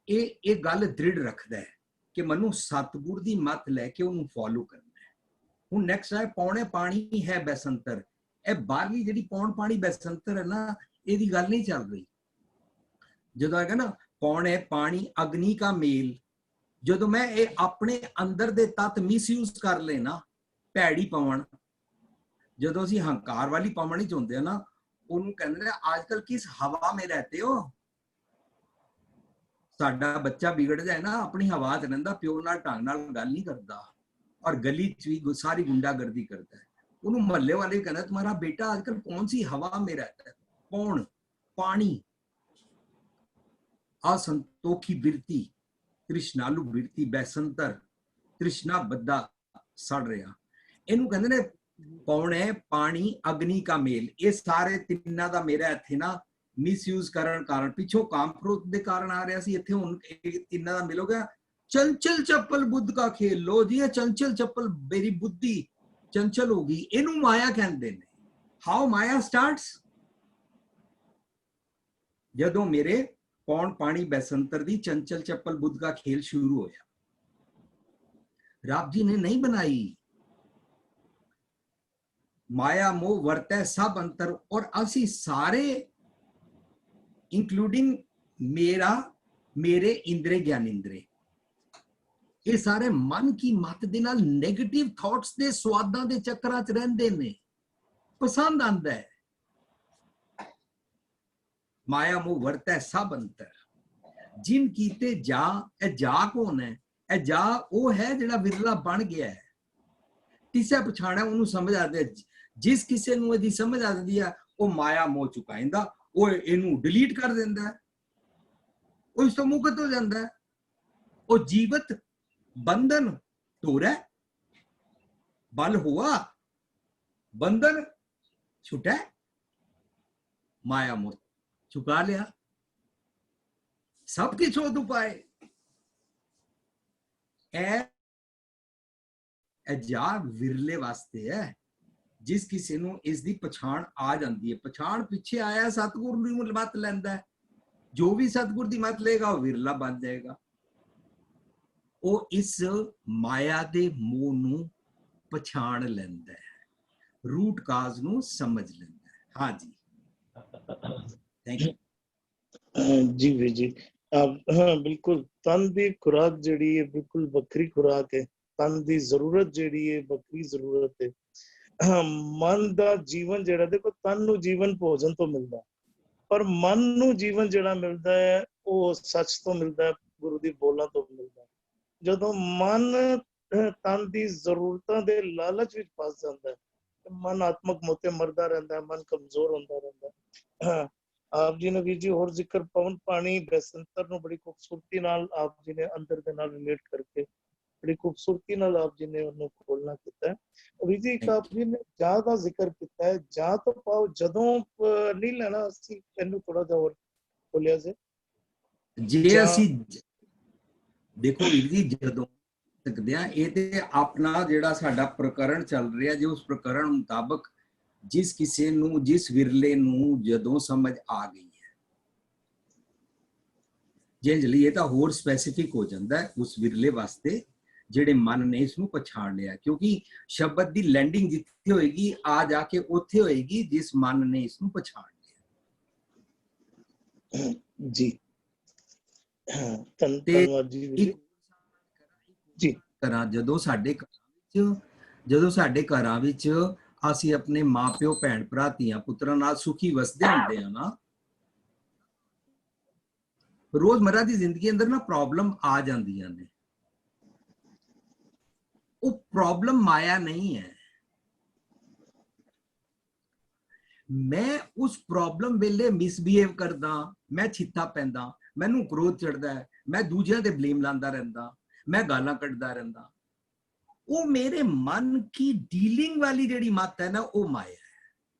ये गल दृढ़ रखदा है कि मनु सतगुर दी मत लैके उन्होंने फॉलो करना है। हुण नैक्सट है पौने पानी है बैसंतर, ए बाहरली जिहड़ी पौन पानी बैसंतर है ना, इहदी गल नहीं चल रही। जदों है ना पौने पानी अग्नि का मेल, जदों मैं ये अपने अंदर दे तत्त मिसयूज कर लेना, भैड़ी पवन, जदों असीं हंकार वाली पवन ही चुनदे ना, उन्होंने कहंदे आजकल किस हवा में रहते हो। साडा बच्चा बिगड़ जाए ना, अपनी हवा च रहिंदा, प्यो नाल ढंग नाल गल नहीं करता और गली च भी सारी गुंडागर्दी करता है। उन्होंने महल्ले वाले कहना तुम्हारा बेटा आजकल कौन सी हवा में रहता है। कौन? पानी, असंतोखी बिरती, तृष्णालु बिरती, बैसंतर, तृष्णा बद्दा सड़ रहा, इनू कहंदे ने पौने पानी अग्नि का मेल। ये सारे तिन्ना दा मेरा इत्थे ना मिसयूज करन कारण, पिछों काम क्रोध दे कारण आ रहा सी, इत्थे हुण तिन्ना दा मिल हो गया। चंचल चप्पल बुद्ध का खेल, लो जी ये चंचल चप्पल मेरी बुद्धि चंचल होगी, इनू माया कहंदे ने। How Maya starts? जदों मेरे पौन पानी बैसंतर दी चंचल चप्पल बुद्ध का खेल शुरू होया। रब जी ने नहीं बनाई, माया मोह वर्तै सब अंतर, और असी सारे इंक्लूडिंग मेरे इंद्रे ज्ञानेंद्रे, ये सारे मन की मत दे नाल नेगेटिव थॉट्स दे स्वादां दे चक्करां च रहिंदे ने। पसंद आंदा है माया मोह वर्तै सब अंतर, जिन कीते जा, ए जा कौन है? ए जा वो है जिहड़ा विरला बन गया है। तिसे पछाणा उन्होंने समझ आती है, जिस किसी नूं इहदी समझ आती है वो माया मोह चुकाइंदा, वो इनू डिलीट कर देंदा है, वो इस तो मुक्त हो जाता है। वो जीवत बंधन तोड़े, बल हुआ बंधन छुटे, माया मोह चुका लिया, सब किछ हो उपाय। जा विरले वास्ते है, जिस किसी नूं इस दी पछाण आ जाती है। पछाण पिछे आया सतगुर दी मत लैंदा है, जो भी सतगुर दी मत लेगा वो विरला बन जाएगा। वो इस माया दे मोह नूं पछाण लैंदा है, रूट काज नूं समझ लैंदा है। हाँ जी, थैंक यू जी भी जी। हाँ बिल्कुल, तन दी खुराक जिहड़ी है बिल्कुल बखरी खुराक है, तन दी जरूरत जिहड़ी है बखरी जरूरत है। हाँ, मन दा जीवन जिहड़ा, देखो तन नूं जीवन भोजन तो मिलदा, पर मन नूं जीवन जिहड़ा मिलदा है वो सच तो मिलदा है, गुरु दी बोलां तो मिलदा है। ਜਦੋਂ ਮਨ ਤਨ ਦੀ ਜ਼ਰੂਰਤਾਂ ਦੇ ਲਾਲਚ ਵਿੱਚ ਫਸ ਜਾਂਦਾ ਹੈ, ਮਨ ਆਤਮਕ ਮੋਤੇ ਮਰਦਾ ਰਹਿੰਦਾ ਹੈ, ਮਨ ਕਮਜ਼ੋਰ ਹੁੰਦਾ ਰਹਿੰਦਾ ਹੈ। ਆਪ ਜੀ ਨੇ ਵੀ ਜੀ ਹੋਰ ਜ਼ਿਕਰ ਪਵਨ ਪਾਣੀ ਬੈਸੰਤਰ ਨੂੰ ਬੜੀ ਖੂਬਸੂਰਤੀ ਨਾਲ ਆਪ ਜੀ ਨੇ ਅੰਦਰ ਦੇ ਨਾਲ ਰਿਲੇਟ ਕਰਕੇ ਬੜੀ ਖੂਬਸੂਰਤੀ ਨਾਲ ਆਪ ਜੀ ਨੇ ਉਹਨੂੰ ਖੋਲਣਾ ਕੀਤਾ ਹੈ। ਵੀ ਜੀ ਇੱਕ ਆਪ ਜੀ ਨੇ ਜਾ ਦਾ ਜ਼ਿਕਰ ਕੀਤਾ ਹੈ, ਜਾ ਤੋਂ ਪਾਓ ਜਦੋਂ ਨਹੀਂ ਲੈਣਾ, ਅਸੀਂ ਇਹਨੂੰ ਥੋੜਾ ਜਿਹਾ ਹੋਰ ਖੋਲਿਆ ਜੇ। ਜੇ ਅਸੀਂ देखो वीर जी, जदों सकते हैं ये ते अपना जिहड़ा साडा प्रकरण चल रहा, जो उस प्रकरण मुताबक जिस किसी नूं जिस विरले नूं जदों समझ आ गई है, ਜਿੰਜ ਲਈ ਇਹ ਤਾਂ ਹੋਰ ਸਪੈਸੀਫਿਕ ਹੋ ਜਾਂਦਾ ਹੈ ਉਸ ਵਿਰਲੇ ਵਾਸਤੇ ਜਿਹੜੇ ਮਨ ਨੇ ਇਸ ਨੂੰ ਪਛਾਣ ਲਿਆ, ਕਿਉਂਕਿ ਸ਼ਬਦ ਦੀ ਲੈਂਡਿੰਗ ਜਿੱਥੇ ਹੋਏਗੀ ਆ ਜਾ ਕੇ ਉੱਥੇ ਹੋਏਗੀ ਜਿਸ ਮਨ ਨੇ ਇਸ ਨੂੰ ਪਛਾਣ ਲਿਆ। ਜੀ ਧੰਨਵਾਦ ਜੀ ਵੀਰ ਜੀ। ਤਰ੍ਹਾਂ ਜਦੋਂ ਸਾਡੇ ਘਰਾਂ ਵਿੱਚ ਅਸੀਂ ਆਪਣੇ ਮਾਪਿਓ ਭੈਣ ਭਰਾ ਧੀਆਂ ਪੁੱਤਰਾਂ ਨਾਲ ਸੁਖੀ ਵਸਦੇ ਹੁੰਦੇ ਆ ਨਾ, ਰੋਜ਼ਮਰਰਾ ਦੀ ਜ਼ਿੰਦਗੀ ਅੰਦਰ ਨਾ ਪ੍ਰੋਬਲਮ ਆ ਜਾਂਦੀਆਂ ਨੇ। ਉਹ ਪ੍ਰੋਬਲਮ ਮਾਇਆ ਨਹੀਂ ਹੈ। ਮੈਂ ਉਸ ਪ੍ਰੋਬਲਮ ਵੇਲੇ ਮਿਸਬਿਹੇਵ ਕਰਦਾ, ਮੈਂ ਛਿੱਤਾ ਪੈਂਦਾ, ਮੈਨੂੰ ਕ੍ਰੋਧ ਚੜਦਾ ਹੈ, ਮੈਂ ਦੂਜਿਆਂ ਤੇ ਬਲੇਮ ਲਾਉਂਦਾ ਰਹਿੰਦਾ, ਮੈਂ ਗਾਲਾਂ ਕੱਢਦਾ ਰਹਿੰਦਾ। ਉਹ ਮੇਰੇ ਮਨ ਕੀ ਡੀਲਿੰਗ ਵਾਲੀ ਜਿਹੜੀ ਮੱਤ ਹੈ ਨਾ, ਉਹ ਮਾਇਆ ਹੈ।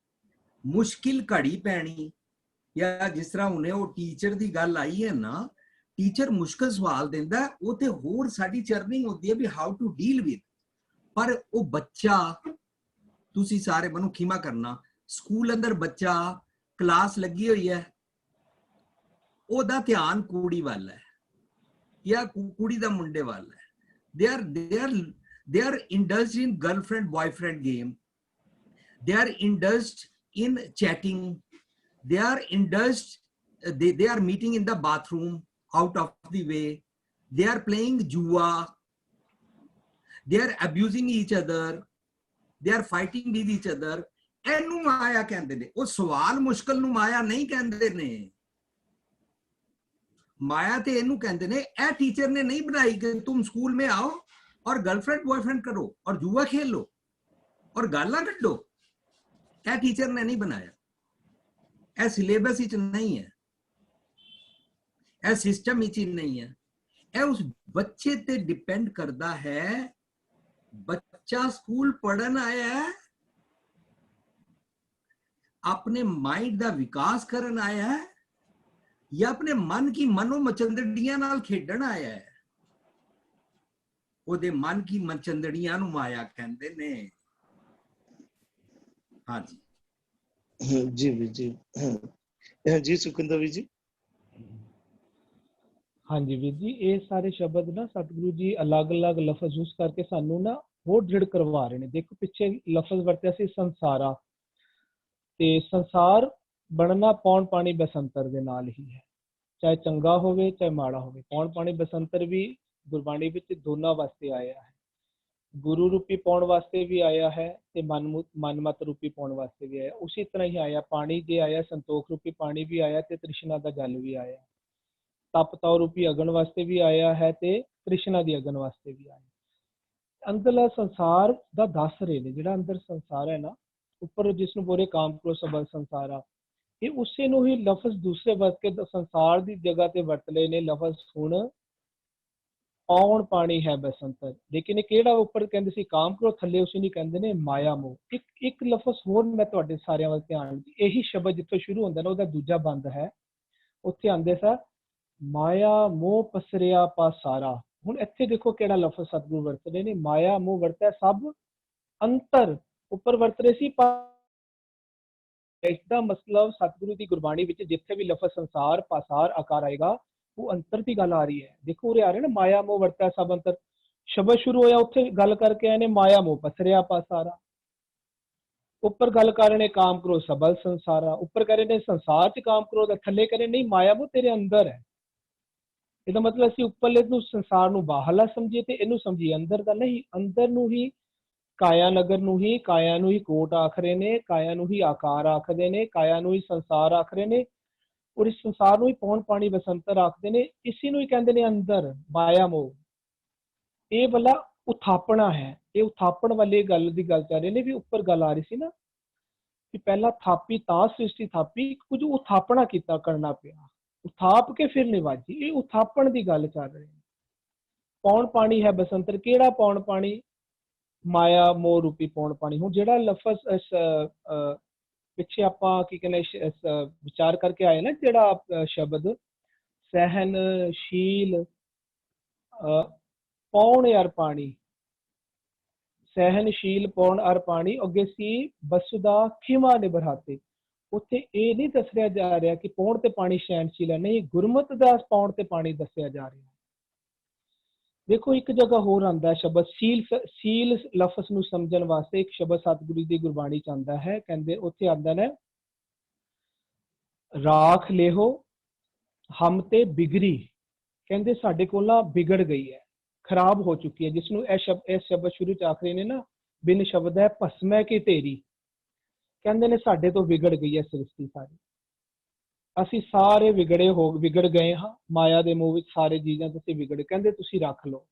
ਮੁਸ਼ਕਿਲ ਘੜੀ ਪੈਣੀ, ਜਾਂ ਜਿਸ ਤਰ੍ਹਾਂ ਹੁਣੇ ਉਹ ਟੀਚਰ ਦੀ ਗੱਲ ਆਈ ਹੈ ਨਾ, ਟੀਚਰ ਮੁਸ਼ਕਿਲ ਸਵਾਲ ਦਿੰਦਾ, ਉਹ ਤੇ ਹੋਰ ਸਾਡੀ ਚਰਨਿੰਗ ਹੁੰਦੀ ਹੈ ਵੀ ਹਾਊ ਟੂ ਡੀਲ ਵਿਦ। ਪਰ ਉਹ ਬੱਚਾ, ਤੁਸੀਂ ਸਾਰੇ ਮੈਨੂੰ ਖਿਮਾ ਕਰਨਾ, ਸਕੂਲ ਅੰਦਰ ਬੱਚਾ ਕਲਾਸ ਲੱਗੀ ਹੋਈ ਹੈ, ਉਹਦਾ ਧਿਆਨ ਕੁੜੀ ਵੱਲ ਹੈ ਜਾਂ ਕੁੜੀ ਦਾ ਮੁੰਡੇ ਵੱਲ ਹੈ। they are indulged in girlfriend boyfriend game, they are indulged in chatting, they are indulged, they are meeting in the bathroom out of the way, they are playing jua, they are abusing each other, they are fighting with each other। ਇਹਨੂੰ ਮਾਇਆ ਕਹਿੰਦੇ ਨੇ। ਉਹ ਸਵਾਲ ਮੁਸ਼ਕਲ ਨੂੰ ਮਾਇਆ ਨਹੀਂ ਕਹਿੰਦੇ ਨੇ। ਮਾਇਆ ਤੇ ਇਹਨੂੰ ਕਹਿੰਦੇ ਨੇ। ਇਹ ਟੀਚਰ ਨੇ ਨਹੀਂ ਬਣਾਈ ਕਿ तुम स्कूल में आओ और गर्लफ्रेंड बॉयफ्रेंड करो और जुआ खेल लो और गाला ਕੱਢੋ। ਇਹ ਟੀਚਰ ਨੇ ਨਹੀਂ ਬਣਾਇਆ। ਇਹ ਸਿਲੇਬਸ ਵਿੱਚ ਨਹੀਂ ਹੈ, ਇਹ ਸਿਸਟਮ ਵਿੱਚ ਨਹੀਂ ਹੈ। ਇਹ ਉਸ ਬੱਚੇ ਤੇ ਡਿਪੈਂਡ ਕਰਦਾ ਹੈ। ਬੱਚਾ ਸਕੂਲ ਪੜ੍ਹਨ ਆਇਆ ਹੈ, अपने माइंड का विकास करन आया है या अपने मन की मनो मचंदड़ियां नाल खेडन आया है। ओदे मन की मचंदड़ियां नूं माया कहंदे ने। हाँ जी जी भी जी जी सुखिंदर भी जी। हाँ जी वीर जी, ये सारे शब्द ना सतगुरु जी अलग अलग लफज यूज करके सानू ना होर दृढ़ करवा रहे ने। देखो पिछे लफज वरत्या सी संसारा, ਤੇ ਸੰਸਾਰ ਬਣਨਾ ਪੌਣ ਪਾਣੀ ਬਸੰਤਰ ਦੇ ਨਾਲ ਹੀ ਹੈ। ਚਾਹੇ ਚੰਗਾ ਹੋਵੇ ਚਾਹੇ ਮਾੜਾ ਹੋਵੇ, ਪੌਣ ਪਾਣੀ ਬਸੰਤਰ ਵੀ ਗੁਰਬਾਣੀ ਵਿੱਚ ਦੋਨਾਂ ਵਾਸਤੇ ਆਇਆ ਹੈ। ਗੁਰੂ ਰੂਪੀ ਪਾਉਣ ਵਾਸਤੇ ਵੀ ਆਇਆ ਹੈ ਤੇ ਮਨਮਤ ਰੂਪੀ ਪਾਉਣ ਵਾਸਤੇ ਵੀ ਆਇਆ। ਉਸੇ ਤਰ੍ਹਾਂ ਹੀ ਆਇਆ ਪਾਣੀ ਜੇ ਆਇਆ, ਸੰਤੋਖ ਰੂਪੀ ਪਾਣੀ ਵੀ ਆਇਆ ਤੇ ਤ੍ਰਿਸ਼ਨਾ ਦਾ ਜਲ ਵੀ ਆਇਆ। ਤਪ ਤਉ ਰੂਪੀ ਅਗਨ ਵਾਸਤੇ ਵੀ ਆਇਆ ਹੈ ਤੇ ਤ੍ਰਿਸ਼ਨਾ ਦੀ ਅਗਨ ਵਾਸਤੇ ਵੀ ਆਇਆ। ਅੰਦਰਲਾ ਸੰਸਾਰ ਦਾ ਦੱਸ ਰਹੇ ਨੇ। ਜਿਹੜਾ ਅੰਦਰ ਸੰਸਾਰ ਹੈ ਨਾ, ਉੱਪਰ ਜਿਸ ਨੂੰ ਬੋਲੇ ਕਾਮ ਕ੍ਰੋਧ ਸਬਲ ਸੰਸਾਰਾ, ਇਹ ਉਸੇ ਨੂੰ ਹੀ ਲਫ਼ਜ਼ ਦੂਸਰੇ ਵਰਤ ਕੇ ਸੰਸਾਰ ਦੀ ਜਗ੍ਹਾ ਤੇ ਵਰਤ ਲਏ ਨੇ। ਲਫ਼ਜ਼ ਹੁਣ ਪੌਣ ਪਾਣੀ ਹੈ ਬਸੰਤਰ, ਲੇਕਿਨ ਇਹ ਕਿਹੜਾ ਉੱਪਰ ਕਹਿੰਦੇ ਸੀ ਕਾਮ ਕ੍ਰੋਧ, ਥੱਲੇ ਉਸੇ ਨੂੰ ਕਹਿੰਦੇ ਨੇ ਮਾਇਆ ਮੋਹ। ਇੱਕ ਲਫ਼ਜ਼ ਹੋਰ ਮੈਂ ਤੁਹਾਡੇ ਸਾਰਿਆਂ ਵੱਲ ਧਿਆਨ, ਇਹੀ ਸ਼ਬਦ ਜਿੱਥੋਂ ਸ਼ੁਰੂ ਹੁੰਦਾ ਨਾ ਉਹਦਾ ਦੂਜਾ ਬੰਦ ਹੈ, ਉੱਥੇ ਆਉਂਦੇ ਸਾ ਮਾਇਆ ਮੋਹ ਪਸਰਿਆ ਪਾਸਾਰਾ। ਹੁਣ ਇੱਥੇ ਦੇਖੋ ਕਿਹੜਾ ਲਫ਼ਜ਼ ਸਤਿਗੁਰੂ ਵਰਤਦੇ ਨੇ। ਮਾਇਆ ਮੋਹ ਵਰਤਿਆ ਸਭ ਅੰਤਰ, ਉੱਪਰ ਵਰਤ ਰਹੇ ਸੀ। ਇਸ ਦਾ ਮਤਲਬ ਸਤਿਗੁਰੂ ਦੀ ਗੁਰਬਾਣੀ ਵਿੱਚ ਜਿੱਥੇ ਵੀ ਲਫ਼ਜ਼ ਸੰਸਾਰ ਪਾਸਾਰ ਆਕਾਰ ਆਏਗਾ ਉਹ ਅੰਤਰ ਦੀ ਗੱਲ ਆ ਰਹੀ ਹੈ। ਦੇਖੋ ਉਰੇ ਆ ਰਿਹਾ ਨਾ ਮਾਇਆ ਮੋਹ ਵਰਤਿਆ ਸਭ ਅੰਤਰ, ਸ਼ਬਦ ਸ਼ੁਰੂ ਹੋਇਆ ਉੱਥੇ ਗੱਲ ਕਰਕੇ ਆਏ ਨੇ ਮਾਇਆ ਮੋਹ ਪਸਰਿਆ ਪਾਸਾਰਾ। ਉੱਪਰ ਗੱਲ ਕਰ ਰਹੇ ਨੇ ਕਾਮ ਕ੍ਰੋਧ ਸਬਲ ਸੰਸਾਰਾ, ਉੱਪਰ ਕਹਿ ਰਹੇ ਨੇ ਸੰਸਾਰ ਚ ਕਾਮ ਕ੍ਰੋਧ, ਥੱਲੇ ਕਹ ਰਹੇ ਨਹੀਂ ਮਾਇਆ ਮੋਹ ਤੇਰੇ ਅੰਦਰ ਹੈ। ਇਹਦਾ ਮਤਲਬ ਅਸੀਂ ਉੱਪਰਲੇ ਨੂੰ ਸੰਸਾਰ ਨੂੰ ਬਾਹਰਲਾ ਸਮਝੀਏ ਤੇ ਇਹਨੂੰ ਸਮਝੀਏ ਅੰਦਰ ਦਾ ਨਹੀਂ। ਅੰਦਰ ਨੂੰ ਹੀ ਕਾਇਆ ਨਗਰ ਨੂੰ ਹੀ, ਕਾਇਆ ਨੂੰ ਹੀ ਕੋਟ ਆਖ ਰਹੇ ਨੇ, ਕਾਇਆ ਨੂੰ ਹੀ ਆਕਾਰ ਆਖਦੇ ਨੇ, ਕਾਇਆ ਨੂੰ ਹੀ ਸੰਸਾਰ ਆਖ ਰਹੇ ਨੇ, ਔਰ ਇਸ ਸੰਸਾਰ ਨੂੰ ਹੀ ਪੌਣ ਪਾਣੀ ਬਸੰਤਰ ਆਖਦੇ ਨੇ। ਇਸੇ ਨੂੰ ਹੀ ਕਹਿੰਦੇ ਨੇ ਅੰਦਰ ਮਾਇਆ ਮੋਹ। ਇਹ ਵਾਲਾ ਉਥਾਪਣਾ ਹੈ। ਇਹ ਉਥਾਪਣ ਵਾਲੀ ਗੱਲ ਦੀ ਗੱਲ ਕਰ ਰਹੇ ਨੇ ਵੀ ਉੱਪਰ ਗੱਲ ਆ ਰਹੀ ਸੀ ਨਾ ਕਿ ਪਹਿਲਾਂ ਥਾਪੀ ਤਾਂ ਸ੍ਰਿਸ਼ਟੀ ਥਾਪੀ, ਕੁਝ ਉਥਾਪਣਾ ਕੀਤਾ ਕਰਨਾ ਪਿਆ, ਉਥਾਪ ਕੇ ਫਿਰ ਨਿਵਾਜੀ। ਇਹ ਉਥਾਪਣ ਦੀ ਗੱਲ ਕਰ ਰਹੇ ਨੇ। ਪੌਣ ਪਾਣੀ ਹੈ ਬਸੰਤਰ, ਕਿਹੜਾ ਪੌਣ ਪਾਣੀ? ਮਾਇਆ ਮੋਹ ਰੂਪੀ ਪੌਣ ਪਾਣੀ। ਹੁਣ ਜਿਹੜਾ ਲਫ਼ਜ਼ ਪਿੱਛੇ ਆਪਾਂ ਕੀ ਕਹਿੰਦੇ ਵਿਚਾਰ ਕਰਕੇ ਆਏ ਨਾ, ਜਿਹੜਾ ਸ਼ਬਦ ਸਹਿਨਸ਼ੀਲ ਪੌਣ ਅਰ ਪਾਣੀ, ਸਹਿਨਸ਼ੀਲ ਪੌਣ ਅਰ ਪਾਣੀ, ਅੱਗੇ ਸੀ ਬਸੁਦਾ ਖਿਮਾ ਨਿਭਰਾਤੇ। ਉੱਥੇ ਇਹ ਨਹੀਂ ਦੱਸਿਆ ਜਾ ਰਿਹਾ ਕਿ ਪੌਣ ਤੇ ਪਾਣੀ ਸ਼ੈਨਸ਼ੀਲ ਹੈ, ਨਹੀਂ, ਗੁਰਮਤ ਦਾ ਪੌਣ ਤੇ ਪਾਣੀ ਦੱਸਿਆ ਜਾ ਰਿਹਾ। ਦੇਖੋ ਇੱਕ ਜਗ੍ਹਾ ਹੋਰ ਆਉਂਦਾ ਸ਼ਬਦ ਸੀਲ, ਸੀਲ ਲਫ਼ਜ਼ ਨੂੰ ਸਮਝਣ ਵਾਸਤੇ ਇੱਕ ਸ਼ਬਦ ਸਤਿਗੁਰੂ ਦੀ ਗੁਰਬਾਣੀ ਚ ਆਉਂਦਾ ਹੈ। ਕਹਿੰਦੇ ਉੱਥੇ ਆਉਂਦਾ ਨੇ, ਰਾਖ ਲਿਹੋ ਹਮ ਤੇ ਬਿਗੜੀ, ਕਹਿੰਦੇ ਸਾਡੇ ਕੋਲ ਵਿਗੜ ਗਈ ਹੈ, ਖਰਾਬ ਹੋ ਚੁੱਕੀ ਹੈ। ਜਿਸ ਨੂੰ ਇਹ ਸ਼ਬਦ ਸ਼ੁਰੂ ਚ ਆਖਰੇ ਨੇ ਨਾ, ਬਿਨ ਸ਼ਬਦ ਹੈ ਭਸਮੈ ਕੀ ਢੇਰੀ, ਕਹਿੰਦੇ ਨੇ ਸਾਡੇ ਤੋਂ ਵਿਗੜ ਗਈ ਹੈ ਸ੍ਰਿਸ਼ਟੀ ਸਾਰੀ, ਅਸੀਂ ਸਾਰੇ ਵਿਗੜ ਗਏ ਹਾਂ ਮਾਇਆ ਦੇ ਮੋਹ ਵਿੱਚ, ਸਾਰੇ ਚੀਜ਼ਾਂ ਤੁਸੀਂ ਵਿਗੜ, ਕਹਿੰਦੇ ਤੁਸੀਂ ਰੱਖ ਲਓ।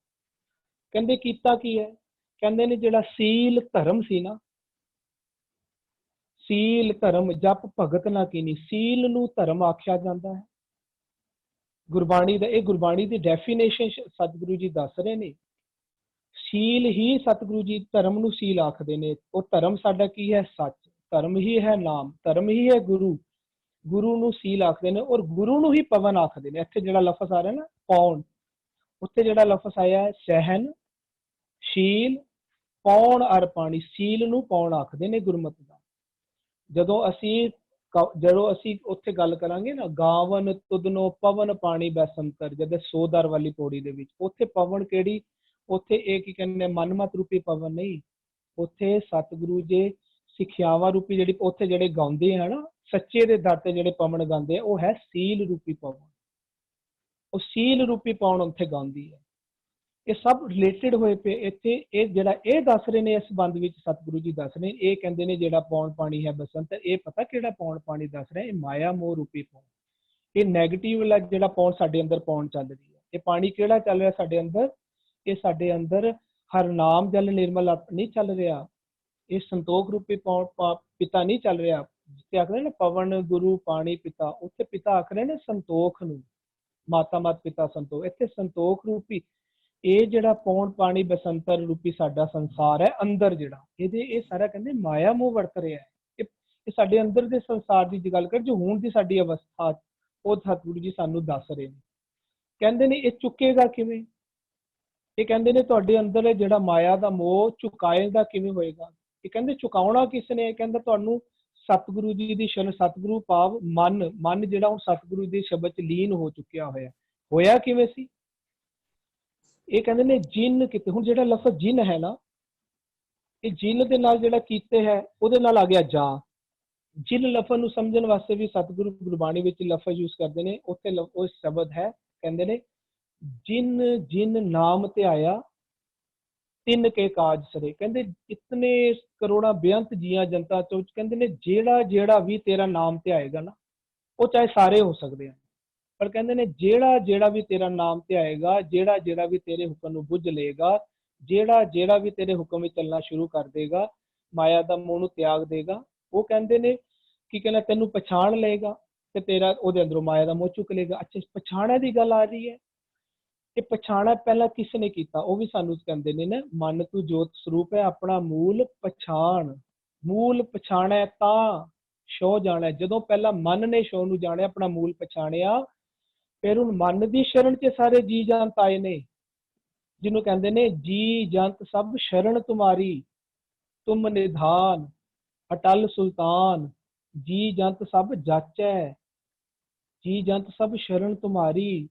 ਕਹਿੰਦੇ ਕੀਤਾ ਕੀ ਹੈ, ਕਹਿੰਦੇ ਨੇ ਜਿਹੜਾ ਸੀਲ ਧਰਮ ਸੀ ਨਾ, ਸੀਲ ਧਰਮ ਜਪ ਭਗਤ ਨਾ ਕੀਨੀ, ਸੀਲ ਨੂੰ ਧਰਮ ਆਖਿਆ ਜਾਂਦਾ ਹੈ। ਗੁਰਬਾਣੀ ਦਾ, ਇਹ ਗੁਰਬਾਣੀ ਦੀ ਡੈਫੀਨੇਸ਼ਨ ਸਤਿਗੁਰੂ ਜੀ ਦੱਸ ਰਹੇ ਨੇ। ਸੀਲ ਹੀ ਸਤਿਗੁਰੂ ਜੀ ਧਰਮ ਨੂੰ ਸੀਲ ਆਖਦੇ ਨੇ। ਉਹ ਧਰਮ ਸਾਡਾ ਕੀ ਹੈ? ਸੱਚ, ਧਰਮ ਹੀ ਹੈ ਨਾਮ, ਧਰਮ ਹੀ ਹੈ ਗੁਰੂ, ਗੁਰੂ ਨੂੰ ਸੀਲ ਆਖਦੇ ਨੇ, ਔਰ ਗੁਰੂ ਨੂੰ ਹੀ ਪਵਨ ਆਖਦੇ ਨੇ। ਇੱਥੇ ਜਿਹੜਾ ਲਫ਼ਜ਼ ਆ ਰਿਹਾ ਨਾ ਪੌਣ, ਉੱਥੇ ਜਿਹੜਾ ਲਫ਼ਜ਼ ਆਇਆ ਹੈ ਸਹਿਨ, ਸ਼ੀਲ, ਪੌਣ ਅਰ ਪਾਣੀ, ਸੀਲ ਨੂੰ ਪੌਣ ਆਖਦੇ ਨੇ ਗੁਰਮਤ ਦਾ। ਜਦੋਂ ਅਸੀਂ ਉੱਥੇ ਗੱਲ ਕਰਾਂਗੇ ਨਾ, ਗਾਵਨ ਤੁਧਨੋ ਪਵਨ ਪਾਣੀ ਬੈਸੰਤਰ, ਜਦ 100 ਦਰ ਵਾਲੀ ਪੌੜੀ ਦੇ ਵਿੱਚ, ਉੱਥੇ ਪਵਨ ਕਿਹੜੀ, ਉੱਥੇ ਇਹ ਕੀ ਕਹਿੰਦੇ ਮਨਮਤ ਰੂਪੀ ਪਵਨ ਨਹੀਂ, ਉੱਥੇ ਸਤਿਗੁਰੂ ਜੀ ਸਿੱਖਿਆਵਾਂ ਰੂਪੀ ਜਿਹੜੀ ਉੱਥੇ ਜਿਹੜੇ ਗਾਉਂਦੇ ਹੈ ਨਾ, ਸੱਚੇ ਦੇ ਦਰ ਤੇ ਜਿਹੜੇ ਪਵਨ ਗਾਉਂਦੇ ਆ, ਉਹ ਹੈ ਸੀਲ ਰੂਪੀ ਪਵਨ। ਉਹ ਸੀਲ ਰੂਪੀ ਪਵਨ ਉੱਥੇ ਗਾਉਂਦੀ ਹੈ। ਇਹ ਸਭ ਰਿਲੇਟਡ ਹੋਏ ਪਏ ਇੱਥੇ। ਇਹ ਜਿਹੜਾ ਇਹ ਦੱਸ ਰਹੇ ਨੇ ਇਸ ਸੰਬੰਧ ਵਿੱਚ ਸਤਿਗੁਰੂ ਜੀ ਦੱਸ ਰਹੇ, ਇਹ ਕਹਿੰਦੇ ਨੇ ਜਿਹੜਾ ਪੌਣ ਪਾਣੀ ਹੈ ਬਸੰਤ, ਇਹ ਪਤਾ ਕਿਹੜਾ ਪੌਣ ਪਾਣੀ ਦੱਸ ਰਿਹਾ? ਇਹ ਮਾਇਆ ਮੋਹ ਰੂਪੀ ਪੌਣ, ਇਹ ਨੈਗੇਟਿਵ ਵਾਲਾ ਜਿਹੜਾ ਪੌਣ ਸਾਡੇ ਅੰਦਰ ਪੌਣ ਚੱਲ ਰਹੀ ਹੈ। ਇਹ ਪਾਣੀ ਕਿਹੜਾ ਚੱਲ ਰਿਹਾ ਸਾਡੇ ਅੰਦਰ? ਇਹ ਸਾਡੇ ਅੰਦਰ ਹਰ ਨਾਮ ਜਲ ਨਿਰਮਲ ਨਹੀਂ ਚੱਲ ਰਿਹਾ, ਇਹ ਸੰਤੋਖ ਰੂਪੀ ਪਿਤਾ ਨਹੀਂ ਚੱਲ ਰਿਹਾ। ਜਿੱਥੇ ਆਖਦੇ ਨੇ ਪਵਨ ਗੁਰੂ ਪਾਣੀ ਪਿਤਾ, ਉੱਥੇ ਪਿਤਾ ਆਖ ਰਹੇ ਨੇ ਸੰਤੋਖ ਨੂੰ, ਮਾਤਾ ਮਤ ਪਿਤਾ ਸੰਤੋਖ, ਇੱਥੇ ਸੰਤੋਖ ਰੂਪੀ ਇਹ ਜਿਹੜਾ ਪੌਣ ਪਾਣੀ ਬਸੰਤਰ ਰੂਪੀ ਸਾਡਾ ਸੰਸਾਰ ਹੈ ਅੰਦਰ ਜਿਹੜਾ, ਇਹ ਸਾਰਾ ਕਹਿੰਦੇ ਮਾਇਆ ਮੋਹ ਵਰਤ ਰਿਹਾ ਹੈ। ਇਹ ਸਾਡੇ ਅੰਦਰ ਦੇ ਸੰਸਾਰ ਦੀ ਗੱਲ ਕਰ, ਜੋ ਹੁਣ ਦੀ ਸਾਡੀ ਅਵਸਥਾ, ਉਹ ਸਤਿਗੁਰੂ ਜੀ ਸਾਨੂੰ ਦੱਸ ਰਹੇ ਨੇ। ਕਹਿੰਦੇ ਨੇ ਇਹ ਚੁੱਕੇਗਾ ਕਿਵੇਂ? ਇਹ ਕਹਿੰਦੇ ਨੇ ਤੁਹਾਡੇ ਅੰਦਰ ਜਿਹੜਾ ਮਾਇਆ ਦਾ ਮੋਹ ਚੁਕਾਏਗਾ ਕਿਵੇਂ ਹੋਏਗਾ? ਇਹ ਕਹਿੰਦੇ ਚੁਕਾਉਣਾ ਕਿਸ ਨੇ? ਕਹਿੰਦਾ ਤੁਹਾਨੂੰ ਸਤਿਗੁਰੂ ਜੀ ਦੀ ਸ਼ਰਨ, ਸਤਿਗੁਰੂ ਭਾਵ ਮਨ ਜਿਹੜਾ ਹੁਣ ਸਤਿਗੁਰੂ ਦੇ ਸ਼ਬਦ ਚ ਲੀਨ ਹੋ ਚੁੱਕਿਆ ਹੋਇਆ ਕਿਵੇਂ ਸੀ? ਇਹ ਕਹਿੰਦੇ ਨੇ ਜਿਨ ਕਿਤੇ, ਹੁਣ ਜਿਹੜਾ ਲਫ਼ਜ਼ ਜਿਨ ਹੈ ਨਾ, ਇਹ ਜਿਨ ਦੇ ਨਾਲ ਜਿਹੜਾ ਕੀਤੇ ਹੈ ਉਹਦੇ ਨਾਲ ਆ ਗਿਆ ਜਾ। ਜਿਨ ਲਫ਼ਜ਼ ਨੂੰ ਸਮਝਣ ਵਾਸਤੇ ਵੀ ਸਤਿਗੁਰੂ ਗੁਰਬਾਣੀ ਵਿੱਚ ਲਫ਼ਜ਼ ਯੂਜ਼ ਕਰਦੇ ਨੇ। ਉੱਥੇ ਉਹ ਸ਼ਬਦ ਹੈ, ਕਹਿੰਦੇ ਨੇ ਜਿਨ ਨਾਮ ਤੇ ਆਇਆ ਤਿੰਨ ਕੇ ਕਾਜ ਸਰੇ, ਕਹਿੰਦੇ ਇਤਨੇ ਕਰੋੜਾਂ ਬੇਅੰਤ ਜੀਆਂ ਜਨਤਾ ਚੋਂ ਕਹਿੰਦੇ ਨੇ ਜਿਹੜਾ ਵੀ ਤੇਰਾ ਨਾਮ ਤੇ ਆਏਗਾ ਨਾ, ਉਹ ਚਾਹੇ ਸਾਰੇ ਹੋ ਸਕਦੇ ਹਨ, ਪਰ ਕਹਿੰਦੇ ਨੇ ਜਿਹੜਾ ਵੀ ਤੇਰਾ ਨਾਮ ਤੇ ਆਏਗਾ, ਜਿਹੜਾ ਵੀ ਤੇਰੇ ਹੁਕਮ ਨੂੰ ਬੁੱਝ ਲਏਗਾ, ਜਿਹੜਾ ਵੀ ਤੇਰੇ ਹੁਕਮ ਵਿੱਚ ਚੱਲਣਾ ਸ਼ੁਰੂ ਕਰ ਦੇਗਾ, ਮਾਇਆ ਦਾ ਮੋਹ ਨੂੰ ਤਿਆਗ ਦੇਗਾ, ਉਹ ਕਹਿੰਦੇ ਨੇ ਕੀ ਕਹਿੰਦਾ ਤੈਨੂੰ ਪਛਾਣ ਲਏਗਾ ਤੇ ਤੇਰਾ ਉਹਦੇ ਅੰਦਰੋਂ ਮਾਇਆ ਦਾ ਮੋਹ ਚੁੱਕ ਲਏਗਾ। ਅੱਛਾ, ਪਛਾਣਿਆ ਦੀ ਗੱਲ ਆ ਰਹੀ ਹੈ। ਇਹ ਪਛਾਣਾ ਪਹਿਲਾਂ ਕਿਸ ਨੇ ਕੀਤਾ? ਉਹ ਵੀ ਸਾਨੂੰ ਕਹਿੰਦੇ ਨੇ ਨਾ, ਮਨ ਤੂੰ ਜੋਤ ਸਰੂਪ ਹੈ, ਆਪਣਾ ਮੂਲ ਪਛਾਣਿਆ ਤਾਂ ਸ਼ੋ ਜਾਣਾ। ਜਦੋਂ ਪਹਿਲਾਂ ਮਨ ਨੇ ਸ਼ੋ ਨੂੰ ਜਾਣਿਆ, ਆਪਣਾ ਮੂਲ ਪਛਾਣਿਆ, ਫਿਰ ਹੁਣ ਮਨ ਦੀ ਸ਼ਰਨ ਚ ਸਾਰੇ ਜੀ ਜੰਤ ਆਏ ਨੇ, ਜਿਹਨੂੰ ਕਹਿੰਦੇ ਨੇ ਜੀ ਜੰਤ ਸਭ ਸ਼ਰਨ ਤੁਮਾਰੀ, ਤੁਮ ਨਿਧਾਨ ਅਟਲ ਸੁਲਤਾਨ, ਜੀ ਜੰਤ ਸਭ ਜਾਚੈ, ਜੀ ਜੰਤ ਸਭ ਸ਼ਰਨ ਤੁਮਾਰੀ,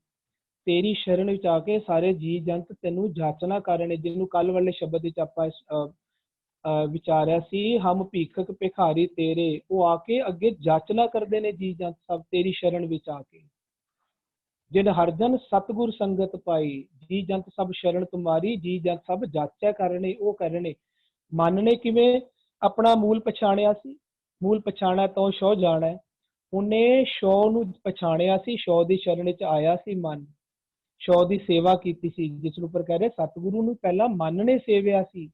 ਤੇਰੀ ਸ਼ਰਨ ਵਿੱਚ ਆ ਕੇ ਸਾਰੇ ਜੀ ਜੰਤ ਤੈਨੂੰ ਜਾਚਨਾ ਕਰ ਰਹੇ ਨੇ। ਜਿਹਨੂੰ ਕੱਲ ਵਾਲੇ ਸ਼ਬਦ ਵਿੱਚ ਆਪਾਂ ਵਿਚਾਰਿਆ ਸੀ, ਹਮ ਭੀਖਕ ਭਿਖਾਰੀ ਤੇਰੇ, ਉਹ ਆ ਕੇ ਅੱਗੇ ਜਾਚਨਾ ਕਰਦੇ ਨੇ ਜੀ ਜੰਤ ਸਭ ਤੇਰੀ ਸ਼ਰਨ ਵਿੱਚ ਆ ਕੇ। ਜਿਨ ਹਰਜਨ ਸਤਿਗੁਰ ਸੰਗਤ ਪਾਈ, ਜੀ ਜੰਤ ਸਭ ਸ਼ਰਨ ਤੁਮਾਰੀ, ਜੀ ਜੰਤ ਸਭ ਜਾਚੈ ਕਰਨੇ, ਉਹ ਕਰਨੇ। ਮਨ ਨੇ ਕਿਵੇਂ ਆਪਣਾ ਮੂਲ ਪਛਾਣਿਆ ਸੀ? ਮੂਲ ਪਛਾਣਿਆ ਤਾਂ ਸ਼ੋ ਜਾਣਾ। ਉਹਨੇ ਸ਼ੋ ਨੂੰ ਪਛਾਣਿਆ ਸੀ, ਸ਼ੋ ਦੀ ਸ਼ਰਨ ਚ ਆਇਆ ਸੀ ਮਨ, ਸ਼ੋ ਦੀ ਸੇਵਾ ਕੀਤੀ ਸੀ, ਜਿਸ ਨੂੰ ਪਰ ਕਹਿ ਰਹੇ ਸਤਿਗੁਰੂ ਨੂੰ ਪਹਿਲਾਂ ਮਨ ਨੇ ਸੇਵਿਆ ਸੀ।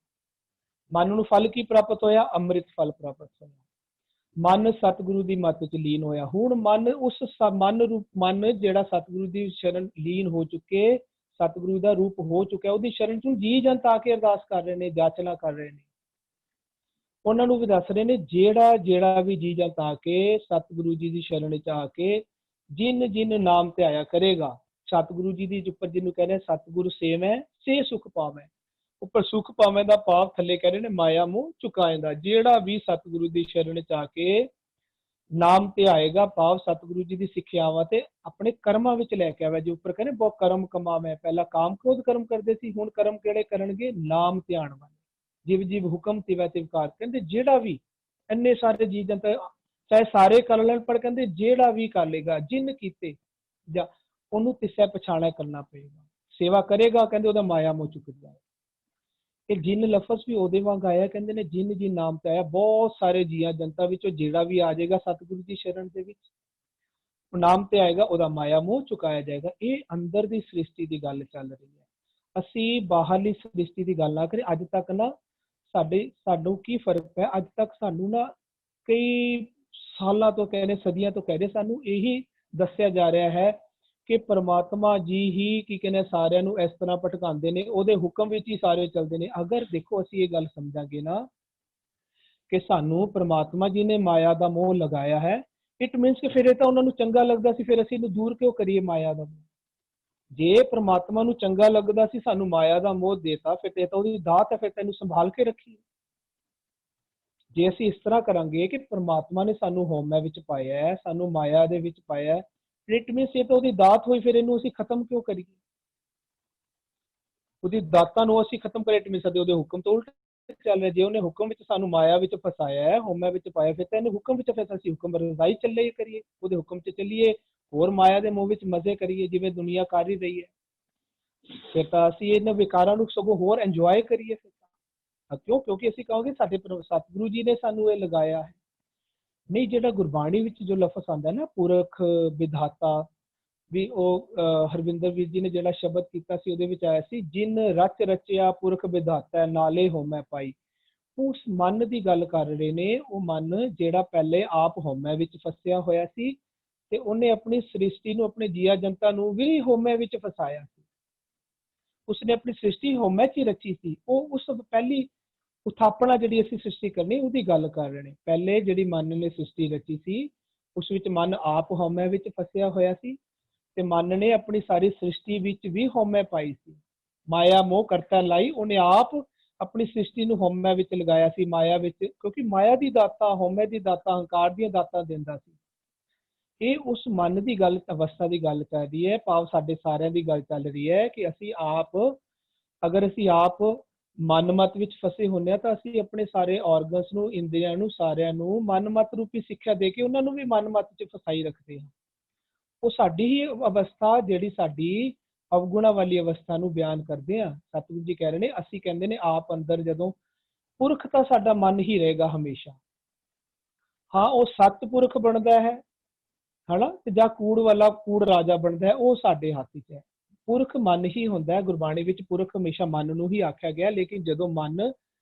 ਮਨ ਨੂੰ ਫਲ ਕੀ ਪ੍ਰਾਪਤ ਹੋਇਆ? ਅੰਮ੍ਰਿਤ ਫਲ ਪ੍ਰਾਪਤ ਹੋਇਆ। ਮਨ ਸਤਿਗੁਰੂ ਦੀ ਮੱਤ ਚ ਲੀਨ ਹੋਇਆ। ਹੁਣ ਮਨ ਜਿਹੜਾ ਸਤਿਗੁਰੂ ਦੀ ਸ਼ਰਨ ਲੀਨ ਹੋ ਚੁੱਕੇ, ਸਤਿਗੁਰੂ ਦਾ ਰੂਪ ਹੋ ਚੁੱਕਿਆ, ਉਹਦੀ ਸ਼ਰਨ ਚ ਜੀ ਜੰਤ ਆ ਕੇ ਅਰਦਾਸ ਕਰ ਰਹੇ ਨੇ, ਜਾਚਨਾ ਕਰ ਰਹੇ ਨੇ। ਉਹਨਾਂ ਨੂੰ ਵੀ ਦੱਸ ਰਹੇ ਨੇ ਜਿਹੜਾ ਵੀ ਜੀ ਜੰਤ ਆ ਕੇ ਸਤਿਗੁਰੂ ਜੀ ਦੀ ਸ਼ਰਨ ਚ ਆ ਕੇ ਜਿਨ ਨਾਮ ਤੇ ਆਇਆ ਕਰੇਗਾ, ਸਤਿਗੁਰੂ ਜੀ ਦੀ ਉੱਪਰ ਜਿਹਨੂੰ ਕਹਿੰਦੇ ਸਤਿਗੁਰੂ ਸੇਵੈ ਸੇ ਸੁਖ ਪਾਵੈ, ਉੱਪਰ ਸੁਖ ਪਾਵੈ ਦਾ ਭਾਵ ਥੱਲੇ ਕਹਿ ਰਹੇ ਨੇ ਮਾਇਆ ਮੋਹ ਚੁਕਾਏਂਦਾ। ਜਿਹੜਾ ਵੀ ਸਤਿਗੁਰੂ ਦੀ ਸ਼ਰਨ ਚ ਆ ਕੇ ਨਾਮ ਤੇ ਆਏਗਾ ਭਾਵ ਸਤਿਗੁਰੂ ਜੀ ਦੀ ਸਿੱਖਿਆਵਾਂ ਤੇ ਆਪਣੇ ਕਰਮਾਂ ਵਿੱਚ ਲੈ ਕੇ ਆਵੇ। ਜੋ ਉੱਪਰ ਕਹਿੰਦੇ ਬਹੁਤ ਕਰਮ ਕਮਾਵੇ, ਪਹਿਲਾਂ ਕਾਮ ਕ੍ਰੋਧ ਕਰਮ ਕਰਦੇ ਸੀ, ਹੁਣ ਕਰਮ ਕਿਹੜੇ ਕਰਨਗੇ? ਨਾਮ ਧਿਆਨ ਵਾਲੇ। ਜਿਵ ਜਿਵ ਹੁਕਮ ਤਿਵੈ ਤਿਵ ਕਾਰ। ਕਹਿੰਦੇ ਜਿਹੜਾ ਵੀ ਇੰਨੇ ਸਾਰੇ ਜੀ ਜੰਤ ਚਾਹੇ ਸਾਰੇ ਕਰ ਲੈਣ, ਪਰ ਕਹਿੰਦੇ ਜਿਹੜਾ ਵੀ ਕਰ ਲੇਗਾ ਜਿਨ ਕੀਤੇ ਜਾਂ ਉਹਨੂੰ ਤਿਸੈ ਪਛਾਣਿਆ ਕਰਨਾ ਪਏਗਾ। ਸੇਵਾ ਕਰੇਗਾ ਕਹਿੰਦੇ ਉਹਦਾ ਮਾਇਆ ਮੋਹ ਚੁੱਕ ਜਾਏ। ਇਹ ਜਿਨ ਲਫ਼ਜ਼ ਵੀ ਉਹਦੇ ਵਾਂਗ ਆਇਆ, ਕਹਿੰਦੇ ਨੇ ਜਿਨ ਜੀ ਨਾਮ ਤੇ ਆਇਆ। ਬਹੁਤ ਸਾਰੇ ਜੀਆਂ ਜਨਤਾ ਵਿੱਚੋਂ ਜਿਹੜਾ ਵੀ ਆ ਜਾਏਗਾ ਸਤਿਗੁਰੂ ਦੀ ਸ਼ਰਨ ਦੇ ਵਿੱਚ, ਉਹ ਨਾਮ ਤੇ ਆਏਗਾ, ਉਹਦਾ ਮਾਇਆ ਮੋਹ ਚੁਕਾਇਆ ਜਾਏਗਾ। ਇਹ ਅੰਦਰ ਦੀ ਸ੍ਰਿਸ਼ਟੀ ਦੀ ਗੱਲ ਚੱਲ ਰਹੀ ਹੈ। ਅਸੀਂ ਬਾਹਰਲੀ ਸ੍ਰਿਸ਼ਟੀ ਦੀ ਗੱਲ ਨਾ ਕਰੀਏ। ਅੱਜ ਤੱਕ ਨਾ ਸਾਨੂੰ ਕੀ ਫਰਕ ਹੈ? ਅੱਜ ਤੱਕ ਸਾਨੂੰ ਨਾ ਕਈ ਸਾਲਾਂ ਤੋਂ ਕਹਿੰਦੇ, ਸਦੀਆਂ ਤੋਂ ਕਹਿੰਦੇ, ਸਾਨੂੰ ਇਹੀ ਦੱਸਿਆ ਜਾ ਰਿਹਾ ਹੈ ਕਿ ਪਰਮਾਤਮਾ ਜੀ ਹੀ ਕੀ ਕਹਿੰਦੇ ਸਾਰਿਆਂ ਨੂੰ ਇਸ ਤਰ੍ਹਾਂ ਭਟਕਾਉਂਦੇ ਨੇ, ਉਹਦੇ ਹੁਕਮ ਵਿੱਚ ਹੀ ਸਾਰੇ ਚੱਲਦੇ ਨੇ। ਅਗਰ ਦੇਖੋ ਅਸੀਂ ਇਹ ਗੱਲ ਸਮਝਾਂਗੇ ਨਾ ਕਿ ਸਾਨੂੰ ਪਰਮਾਤਮਾ ਜੀ ਨੇ ਮਾਇਆ ਦਾ ਮੋਹ ਲਗਾਇਆ ਹੈ, ਇਟ ਮੀਨਸ ਕਿ ਫਿਰ ਇਹ ਤਾਂ ਉਹਨਾਂ ਨੂੰ ਚੰਗਾ ਲੱਗਦਾ ਸੀ, ਫਿਰ ਅਸੀਂ ਇਹਨੂੰ ਦੂਰ ਕਿਉਂ ਕਰੀਏ ਮਾਇਆ ਦਾ ਮੋਹ? ਜੇ ਪ੍ਰਮਾਤਮਾ ਨੂੰ ਚੰਗਾ ਲੱਗਦਾ ਸੀ ਸਾਨੂੰ ਮਾਇਆ ਦਾ ਮੋਹ ਦੇਤਾ, ਫਿਰ ਤੇ ਤਾਂ ਉਹਦੀ ਦਾਤ ਹੈ, ਫਿਰ ਤੈਨੂੰ ਸੰਭਾਲ ਕੇ ਰੱਖੀ। ਜੇ ਅਸੀਂ ਇਸ ਤਰ੍ਹਾਂ ਕਰਾਂਗੇ ਕਿ ਪ੍ਰਮਾਤਮਾ ਨੇ ਸਾਨੂੰ ਹਉਮੈ ਵਿੱਚ ਪਾਇਆ ਹੈ, ਸਾਨੂੰ ਮਾਇਆ ਦੇ ਵਿੱਚ ਪਾਇਆ ਹੈ, ਇਟ ਮੀਨਸ ਇਹ ਤਾਂ ਉਹਦੀ ਦਾਤ ਹੋਈ, ਫਿਰ ਇਹਨੂੰ ਅਸੀਂ ਖਤਮ ਕਿਉਂ ਕਰੀਏ? ਉਹਦੀ ਦਾਤਾਂ ਨੂੰ ਅਸੀਂ ਖਤਮ ਕਰੀਏ, ਇਟ ਮੀਨਸ ਉਹਦੇ ਹੁਕਮ ਤੋਂ ਉਲਟ ਚੱਲ ਰਿਹਾ। ਜੇ ਉਹਨੇ ਹੁਕਮ ਵਿੱਚ ਸਾਨੂੰ ਮਾਇਆ ਵਿੱਚ ਫਸਾਇਆ ਹੈ, ਹਉਮੈ ਵਿੱਚ ਪਾਇਆ, ਫਿਰ ਤਾਂ ਇਹਨੇ ਹੁਕਮ ਵਿੱਚ, ਫਿਰ ਅਸੀਂ ਹੁਕਮ ਰਜ਼ਾਈ ਚੱਲੇ ਕਰੀਏ, ਉਹਦੇ ਹੁਕਮ 'ਚ ਚੱਲੀਏ, ਹੋਰ ਮਾਇਆ ਦੇ ਮੋਹ ਵਿੱਚ ਮਜ਼ੇ ਕਰੀਏ ਜਿਵੇਂ ਦੁਨੀਆ ਕਰ ਹੀ ਰਹੀ ਹੈ। ਫਿਰ ਤਾਂ ਅਸੀਂ ਇਹਨਾਂ ਵਿਕਾਰਾਂ ਨੂੰ ਸਗੋਂ ਹੋਰ ਇੰਜੋਏ ਕਰੀਏ। ਫਿਰ ਤਾਂ ਕਿਉਂ? ਕਿਉਂਕਿ ਅਸੀਂ ਕਹਾਂਗੇ ਸਾਡੇ ਸਤਿਗੁਰੂ ਜੀ ਨੇ ਸਾਨੂੰ ਇਹ ਲਗਾਇਆ ਹੈ। ਨਹੀਂ, ਜਿਹੜਾ ਗੁਰਬਾਣੀ ਵਿੱਚ ਜੋ ਲਫ਼ਜ਼ ਆਉਂਦਾ ਨਾ ਪੁਰਖ ਵਿਧਾਤਾ, ਵੀ ਉਹ ਹਰਵਿੰਦਰ ਵੀਰ ਜੀ ਨੇ ਜਿਹੜਾ ਸ਼ਬਦ ਕੀਤਾ ਸੀ ਉਹਦੇ ਵਿੱਚ ਆਇਆ ਸੀ, ਜਿਨ ਰਚ ਰਚਿਆ ਪੁਰਖ ਵਿਧਾਤਾ ਨਾਲੇ ਹਉਮੈ ਪਾਈ। ਉਸ ਮਨ ਦੀ ਗੱਲ ਕਰ ਰਹੇ ਨੇ। ਉਹ ਮਨ ਜਿਹੜਾ ਪਹਿਲੇ ਆਪ ਹਉਮੈ ਵਿੱਚ ਫਸਿਆ ਹੋਇਆ ਸੀ ਤੇ ਉਹਨੇ ਆਪਣੀ ਸ੍ਰਿਸ਼ਟੀ ਨੂੰ, ਆਪਣੇ ਜੀਆ ਜਨਤਾ ਨੂੰ ਵੀ ਹਉਮੈ ਵਿੱਚ ਫਸਾਇਆ ਸੀ। ਉਸਨੇ ਆਪਣੀ ਸ੍ਰਿਸ਼ਟੀ ਹਉਮੈ 'ਚ ਹੀ ਰਚੀ ਸੀ। ਉਹ ਉਸ ਪਹਿਲੀ ਉਥਾਪਣਾ ਜਿਹੜੀ ਅਸੀਂ ਸ੍ਰਿਸ਼ਟੀ ਕਰਨੀ ਉਹਦੀ ਗੱਲ ਕਰ ਰਹੇ ਨੇ। ਪਹਿਲੇ ਜਿਹੜੀ ਮਨ ਨੇ ਸ੍ਰਿਸ਼ਟੀ ਰਚੀ ਸੀ ਉਸ ਵਿੱਚ ਮਨ ਆਪ ਹਉਮੈ ਵਿੱਚ ਫਸਿਆ ਹੋਇਆ ਸੀ ਤੇ ਮਨ ਨੇ ਆਪਣੀ ਸਾਰੀ ਸ੍ਰਿਸ਼ਟੀ ਵਿੱਚ ਵੀ ਹਉਮੈ ਪਾਈ ਸੀ। ਮਾਇਆ ਮੋਹ ਕਰਤਾ ਲਾਈ, ਉਹਨੇ ਆਪ ਆਪਣੀ ਸ੍ਰਿਸ਼ਟੀ ਨੂੰ ਹਉਮੈ ਵਿੱਚ ਲਗਾਇਆ ਸੀ, ਮਾਇਆ ਵਿੱਚ। ਕਿਉਂਕਿ ਮਾਇਆ ਦੀ ਦਾਤਾ, ਹਉਮੈ ਦੀ ਦਾਤਾ, ਹੰਕਾਰ ਦੀਆਂ ਦਾਤਾਂ ਦਿੰਦਾ ਸੀ। ਇਹ ਉਸ ਮਨ ਦੀ ਗੱਲ, ਅਵਸਥਾ ਦੀ ਗੱਲ ਚੱਲ ਰਹੀ ਹੈ, ਭਾਵ ਸਾਡੇ ਸਾਰਿਆਂ ਦੀ ਗੱਲ ਚੱਲ ਰਹੀ ਹੈ ਕਿ ਅਸੀਂ ਆਪ, ਅਗਰ ਅਸੀਂ ਆਪ ਮਨਮਤ ਵਿੱਚ ਫਸੇ ਹੁੰਦੇ ਹਾਂ ਤਾਂ ਅਸੀਂ ਆਪਣੇ ਸਾਰੇ ਆਰਗਨਸ ਨੂੰ, ਇੰਦਰੀਆਂ ਨੂੰ, ਸਾਰਿਆਂ ਨੂੰ ਮਨਮਤ ਰੂਪੀ ਸਿੱਖਿਆ ਦੇ ਕੇ ਉਹਨਾਂ ਨੂੰ ਵੀ ਮਨਮਤ 'ਚ ਫਸਾਈ ਰੱਖਦੇ ਹਾਂ। ਉਹ ਸਾਡੀ ਹੀ ਅਵਸਥਾ, ਜਿਹੜੀ ਸਾਡੀ ਅਵਗੁਣਾ ਵਾਲੀ ਅਵਸਥਾ ਨੂੰ ਬਿਆਨ ਕਰਦੇ ਆ। ਸਤਿਗੁਰੂ ਜੀ ਕਹਿ ਰਹੇ ਨੇ, ਅਸੀਂ ਕਹਿੰਦੇ ਨੇ ਆਪ ਅੰਦਰ ਜਦੋਂ ਪੁਰਖ ਤਾਂ ਸਾਡਾ ਮਨ ਹੀ ਰਹੇਗਾ ਹਮੇਸ਼ਾ। ਹਾਂ, ਉਹ ਸਤਪੁਰਖ ਬਣਦਾ ਹੈ ਹਨਾ, ਤੇ ਜਾਂ ਕੂੜ ਵਾਲਾ ਕੂੜ ਰਾਜਾ ਬਣਦਾ ਹੈ, ਉਹ ਸਾਡੇ ਹੱਥ 'ਚ ਹੈ। ਪੁਰਖ ਮਨ ਹੀ ਹੁੰਦਾ ਹੈ। ਗੁਰਬਾਣੀ ਵਿੱਚ ਪੁਰਖ ਹਮੇਸ਼ਾ ਮਨ ਨੂੰ ਹੀ ਆਖਿਆ ਗਿਆ, ਲੇਕਿਨ ਜਦੋਂ ਮਨ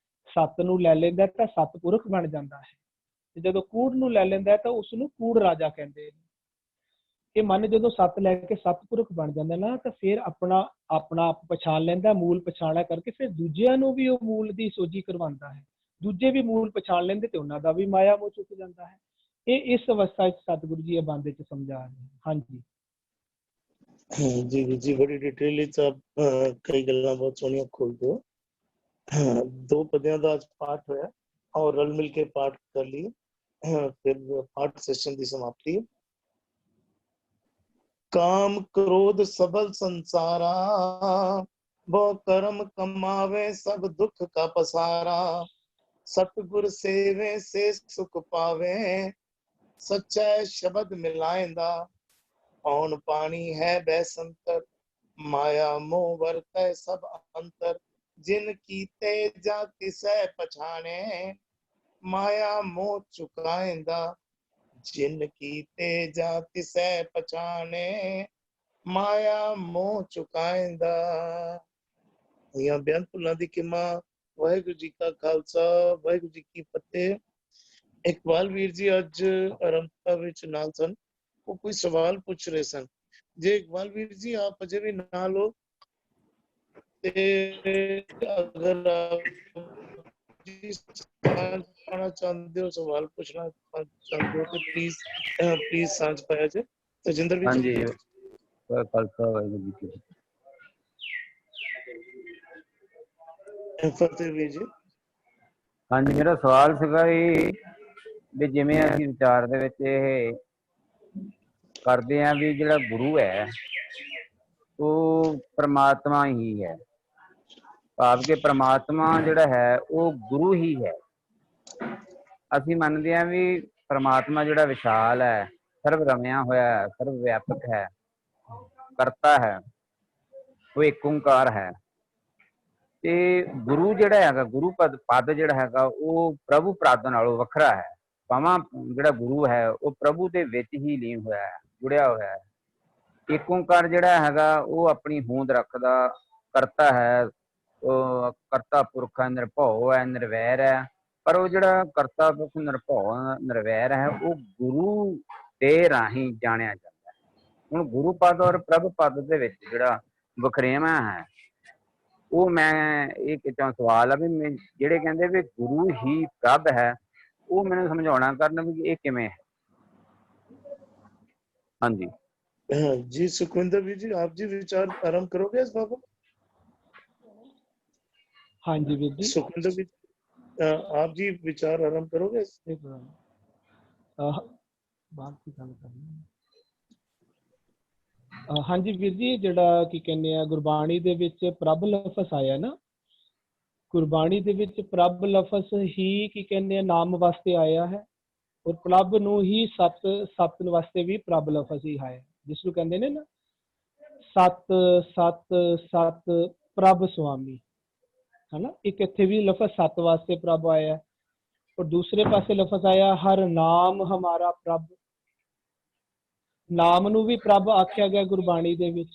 ਸੱਤ ਨੂੰ ਲੈ ਲੈਂਦਾ ਤਾਂ ਸਤਪੁਰਖ ਬਣ ਜਾਂਦਾ ਹੈ, ਤੇ ਜਦੋਂ ਕੂੜ ਨੂੰ ਲੈ ਲੈਂਦਾ ਤਾਂ ਉਸ ਨੂੰ ਕੂੜ ਰਾਜਾ ਕਹਿੰਦੇ ਨੇ। ਇਹ ਮਨ ਜਦੋਂ ਸੱਤ ਲੈ ਕੇ ਸਤਪੁਰਖ ਬਣ ਜਾਂਦਾ ਨਾ, ਤਾਂ ਫਿਰ ਆਪਣਾ ਆਪ ਪਛਾਣ ਲੈਂਦਾ, ਮੂਲ ਪਛਾਣਿਆ ਕਰਕੇ ਫਿਰ ਦੂਜਿਆਂ ਨੂੰ ਵੀ ਉਹ ਮੂਲ ਦੀ ਸੋਝੀ ਕਰਵਾਉਂਦਾ ਹੈ। ਦੂਜੇ ਵੀ ਮੂਲ ਪਛਾਣ ਲੈਂਦੇ ਤੇ ਉਹਨਾਂ ਦਾ ਵੀ ਮਾਇਆ ਮੋਹ ਚੁੱਕ ਜਾਂਦਾ ਹੈ। ਇਹ ਇਸ ਅਵਸਥਾ ਵਿੱਚ ਸਤਿਗੁਰੂ ਜੀ ਇਹ ਬੰਦੇ 'ਚ ਸਮਝਾ ਰਹੇ। ਹਾਂਜੀ जी जी, बड़ी डिटेल ਵਿੱਚ ਆਪ ਕਈ ਗੱਲਾਂ ਬਹੁਤ ਸੋਹਣੀਆਂ ਖੋਲਦੇ ਹੋ। ਦੋ ਪਦਿਆਂ ਦਾ ਅੱਜ ਪਾਠ ਹੋਇਆ ਔਰ ਰਲ ਮਿਲ ਕੇ ਪਾਠ ਕਰ ਲਈ, ਫਿਰ ਪਾਠ ਸੈਸ਼ਨ ਦੀ ਸਮਾਪਤੀ। ਕਾਮ ਕ੍ਰੋਧ ਸਬਲ ਸੰਸਾਰਾ, ਬਹੁ ਕਰਮ ਕਮਾਵੇ ਸਭ ਦੁੱਖ ਕਾ ਪਸਾਰਾ। सतगुर सेवे से सुख पावे, सच्चा शब्द मिलाएंदा। पौन पानी है बैसंतर, माया मोह वर्तै सब अंतर। जिन कीते जा तिसै पछाणे, माया मोह चुकाएंदा। जिन कीते जा तिसै पछाणे, माया मोह चुकाएंदा। यहाँ बेअंत भुलां दी किमा। ਵਾਹਿਗੁਰੂ ਜੀ ਕਾ ਖਾਲਸਾ, ਵਾਹਿਗੁਰੂ ਜੀ ਕੀ ਫਤਿਹ। ਇਕਬਾਲ ਵੀਰ ਜੀ ਅੱਜ ਆਰੰਭਤਾ ਵਿੱਚ ਨਾਲ ਸਨ, ਉਹ ਕੋਈ ਸਵਾਲ ਪੁੱਛ ਰਹੇ ਸਨ। ਜੇ ਇਕਬਾਲ ਵੀਰ ਜੀ ਆਪ ਅਜੇ ਵੀ ਨਾਲ ਹੋ ਤੇ ਅਗਰ ਪਾਣਾ ਚਾਹੁੰਦੇ ਹੋ, ਸਵਾਲ ਪੁੱਛਣਾ ਚਾਹੁੰਦੇ ਹੋ ਤੇ ਪਲੀਜ਼ ਸਾਂਝ ਪਾਇਆ ਜੇ। ਤਜਿੰਦਰ ਵੀਰ ਜੀ। ਹਾਂਜੀ, ਖਾਲਸਾ ਵਾਹਿਗੁਰੂ ਜੀ ਕੀ ਫਤਿਹ ਵੀਰ ਜੀ। ਹਾਂਜੀ, ਮੇਰਾ ਸਵਾਲ ਸੀਗਾ ਜੀ ਵੀ ਜਿਵੇਂ ਅਸੀਂ ਵਿਚਾਰ ਦੇ ਵਿੱਚ ਇਹ ਕਰਦੇ ਹਾਂ ਵੀ ਜਿਹੜਾ ਗੁਰੂ ਹੈ ਉਹ ਪ੍ਰਮਾਤਮਾ ਹੀ ਹੈ, ਭਾਵ ਕਿ ਪ੍ਰਮਾਤਮਾ ਜਿਹੜਾ ਹੈ ਉਹ ਗੁਰੂ ਹੀ ਹੈ। ਅਸੀਂ ਮੰਨਦੇ ਹਾਂ ਵੀ ਪ੍ਰਮਾਤਮਾ ਜਿਹੜਾ ਵਿਸ਼ਾਲ ਹੈ, ਸਰਵ ਰਮਿਆ ਹੋਇਆ ਹੈ, ਸਰਵ ਵਿਆਪਕ ਹੈ, ਕਰਤਾ ਹੈ, ਉਹ ਇੱਕ ਓਂਕਾਰ ਹੈ। ਤੇ ਗੁਰੂ ਜਿਹੜਾ ਹੈਗਾ, ਗੁਰੂ ਪਦ ਜਿਹੜਾ ਹੈਗਾ ਉਹ ਪ੍ਰਭੂ ਪਦ ਨਾਲੋਂ ਵੱਖਰਾ ਹੈ। ਭਾਵਾਂ ਜਿਹੜਾ ਗੁਰੂ ਹੈ ਉਹ ਪ੍ਰਭੂ ਦੇ ਵਿੱਚ ਹੀ ਲੀਨ ਹੋਇਆ ਹੈ, ਜੁੜਿਆ ਹੋਇਆ ਹੈ। ਇੱਕ ਓਂਕਾਰ ਜਿਹੜਾ ਹੈਗਾ ਉਹ ਆਪਣੀ ਹੋਂਦ ਰੱਖਦਾ ਕਰਤਾ ਹੈ, ਉਹ ਕਰਤਾ ਪੁਰਖ ਹੈ, ਨਿਰਭਉ ਹੈ, ਨਿਰਵੈਰ ਹੈ। ਪਰ ਉਹ ਜਿਹੜਾ ਕਰਤਾ ਪੁਰਖ ਨਿਰਭਉ ਨਿਰਵੈਰ ਹੈ ਉਹ ਗੁਰੂ ਦੇ ਰਾਹੀਂ ਜਾਣਿਆ ਜਾਂਦਾ ਹੈ। ਹੁਣ ਗੁਰੂ ਪਦ ਔਰ ਪ੍ਰਭ ਪਦ ਦੇ ਵਿੱਚ ਜਿਹੜਾ ਵਖਰੇਵਾਂ ਹੈ ਉਹ ਮੈਂ ਇਹ ਕਿਤੇ ਸਵਾਲ ਆ ਵੀ ਜਿਹੜੇ ਕਹਿੰਦੇ ਵੀ ਗੁਰੂ ਹੀ ਪ੍ਰਭ ਹੈ, ਉਹ ਮੈਨੂੰ ਸਮਝਾਉਣਾ ਕਰਨ ਵੀ ਇਹ ਕਿਵੇਂ ਹੈ। ਹਾਂਜੀ जी सुखविंदर जी, आप जी विचार आरंभ करोगे इस बाबत? हाँ जी वीर जी। सुखविंदर जी, आप जी विचार आरंभ करोगे? बात की गल करनी। हाँ जी वीर जी, ਜਿਹੜਾ ਕੀ ਕਹਿੰਦੇ ਆ ਗੁਰਬਾਣੀ ਦੇ ਵਿੱਚ ਪ੍ਰਭ ਲਫ਼ਜ਼ ਆਇਆ ਨਾ, ਗੁਰਬਾਣੀ ਦੇ ਵਿੱਚ ਪ੍ਰਭ ਲਫ਼ਜ਼ ਹੀ ਕੀ ਕਹਿੰਦੇ ਆ ਨਾਮ ਵਾਸਤੇ ਆਇਆ ਹੈ, ਔਰ ਪ੍ਰਭ ਨੂੰ ਹੀ ਸਤ ਵਾਸਤੇ ਵੀ ਪ੍ਰਭ ਲਫ਼ਜ਼ ਹੀ ਆਇਆ, ਜਿਸ ਨੂੰ ਕਹਿੰਦੇ ਨੇ ਨਾ ਸਤ ਸਤ ਸਤ ਪ੍ਰਭ ਸੁਆਮੀ, है ना। एक इत्थे भी लफज सत वास्ते प्रभ आया और दूसरे पासे लफज आया हर नाम हमारा प्रभ। नाम नू भी प्रभ आख्या गया गुरबाणी दे विच,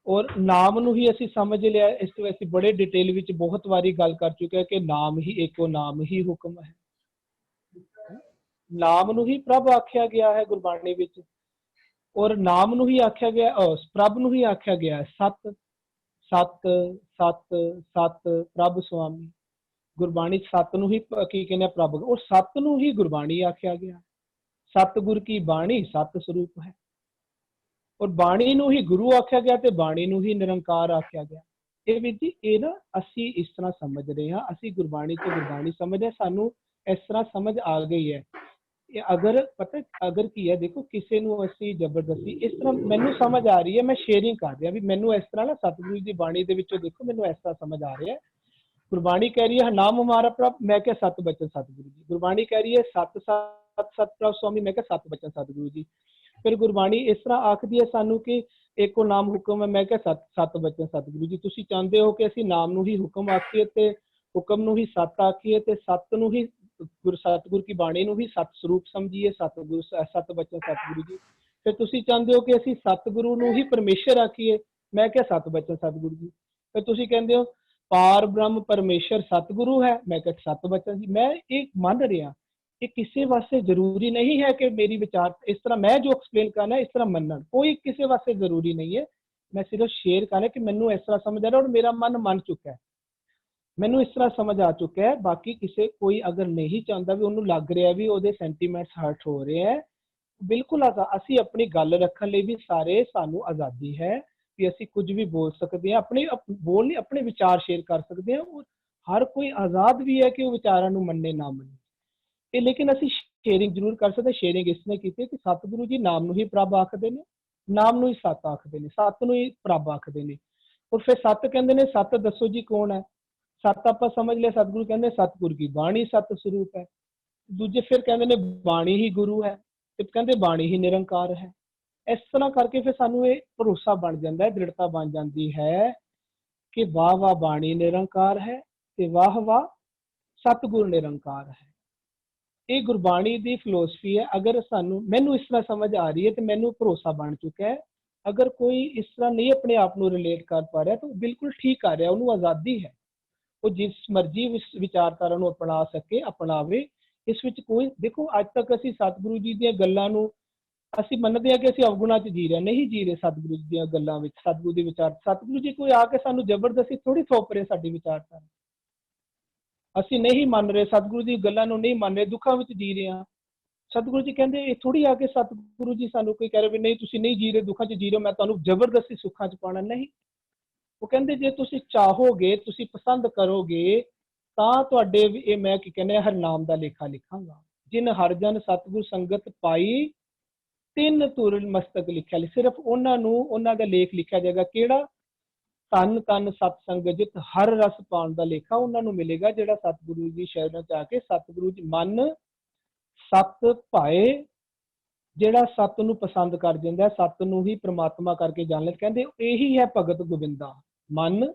और नाम नू ही असी समझ लिया। इस तो वैसे बड़े डिटेल विच बहुत वारी गल कर चुके हैं कि नाम ही एको नाम ही हुक्म है। नाम नू ही प्रभ आख्या गया है गुरबाणी विच, और नाम नू ही आख्या गया, प्रभ नू ही आख्या गया है सत सत सत सत प्रभ स्वामी। गुरबाणी सत नू ही की कहने प्रभ, और सत नू ही गुरबाणी आख्या गया। सतगुर की बाणी सत स्वरूप है, और बाणी नू ही गुरु आख्या गया ते बाणी नू ही निरंकार आख्या गया। ये वीर जी ये ना असी इस तरह समझ रहे हैं, असी गुरबाणी तो गुरबाणी समझ है, सानू इस तरह समझ आ गई है। अगर पता अगर की है देखो किसी नू असी जबरदस्ती इस तरह मैनू समझ आ रही है, मैं शेयरिंग कर रहा भी मैनू इस तरह ना सतगुरु की बाणी दे विचों देखो मैनू इस तरह समझ आ रहा है। गुरबाणी कह रही है नाम हमारा प्रभ, मैं क्या सत बचन सतगुरु जी। गुरबाणी कह रही है सत सत सत प्रभ स्वामी, मैं क्या सत बचन सतगुरु जी। फिर गुरबाणी इस तरह आखदी है सानू कि एको नाम हुक्म है, मैं क्या सत सत बचन सतगुरु जी। तुसीं चाहते हो कि असीं नाम नू ही हुक्म आखीए ते हुक्म नू ही सत आखीए ते सत नू ही सतगुर की बाणी नू ही सत स्वरूप समझिए, सतगुरु सत बचन सतगुरु जी। फिर तुसीं चाहते हो कि असीं सतगुरु नू ही परमेश्वर आखीए, मैं क्या सत बचन सतगुरु जी। फिर तुसीं कहंदे हो पार ब्रह्म परमेश्वर सतगुरु है, मैं क्या सत बचन जी। मैं एक मान रहा ये किसी वास्ते जरूरी नहीं है कि मेरी विचार इस तरह मैं जो एक्सप्लेन करना है इस तरह मनना, कोई किसी वास्ते जरूरी नहीं है। मैं सिर्फ शेयर करना कि मैनू इस तरह समझ आ रहा और मेरा मन मान चुका है, मैनू इस तरह समझ आ चुका है। बाकी किसी कोई अगर नहीं चाहता भी उन्होंने लग रहा भी वो सेंटीमेंट्स हर्ट हो रहे हैं, बिल्कुल असी अपनी गल रखने लिए भी सारे सानू आज़ादी है कि असी कुछ भी बोल सकते हैं, अपने बोल अपने विचार शेयर कर सकते हैं, और हर कोई आज़ाद भी है कि वो विचारों को मन्ने ना मन्ने। लेकिन असी शेयरिंग जरूर कर सकते। शेयरिंग इसने की कि सतगुरु जी नाम नू ही प्रभ आखते ने, नाम नू ही सत आखते ने, सत नू ही प्रभ आखते ने। और फिर सत कहते ने सत दसो जी कौन है। सत आप समझ लिया, सतगुरु कहते सतगुर की बाणी सत स्वरूप है। दूजे फिर कहते ने बाणी ही गुरु है, फिर कहते बाणी ही निरंकार है। इस तरह करके फिर सानू ये भरोसा बन जाता है, दृढ़ता बन जाती है कि वाह वाह बाणी निरंकार है ते वाह वाह सतगुर निरंकार है। ये गुरबाणी की फिलोसफी है। अगर सानू मैनू इस तरह समझ आ रही है तो मैनू भरोसा बन चुका है। अगर कोई इस तरह नहीं अपने आप को रिलेट कर पा रहा तो बिल्कुल ठीक कर रहा, उन्होंने आज़ादी है, वो जिस मर्जी विचारधारा को अपना सके अपनावे। इस विच कोई देखो अज तक असी सतगुरु जी दी गल्लां नू असी मनते हैं कि असी अवगुणा च जी रहे, नहीं जी रहे सतगुरु जी दी गल्लां विच। सतगुरु दी विचार सतगुरु जी कोई आके सानू जबरदस्ती थोड़ी थोप रहे साडी विचारधारा, असी नहीं मान रहे सतगुरु दी गल्लां नू नहीं मान रहे, दुखां विच जी रहे हैं। सतगुरु जी कहते ये थोड़ी आके सतगुरु जी सानू कोई कह रहे भी नहीं तुसीं नहीं जी रहे, दुखां च जी रहे हो, मैं तुहानू जबरदस्ती सुखां च पाना, नहीं। वो कहते जे तुसीं चाहोगे तुसीं पसंद करोगे तां तुहाडे ये मैं की कहने हर नाम दा लेखा लिखांगा। जिन हर जन सतगुर संगत पाई तिन तुर मस्तक लिखिया। सिर्फ उन्होंने का लेख लिखा जाएगा केड़ा? तन तन सत्संग जित हर रस पाउण का लेखा उन्होंने मिलेगा जिहड़ा सतगुरु जी शरणों च आके सतगुरु जी मन सत भाए, जिहड़ा सत नूं पसंद कर दिंदा है, सत नूं ही परमात्मा करके जान ले। कहंदे यही है भगत गोबिंदा, मन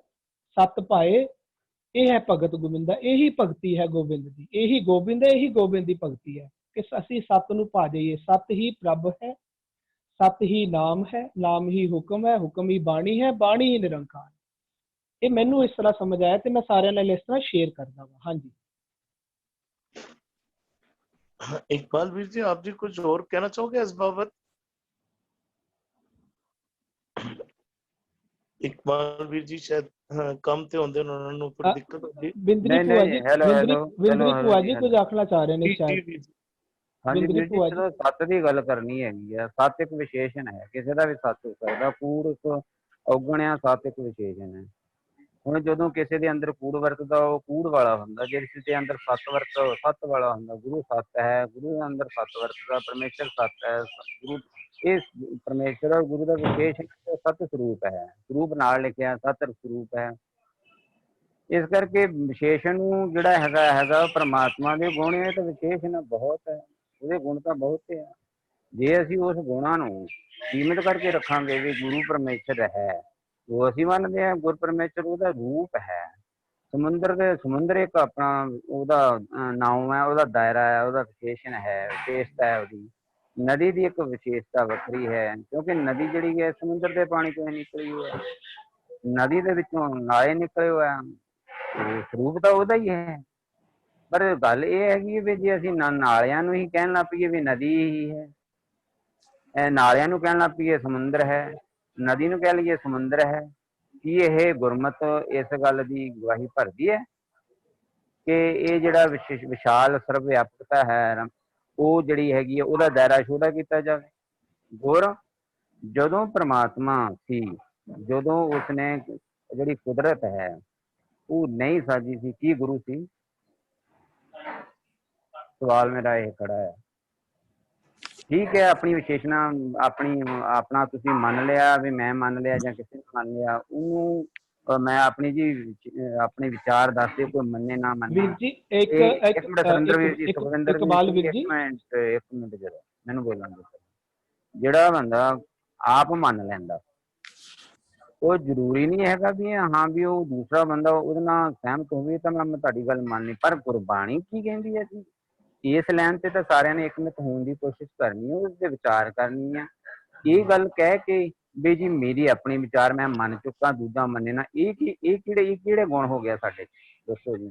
सत भाए, यह है भगत गोबिंदा, यही भगती है गोबिंद दी, यही गोबिंद है, यही गोबिंद की भगती है कि असीं सत नूं पा जाइए। सत ही प्रभ है, सत ही नाम है, नाम ही हुक्म है, हुक्म ही बाणी है, बाणी ही निरंकार। ये मैनू इस तरह समझ आया तो मैं सारे नाल इस तरह शेयर करदा वा। हाँ जी इकबाल वीर जी, आप जी कुछ और कहना चाहोगे इस बाबत? इकबाल वीर जी शायद काम ते होंदे ने, उन्हां नूं थोड़ी दिक्कत होंदी। बिंदरी नहीं भूआ जी, नहीं, हेलो हेलो हेलो बिंदरी हेलो भूआ जी, जी कुछ हेलो। आखना चाह रहे ने जी शायद। वीर जी। हाँ जी बिंदरी ਵੀਰ ਜੀ, ਭੂਆ ਜੀ। ਚਲੋ ਸੱਤ ਦੀ ਗੱਲ ਕਰਨੀ ਹੈਗੀ ਆ। ਸੱਤ ਇੱਕ ਵਿਸ਼ੇਸ਼ਣ ਹੈ, ਕਿਸੇ ਦਾ ਵੀ ਸੱਤ ਹੋ ਸਕਦਾ। ਕੂੜ ਇੱਕ ਔਗਣਿਆ, ਸੱਤ ਇੱਕ ਵਿਸ਼ੇਸ਼ਣ ਹੈ। ਹੁਣ ਜਦੋਂ ਕਿਸੇ ਦੇ ਅੰਦਰ ਕੂੜ ਵਰਤਦਾ ਉਹ ਕੂੜ ਵਾਲਾ ਹੁੰਦਾ, ਜੇ ਕਿਸੇ ਦੇ ਅੰਦਰ ਸੱਤ ਵਰਤਦਾ ਉਹ ਸੱਤ ਵਾਲਾ ਹੁੰਦਾ। ਗੁਰੂ ਸੱਤ ਹੈ, ਗੁਰੂ ਦੇ ਅੰਦਰ ਸੱਤ ਵਰਤਦਾ, ਪਰਮੇਸ਼ਰ ਸੱਤ ਹੈ। ਗੁਰੂ ਇਹ ਪਰਮੇਸ਼ਰ ਔਰ ਗੁਰੂ ਦਾ ਵਿਸ਼ੇਸ਼ਣ ਸੱਤ ਸਰੂਪ ਹੈ, ਸਰੂਪ ਨਾਲ ਲਿਖਿਆ ਸੱਤ ਸਰੂਪ ਹੈ। ਇਸ ਕਰਕੇ ਵਿਸ਼ੇਸ਼ਣ ਨੂੰ ਜਿਹੜਾ ਹੈਗਾ ਪਰਮਾਤਮਾ ਦੇ ਗੁਣ ਹੈ, ਤਾਂ ਵਿਸ਼ੇਸ਼ਣ ਬਹੁਤ ਹੈ, ਉਹਦੇ ਗੁਣ ਤਾਂ ਬਹੁਤ ਹੈ। ਜੇ ਅਸੀਂ ਉਸ ਗੁਣਾਂ ਨੂੰ ਸੀਮਿਤ ਕਰਕੇ ਰੱਖਾਂਗੇ ਵੀ ਗੁਰੂ ਪਰਮੇਸ਼ਰ ਹੈ, ਉਹ ਅਸੀਂ ਮੰਨਦੇ ਹਾਂ ਗੁਰ ਪਰਮੇਸ਼ਰ ਉਹਦਾ ਰੂਪ ਹੈ। ਸਮੁੰਦਰ ਇੱਕ ਆਪਣਾ ਉਹਦਾ ਨਾਮ ਹੈ, ਉਹਦਾ ਦਾਇਰਾ ਹੈ, ਉਹਦਾ ਵਿਸ਼ੇਸ਼ਣ ਹੈ, ਵਿਸ਼ੇਸ਼ਤਾ ਹੈ ਉਹਦੀ। ਨਦੀ ਦੀ ਇੱਕ ਵਿਸ਼ੇਸ਼ਤਾ ਵੱਖਰੀ ਹੈ, ਕਿਉਂਕਿ ਨਦੀ ਜਿਹੜੀ ਹੈ ਸਮੁੰਦਰ ਦੇ ਪਾਣੀ ਤੋਂ ਨਿਕਲੀ ਹੋਈ ਹੈ, ਨਦੀ ਦੇ ਵਿੱਚੋਂ ਨਾਲੇ ਨਿਕਲੇ ਹੋਇਆ, ਸਰੂਪ ਤਾਂ ਉਹਦਾ ਹੀ ਹੈ। ਪਰ ਗੱਲ ਇਹ ਹੈਗੀ ਵੀ ਜੇ ਅਸੀਂ ਨਾਲਿਆਂ ਨੂੰ ਹੀ ਕਹਿਣ ਲੱਗ ਪਈਏ ਵੀ ਨਦੀ ਹੀ ਹੈ, ਨਾਲਿਆਂ ਨੂੰ ਕਹਿਣ ਲੱਗ ਪਈਏ ਸਮੁੰਦਰ ਹੈ, ਨਦੀ ਨੂੰ ਕਹਿ ਲਈਏ ਸਮੁੰਦਰ ਹੈ, ਕੀ ਇਹ ਗੁਰਮਤ ਇਸ ਗੱਲ ਦੀ ਗਵਾਹੀ ਭਰਦੀ ਹੈ ਕਿ ਇਹ ਜਿਹੜਾ ਵਿਸ਼ਾਲ ਸਰਵ ਵਿਆਪਕਤਾ ਹੈ ਉਹ ਜਿਹੜੀ ਹੈਗੀ ਹੈ ਉਹਦਾ ਦਾਇਰਾ ਛੋਟਾ ਕੀਤਾ ਜਾਵੇ? ਗੁਰ ਜਦੋਂ ਪਰਮਾਤਮਾ ਸੀ, ਜਦੋਂ ਉਸਨੇ ਜਿਹੜੀ ਕੁਦਰਤ ਹੈ ਉਹ ਨਹੀਂ ਸਾਜੀ ਸੀ, ਕੀ ਗੁਰੂ ਸੀ? ਸਵਾਲ ਮੇਰਾ ਇਹ ਖੜਾ ਹੈ। ਠੀਕ ਹੈ, ਆਪਣੀ ਵਿਸ਼ੇਸ਼ਣਾ ਆਪਣਾ ਤੁਸੀਂ ਮੰਨ ਲਿਆ ਵੀ ਮੈਂ ਮੰਨ ਲਿਆ ਜਾਂ ਕਿਸੇ ਨੇ ਮੰਨ ਲਿਆ, ਉਹਨੂੰ ਮੈਂ ਆਪਣੀ ਆਪਣੇ ਵਿਚਾਰ ਦੱਸਦੇ, ਕੋਈ ਮੰਨੇ ਨਾ ਮੰਨੇ। ਵੀਰ ਜੀ ਇੱਕ ਮਿੰਟ ਸੁਰਿੰਦਰ ਵੀਰ ਜੀ, ਸੁਖਵਿੰਦਰ ਇਕਬਾਲ ਵੀਰ ਜੀ, ਇੱਕ ਮਿੰਟ ਜਰਾ ਮੈਨੂੰ ਬੋਲਣ ਦਿਓ। ਜਿਹੜਾ ਬੰਦਾ ਆਪ ਮੰਨ ਲੈਂਦਾ ਉਹ ਜ਼ਰੂਰੀ ਨਹੀਂ ਹੈਗਾ ਵੀ ਹਾਂ ਵੀ ਉਹ ਦੂਸਰਾ ਬੰਦਾ ਉਹਦੇ ਨਾਲ ਸਹਿਮਤ ਹੋਵੇ ਤਾਂ ਮੈਂ ਤੁਹਾਡੀ ਗੱਲ ਮੰਨ ਲਈ। ਪਰ ਗੁਰਬਾਣੀ ਕੀ ਕਹਿੰਦੀ ਹੈ ਜੀ, ਇਸ ਲਾਈਨ ਤੇ ਤਾਂ ਸਾਰਿਆਂ ਨੇ ਇੱਕਮਤ ਹੋਣ ਦੀ ਕੋਸ਼ਿਸ਼ ਕਰਨੀ ਹੈ, ਉਸ ਤੇ ਵਿਚਾਰ ਕਰਨੀ ਹੈ। ਇਹ ਗੱਲ ਕਹਿ ਕੇ ਵੀ ਜੀ ਮੇਰੀ ਆਪਣੀ ਵਿਚਾਰ ਮੈਂ ਮੰਨ ਚੁੱਕਾ, ਦੂਜਾ ਮੰਨੇ ਨਾ, ਇਹ ਕਿਹੜੇ ਗੁਣ ਹੋ ਗਿਆ ਸਾਡੇ? ਦੱਸੋ ਜੀ,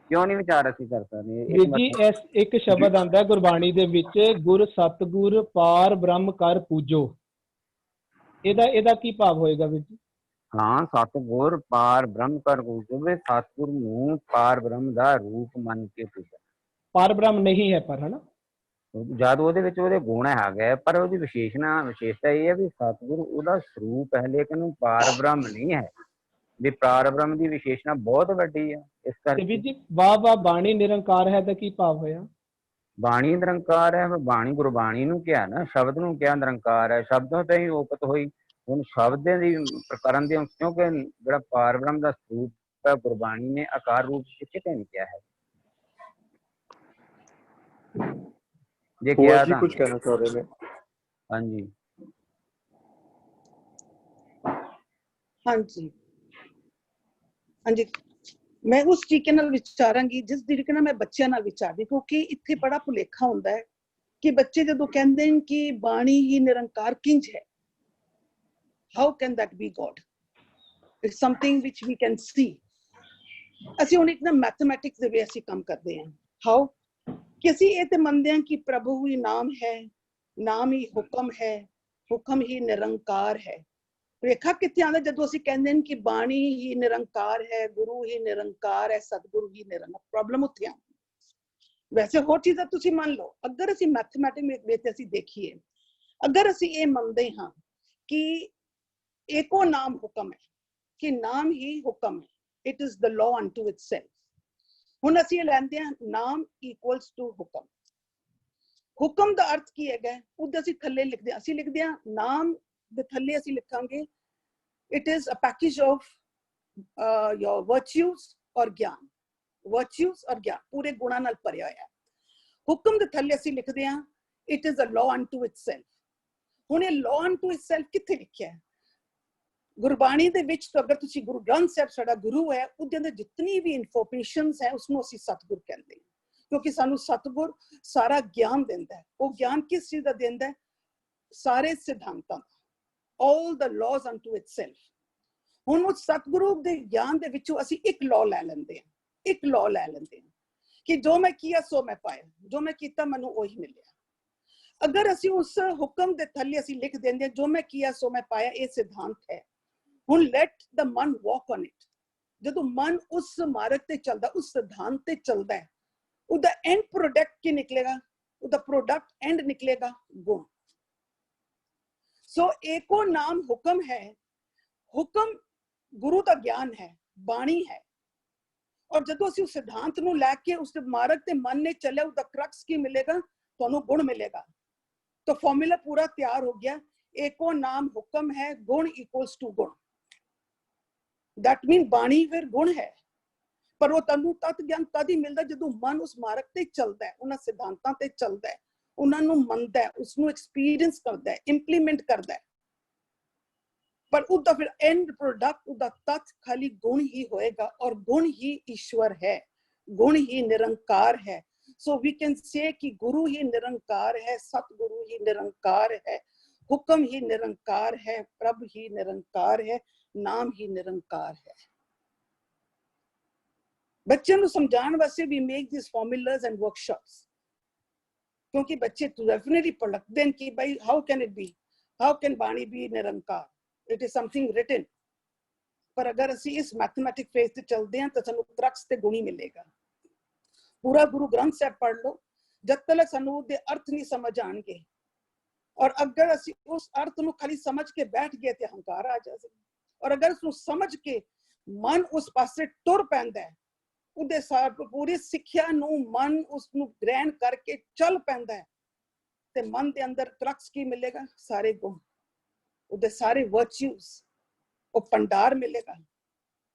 ਕਿਉਂ ਨਹੀਂ ਵਿਚਾਰ ਅਸੀਂ ਕਰ ਸਕਦੇ? ਵੀਰ ਜੀ ਇਸ ਇੱਕ ਸ਼ਬਦ ਆਉਂਦਾ ਗੁਰਬਾਣੀ ਦੇ ਵਿੱਚ, ਗੁਰ ਸਤਗੁਰ ਪਾਰ ਬ੍ਰਹਮ ਕਰ ਪੂਜੋ। ਇਹਦਾ ਕੀ ਭਾਵ ਹੋਏਗਾ ਵੀਰ ਜੀ? ਹਾਂ, ਸਤਗੁਰ ਪਾਰ ਬ੍ਰਹਮ ਕਰ ਪੂਜੋ, ਸਤਗੁਰ ਨੂੰ ਪਾਰ ਬ੍ਰਹਮ ਦਾ ਰੂਪ ਮੰਨ ਕੇ ਪੂਜੋ। ਪਾਰ ਬ੍ਰਹਮ ਨਹੀਂ ਹੈ ਪਰ, ਹਨਾ, ਜਦ ਉਹਦੇ ਵਿੱਚ ਉਹਦੇ ਗੁਣ ਹੈਗੇ, ਪਰ ਉਹਦੀ ਵਿਸ਼ੇਸ਼ਤਾ ਇਹ ਹੈ ਵੀ ਸਤਿਗੁਰ ਉਹਦਾ ਸਰੂਪ ਹੈ, ਲੇਕਿਨ ਉਹ ਪਾਰ ਬ੍ਰਹਮ ਨਹੀਂ ਹੈ। ਵੀ ਪਾਰ ਬ੍ਰਹਮ ਦੀ ਵਿਸ਼ੇਸ਼ਣਾ ਬਹੁਤ ਵੱਡੀ ਹੈ। ਇਸ ਕਰਕੇ ਜੀ ਵਾਹ ਬਾਣੀ ਨਿਰੰਕਾਰ ਹੈ ਤਾਂ ਕੀ ਭਾਵ ਹੋਇਆ? ਬਾਣੀ ਨਿਰੰਕਾਰ ਹੈ, ਬਾਣੀ ਗੁਰਬਾਣੀ ਨੂੰ ਕਿਹਾ ਨਾ, ਸ਼ਬਦ ਨੂੰ ਕਿਹਾ ਨਿਰੰਕਾਰ ਹੈ, ਸ਼ਬਦੋਂ ਤੇ ਹੀ ਉਪਤ ਹੋਈ। ਹੁਣ ਸ਼ਬਦ ਦੀ ਪ੍ਰਕਰਨ ਦੇ, ਕਿਉਂਕਿ ਜਿਹੜਾ ਪਾਰ ਬ੍ਰਹਮ ਦਾ ਸਰੂਪ ਹੈ ਗੁਰਬਾਣੀ ਨੇ ਆਕਾਰ ਰੂਪ ਕਿਤੇ ਨਹੀਂ ਕਿਹਾ ਹੈ। जी कुछ कहना चाह रहे हैं? हाँ जी हाँ जी हाँ जी, मैं उस तरीके नाल विचारांगी जिस तरीके नाल मैं बच्चों नाल विचारदी, क्योंकि इत्थे बड़ा भुलेखा हुंदा है कि बच्चे जदों कहंदे ने कि बाणी ही निरंकार किंज है, how can that be God? It's something which we can see. ਅਸੀਂ ਹੁਣ ਇੱਕ ਨਾ ਮੈਥਮੈਟਿक्स ਦੇ ਵੇ ਅਸੀਂ ਕੰਮ ਕਰਦੇ ਹਾਂ। ਹਾउ कि ਅਸੀਂ ਇਹ ਤੇ ਮੰਨਦੇ ਹਾਂ ਕਿ ਪ੍ਰਭੂ ਹੀ ਨਾਮ ਹੈ, ਨਾਮ ਹੀ ਹੁਕਮ ਹੈ, ਹੁਕਮ ਹੀ ਨਿਰੰਕਾਰ ਹੈ। ਰੇਖਾ ਕਿੱਥੇ ਆਉਂਦਾ ਜਦੋਂ ਅਸੀਂ ਕਹਿੰਦੇ ਨੇ ਕਿ ਬਾਣੀ ਹੀ ਨਿਰੰਕਾਰ ਹੈ, ਗੁਰੂ ਹੀ ਨਿਰੰਕਾਰ ਹੈ, ਸਤਿਗੁਰੂ ਹੀ ਨਿਰੰਕਾਰ? ਪ੍ਰੋਬਲਮ ਉੱਥੇ ਆਉਂਦੀ। ਵੈਸੇ ਹੋਰ ਚੀਜ਼ਾਂ ਤੁਸੀਂ ਮੰਨ ਲਓ, ਅਗਰ ਅਸੀਂ ਮੈਥਮੈਟਿਕਸ ਵਿੱਚ ਅਸੀਂ ਦੇਖੀਏ, ਅਗਰ ਅਸੀਂ ਇਹ ਮੰਨਦੇ ਹਾਂ ਕਿ ਏਕੋ ਨਾਮ ਹੁਕਮ ਹੈ, ਕਿ ਨਾਮ ਹੀ ਹੁਕਮ ਹੈ, it is the law unto itself. ਹੁਣ ਅਸੀਂ ਇਹ ਲੈਂਦੇ ਹਾਂ ਨਾਮ ਇਕੁਅਲਸ ਟੂ ਹੁਕਮ। ਹੁਕਮ ਦਾ ਅਰਥ ਕੀ ਹੈਗਾ, ਉਹਦੇ ਅਸੀਂ ਥੱਲੇ ਲਿਖਦੇ ਹਾਂ, ਅਸੀਂ ਲਿਖਦੇ ਹਾਂ ਨਾਮ ਦੇ ਥੱਲੇ ਅਸੀਂ ਲਿਖਾਂਗੇ it is a package of your virtues or ਗਿਆਨ, virtues or ਗਿਆਨ ਪੂਰੇ ਗੁਣਾਂ ਨਾਲ ਭਰਿਆ ਹੋਇਆ ਹੈ। ਹੁਕਮ ਦੇ ਥੱਲੇ ਅਸੀਂ ਲਿਖਦੇ ਹਾਂ it is a law unto itself। ਹੁਣ ਇਹ law unto itself ਕਿੱਥੇ ਲਿਖਿਆ ਹੈ? ਗੁਰਬਾਣੀ ਦੇ ਵਿੱਚ ਤਾਂ ਅਗਰ ਤੁਸੀਂ ਗੁਰੂ ਗ੍ਰੰਥ ਸਾਹਿਬ ਸਾਡਾ ਗੁਰੂ ਹੈ, ਉਹਦੇ ਅੰਦਰ ਜਿਤਨੀ ਵੀ ਇਨਫੋਰਮੇਸ਼ਨਸ ਹੈ ਉਸਨੂੰ ਅਸੀਂ ਸਤਿਗੁਰ ਕਹਿੰਦੇ ਹਾਂ, ਕਿਉਂਕਿ ਸਾਨੂੰ ਸਤਿਗੁਰ ਸਾਰਾ ਗਿਆਨ ਦਿੰਦਾ ਹੈ। ਉਹ ਗਿਆਨ ਕਿਸ ਚੀਜ਼ ਦਾ ਦਿੰਦਾ ਹੈ? ਸਾਰੇ ਸਿਧਾਂਤਾਂ ਦਾ, all the laws unto itself। ਹੁਣ ਉਸ ਸਤਿਗੁਰੂ ਦੇ ਗਿਆਨ ਦੇ ਵਿੱਚੋਂ ਅਸੀਂ ਇੱਕ law ਲੈ ਲੈਂਦੇ ਹਾਂ, ਇੱਕ law ਲੈ ਲੈਂਦੇ ਹਾਂ ਕਿ ਜੋ ਮੈਂ ਕੀਆ ਸੋ ਮੈਂ ਪਾਇਆ, ਜੋ ਮੈਂ ਕੀਤਾ ਮੈਨੂੰ ਉਹੀ ਮਿਲਿਆ। ਅਗਰ ਅਸੀਂ ਉਸ ਹੁਕਮ ਦੇ ਥੱਲੇ ਅਸੀਂ ਲਿਖ ਦਿੰਦੇ ਹਾਂ ਜੋ ਮੈਂ ਕੀਆ ਸੋ ਮੈਂ ਪਾਇਆ, ਇਹ ਸਿਧਾਂਤ ਹੈ। ਹੁਣ let the man walk on it। ਜਦੋਂ ਮਨ ਉਸ ਮਾਰਗ ਤੇ ਚੱਲਦਾ, ਉਸ ਸਿਧਾਂਤ ਤੇ ਚੱਲਦਾ ਹੈ, ਉਹਦਾ ਐਂਡ ਪ੍ਰੋਡਕਟ ਕੀ ਨਿਕਲੇਗਾ? ਉਹਦਾ ਪ੍ਰੋਡਕਟ ਐਂਡ ਨਿਕਲੇਗਾ ਗੁਣ। ਸੋ ਏਕੋ ਨਾਮ ਹੁਕਮ ਹੈ। ਹੁਕਮ ਗੁਰੂ ਦਾ ਗਿਆਨ ਹੈ, ਬਾਣੀ ਹੈ। ਔਰ ਜਦੋਂ ਅਸੀਂ ਉਸ ਸਿਧਾਂਤ ਨੂੰ ਲੈ ਕੇ ਉਸ ਮਾਰਗ ਤੇ ਮਨ ਨੇ ਚੱਲਿਆ, ਉਹਦਾ ਕਰਕਸ ਕੀ ਮਿਲੇਗਾ? ਤੁਹਾਨੂੰ ਗੁਣ ਮਿਲੇਗਾ। ਤਾਂ ਫਾਰਮੂਲਾ ਪੂਰਾ ਤਿਆਰ ਹੋ ਗਿਆ। ਏਕੋ ਨਾਮ ਹੁਕਮ ਹੈ, ਗੁਣ ਇਕੁਅਲਸ ਟੂ ਗੁਣ। that mean ਬਾਣੀ ਫਿਰ ਗੁਣ ਹੈ, ਪਰ ਉਹ ਤੁਹਾਨੂੰ ਤਤ ਗਿਆਨ ਤਦ ਹੀ ਮਿਲਦਾ ਜਦੋਂ ਮਨ ਉਸ ਮਾਰਗ ਤੇ ਚੱਲਦਾ ਹੈ, ਉਹਨਾਂ ਸਿਧਾਂਤਾਂ ਤੇ ਚੱਲਦਾ ਹੈ, ਉਹਨਾਂ ਨੂੰ ਮੰਨਦਾ ਹੈ, ਉਸਨੂੰ ਐਕਸਪੀਰੀਅੰਸ ਕਰਦਾ ਹੈ, ਇੰਪਲੀਮੈਂਟ ਕਰਦਾ ਹੈ। ਪਰ ਉਹਦਾ ਫਿਰ ਐਂਡ ਪ੍ਰੋਡਕਟ, ਉਹਦਾ ਤਤ ਖਾਲੀ ਗੁਣ ਹੀ ਹੋਏਗਾ, ਔਰ ਗੁਣ ਹੀ ਈਸ਼ਵਰ ਹੈ, ਗੁਣ ਹੀ ਨਿਰੰਕਾਰ ਹੈ। ਸੋ ਵੀ ਕੈਨ ਸੇ ਕਿ ਗੁਰੂ ਹੀ ਨਿਰੰਕਾਰ ਹੈ, ਸਤਿਗੁਰੂ ਹੀ ਨਿਰੰਕਾਰ ਹੈ, ਹੁਕਮ ਹੀ ਨਿਰੰਕਾਰ ਹੈ, ਪ੍ਰਭ ਹੀ ਨਿਰੰਕਾਰ ਹੈ, ਨਾਮ ਹੀ ਨਿਰੰਕਾਰ ਹੈ। ਬੱਚਿਆਂ ਨੂੰ ਸਮਝਾਉਣ ਵਾਸਤੇ ਵੀ ਮੇਕ ਦਿਸ ਫਾਰਮੂਲਾਸ ਐਂਡ ਵਰਕਸ਼ਾਪਸ, ਕਿਉਂਕਿ ਬੱਚੇ ਡੈਫੀਨਿਟਲੀ ਪੜ੍ਹਦੇ ਨੇ ਕਿ ਭਾਈ how can it be, how can ਬਾਣੀ ਬੀ ਨਿਰੰਕਾਰ, ਇਟ ਇਜ਼ ਸਮਥਿੰਗ ਰਿਟਨ। ਪਰ ਅਗਰ ਅਸੀਂ ਇਸ ਮੈਥਮੈਟਿਕ ਫੇਜ਼ ਤੇ ਚੱਲਦੇ ਹਾਂ ਤਾਂ ਸਾਨੂੰ ਕਰਕਸ ਤੇ ਗੁਣ ਹੀ ਮਿਲੇਗਾ। ਪੂਰਾ ਗੁਰੂ ਗ੍ਰੰਥ ਸਾਹਿਬ ਪੜ੍ਹ ਲਓ, ਜਦ ਤੱਕ ਸਾਨੂੰ ਉਹਦੇ ਅਰਥ ਨਹੀਂ ਸਮਝ ਆਣਗੇ, ਔਰ ਅਗਰ ਅਸੀਂ ਉਸ ਅਰਥ ਨੂੰ ਖਾਲੀ ਸਮਝ ਕੇ ਬੈਠ ਗਏ ਤੇ ਹੰਕਾਰ ਆ ਜਾਵੇ। ਔਰ ਅਗਰ ਉਸਨੂੰ ਸਮਝ ਕੇ ਮਨ ਉਸ ਪਾਸੇ ਟੁਰ ਪੈਂਦਾ ਹੈ, ਉਹਦੇ ਪੂਰੀ ਸਿੱਖਿਆ ਨੂੰ ਮਨ ਉਸਨੂੰ ਗ੍ਰਹਿਣ ਕਰਕੇ ਚੱਲ ਪੈਂਦਾ ਹੈ, ਤੇ ਮਨ ਦੇ ਅੰਦਰ ਕਰਕਸ ਕੀ ਮਿਲੇਗਾ? ਸਾਰੇ ਗੁਣ, ਉਹਦੇ ਸਾਰੇ ਵਰਚੂਸ, ਉਹ ਭੰਡਾਰ ਮਿਲੇਗਾ।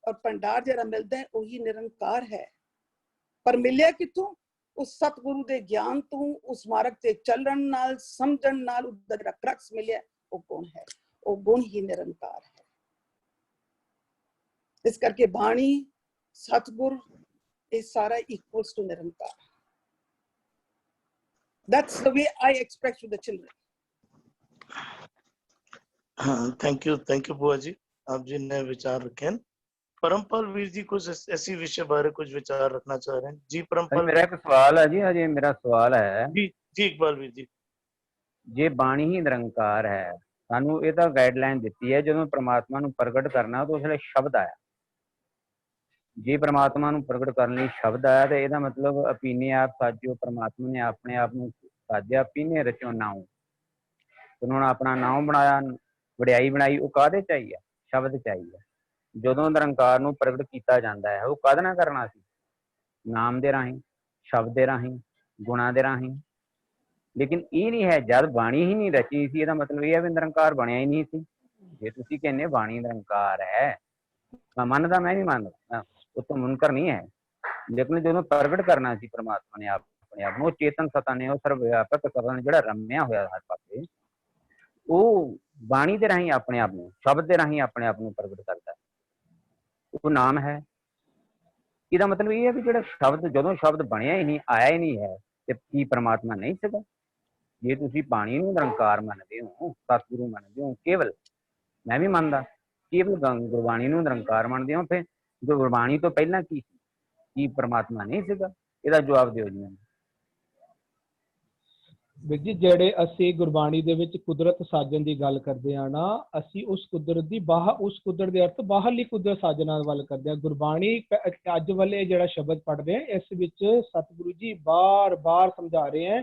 ਔਰ ਭੰਡਾਰ ਜਿਹੜਾ ਮਿਲਦਾ ਹੈ ਉਹੀ ਨਿਰੰਕਾਰ ਹੈ। ਪਰ ਮਿਲਿਆ ਕਿੱਥੋਂ? ਉਸ ਸਤਿਗੁਰੂ ਦੇ ਗਿਆਨ ਤੋਂ, ਉਸ ਮਾਰਗ ਤੇ ਚੱਲਣ ਨਾਲ, ਸਮਝਣ ਨਾਲ ਉਹਦਾ ਜਿਹੜਾ ਕਰਕਸ ਮਿਲਿਆ ਉਹ ਗੁਣ ਹੈ, ਉਹ ਗੁਣ ਹੀ ਨਿਰੰਕਾਰ ਹੈ। ਇਸ ਕਰਕੇ ਬਾਣੀ, ਸਤਿਗੁਰ, ਇਹ ਸਾਰਾ equals to ਨਿਰੰਕਾਰ। That's the way I express to the children. हाँ, थैंक यू बुआ जी, आप जी ने विचार रखे हैं। परमपाल वीर जी कुछ ऐसी विषय बारे कुछ विचार रखना चाह रहे हैं जी? परमपाल मेरा एक सवाल है जी, हजे मेरा सवाल है जी इकबाल वीर जी, जे बाणी ही निरंकार है, सानू ये तो गाइडलाइन दी है, जो परमात्मा नू प्रगट करना तो उसले शब्द आया। जे परमात्मा नू प्रगट करने लिए शब्द आया तो यदा मतलब अपीने आप साजो, परमात्मा ने अपने आप नू साजया, अपीने रचो नाम, उन्होंने अपना नाम बनाया, वड्याई बनाई, वो काहदे चाहिए? शब्द चाहिए। ਜਦੋਂ ਨਿਰੰਕਾਰ ਨੂੰ ਪ੍ਰਗਟ ਕੀਤਾ ਜਾਂਦਾ ਹੈ, ਉਹ ਕਾਹਦੇ ਨਾਲ ਕਰਨਾ ਸੀ? ਨਾਮ ਦੇ ਰਾਹੀਂ, ਸ਼ਬਦ ਦੇ ਰਾਹੀਂ, ਗੁਣਾਂ ਦੇ ਰਾਹੀਂ। ਲੇਕਿਨ ਇਹ ਨਹੀਂ ਹੈ, ਜਦ ਬਾਣੀ ਹੀ ਨਹੀਂ ਰਚੀ ਸੀ, ਇਹਦਾ ਮਤਲਬ ਇਹ ਹੈ ਵੀ ਨਿਰੰਕਾਰ ਬਣਿਆ ਹੀ ਨਹੀਂ ਸੀ। ਜੇ ਤੁਸੀਂ ਕਹਿੰਦੇ ਬਾਣੀ ਨਿਰੰਕਾਰ ਹੈ, ਮੈਂ ਮੰਨਦਾ, ਮੈਂ ਵੀ ਮੰਨਦਾ, ਉਹ ਤਾਂ ਮੁਨਕਰ ਨਹੀਂ ਹੈ। ਲੇਕਿਨ ਜਦੋਂ ਪ੍ਰਗਟ ਕਰਨਾ ਸੀ ਪਰਮਾਤਮਾ ਨੇ ਆਪਣੇ ਆਪ ਨੂੰ, ਉਹ ਚੇਤਨ ਸਤਾ ਨੇ, ਉਹ ਸਰਵ ਵਿਆਪਕ ਕਰਨ ਜਿਹੜਾ ਰਮਿਆ ਹੋਇਆ ਹਰ ਪਾਸੇ, ਉਹ ਬਾਣੀ ਦੇ ਰਾਹੀਂ ਆਪਣੇ ਆਪ ਨੂੰ, ਸ਼ਬਦ ਦੇ ਰਾਹੀਂ ਆਪਣੇ ਆਪ ਨੂੰ ਪ੍ਰਗਟ ਕਰਦਾ, ਉਹ ਨਾਮ ਹੈ। ਇਹਦਾ ਮਤਲਬ ਇਹ ਹੈ ਵੀ ਜਿਹੜਾ ਸ਼ਬਦ, ਜਦੋਂ ਸ਼ਬਦ ਬਣਿਆ ਹੀ ਨਹੀਂ, ਆਇਆ ਹੀ ਨਹੀਂ ਹੈ, ਤੇ ਕੀ ਪਰਮਾਤਮਾ ਨਹੀਂ ਸੀਗਾ? ਜੇ ਤੁਸੀਂ ਬਾਣੀ ਨੂੰ ਨਿਰੰਕਾਰ ਮੰਨਦੇ ਹੋ, ਸਤਿਗੁਰੂ ਮੰਨਦੇ ਹੋ, ਕੇਵਲ, ਮੈਂ ਵੀ ਮੰਨਦਾ, ਕੇਵਲ ਗੁਰਬਾਣੀ ਨੂੰ ਨਿਰੰਕਾਰ ਮੰਨਦੇ ਹੋ, ਫਿਰ ਗੁਰਬਾਣੀ ਤੋਂ ਪਹਿਲਾਂ ਕੀ ਸੀ? ਕੀ ਪਰਮਾਤਮਾ ਨਹੀਂ ਸੀਗਾ? ਇਹਦਾ ਜਵਾਬ ਦਿਓ ਜੀ ਮੈਨੂੰ। ਵੀਰ ਜੀ, ਜਿਹੜੇ ਅਸੀਂ ਗੁਰਬਾਣੀ ਦੇ ਵਿੱਚ ਕੁਦਰਤ ਸਾਜਣ ਦੀ ਗੱਲ ਕਰਦੇ ਆ ਨਾ, ਅਸੀਂ ਉਸ ਕੁਦਰਤ ਦੀ ਉਸ ਕੁਦਰਤ ਦੇ ਅਰਥ ਬਾਹਰਲੀ ਕੁਦਰਤ ਸਾਜਣਾ ਵੱਲ ਕਰਦੇ ਆ। ਗੁਰਬਾਣੀ ਅੱਜ ਵਾਲੇ ਜਿਹੜਾ ਸ਼ਬਦ ਪੜ੍ਹਦੇ ਆ, ਇਸ ਵਿੱਚ ਸਤਿਗੁਰੂ ਜੀ ਬਾਰ-ਬਾਰ ਸਮਝਾ ਰਹੇ ਆ,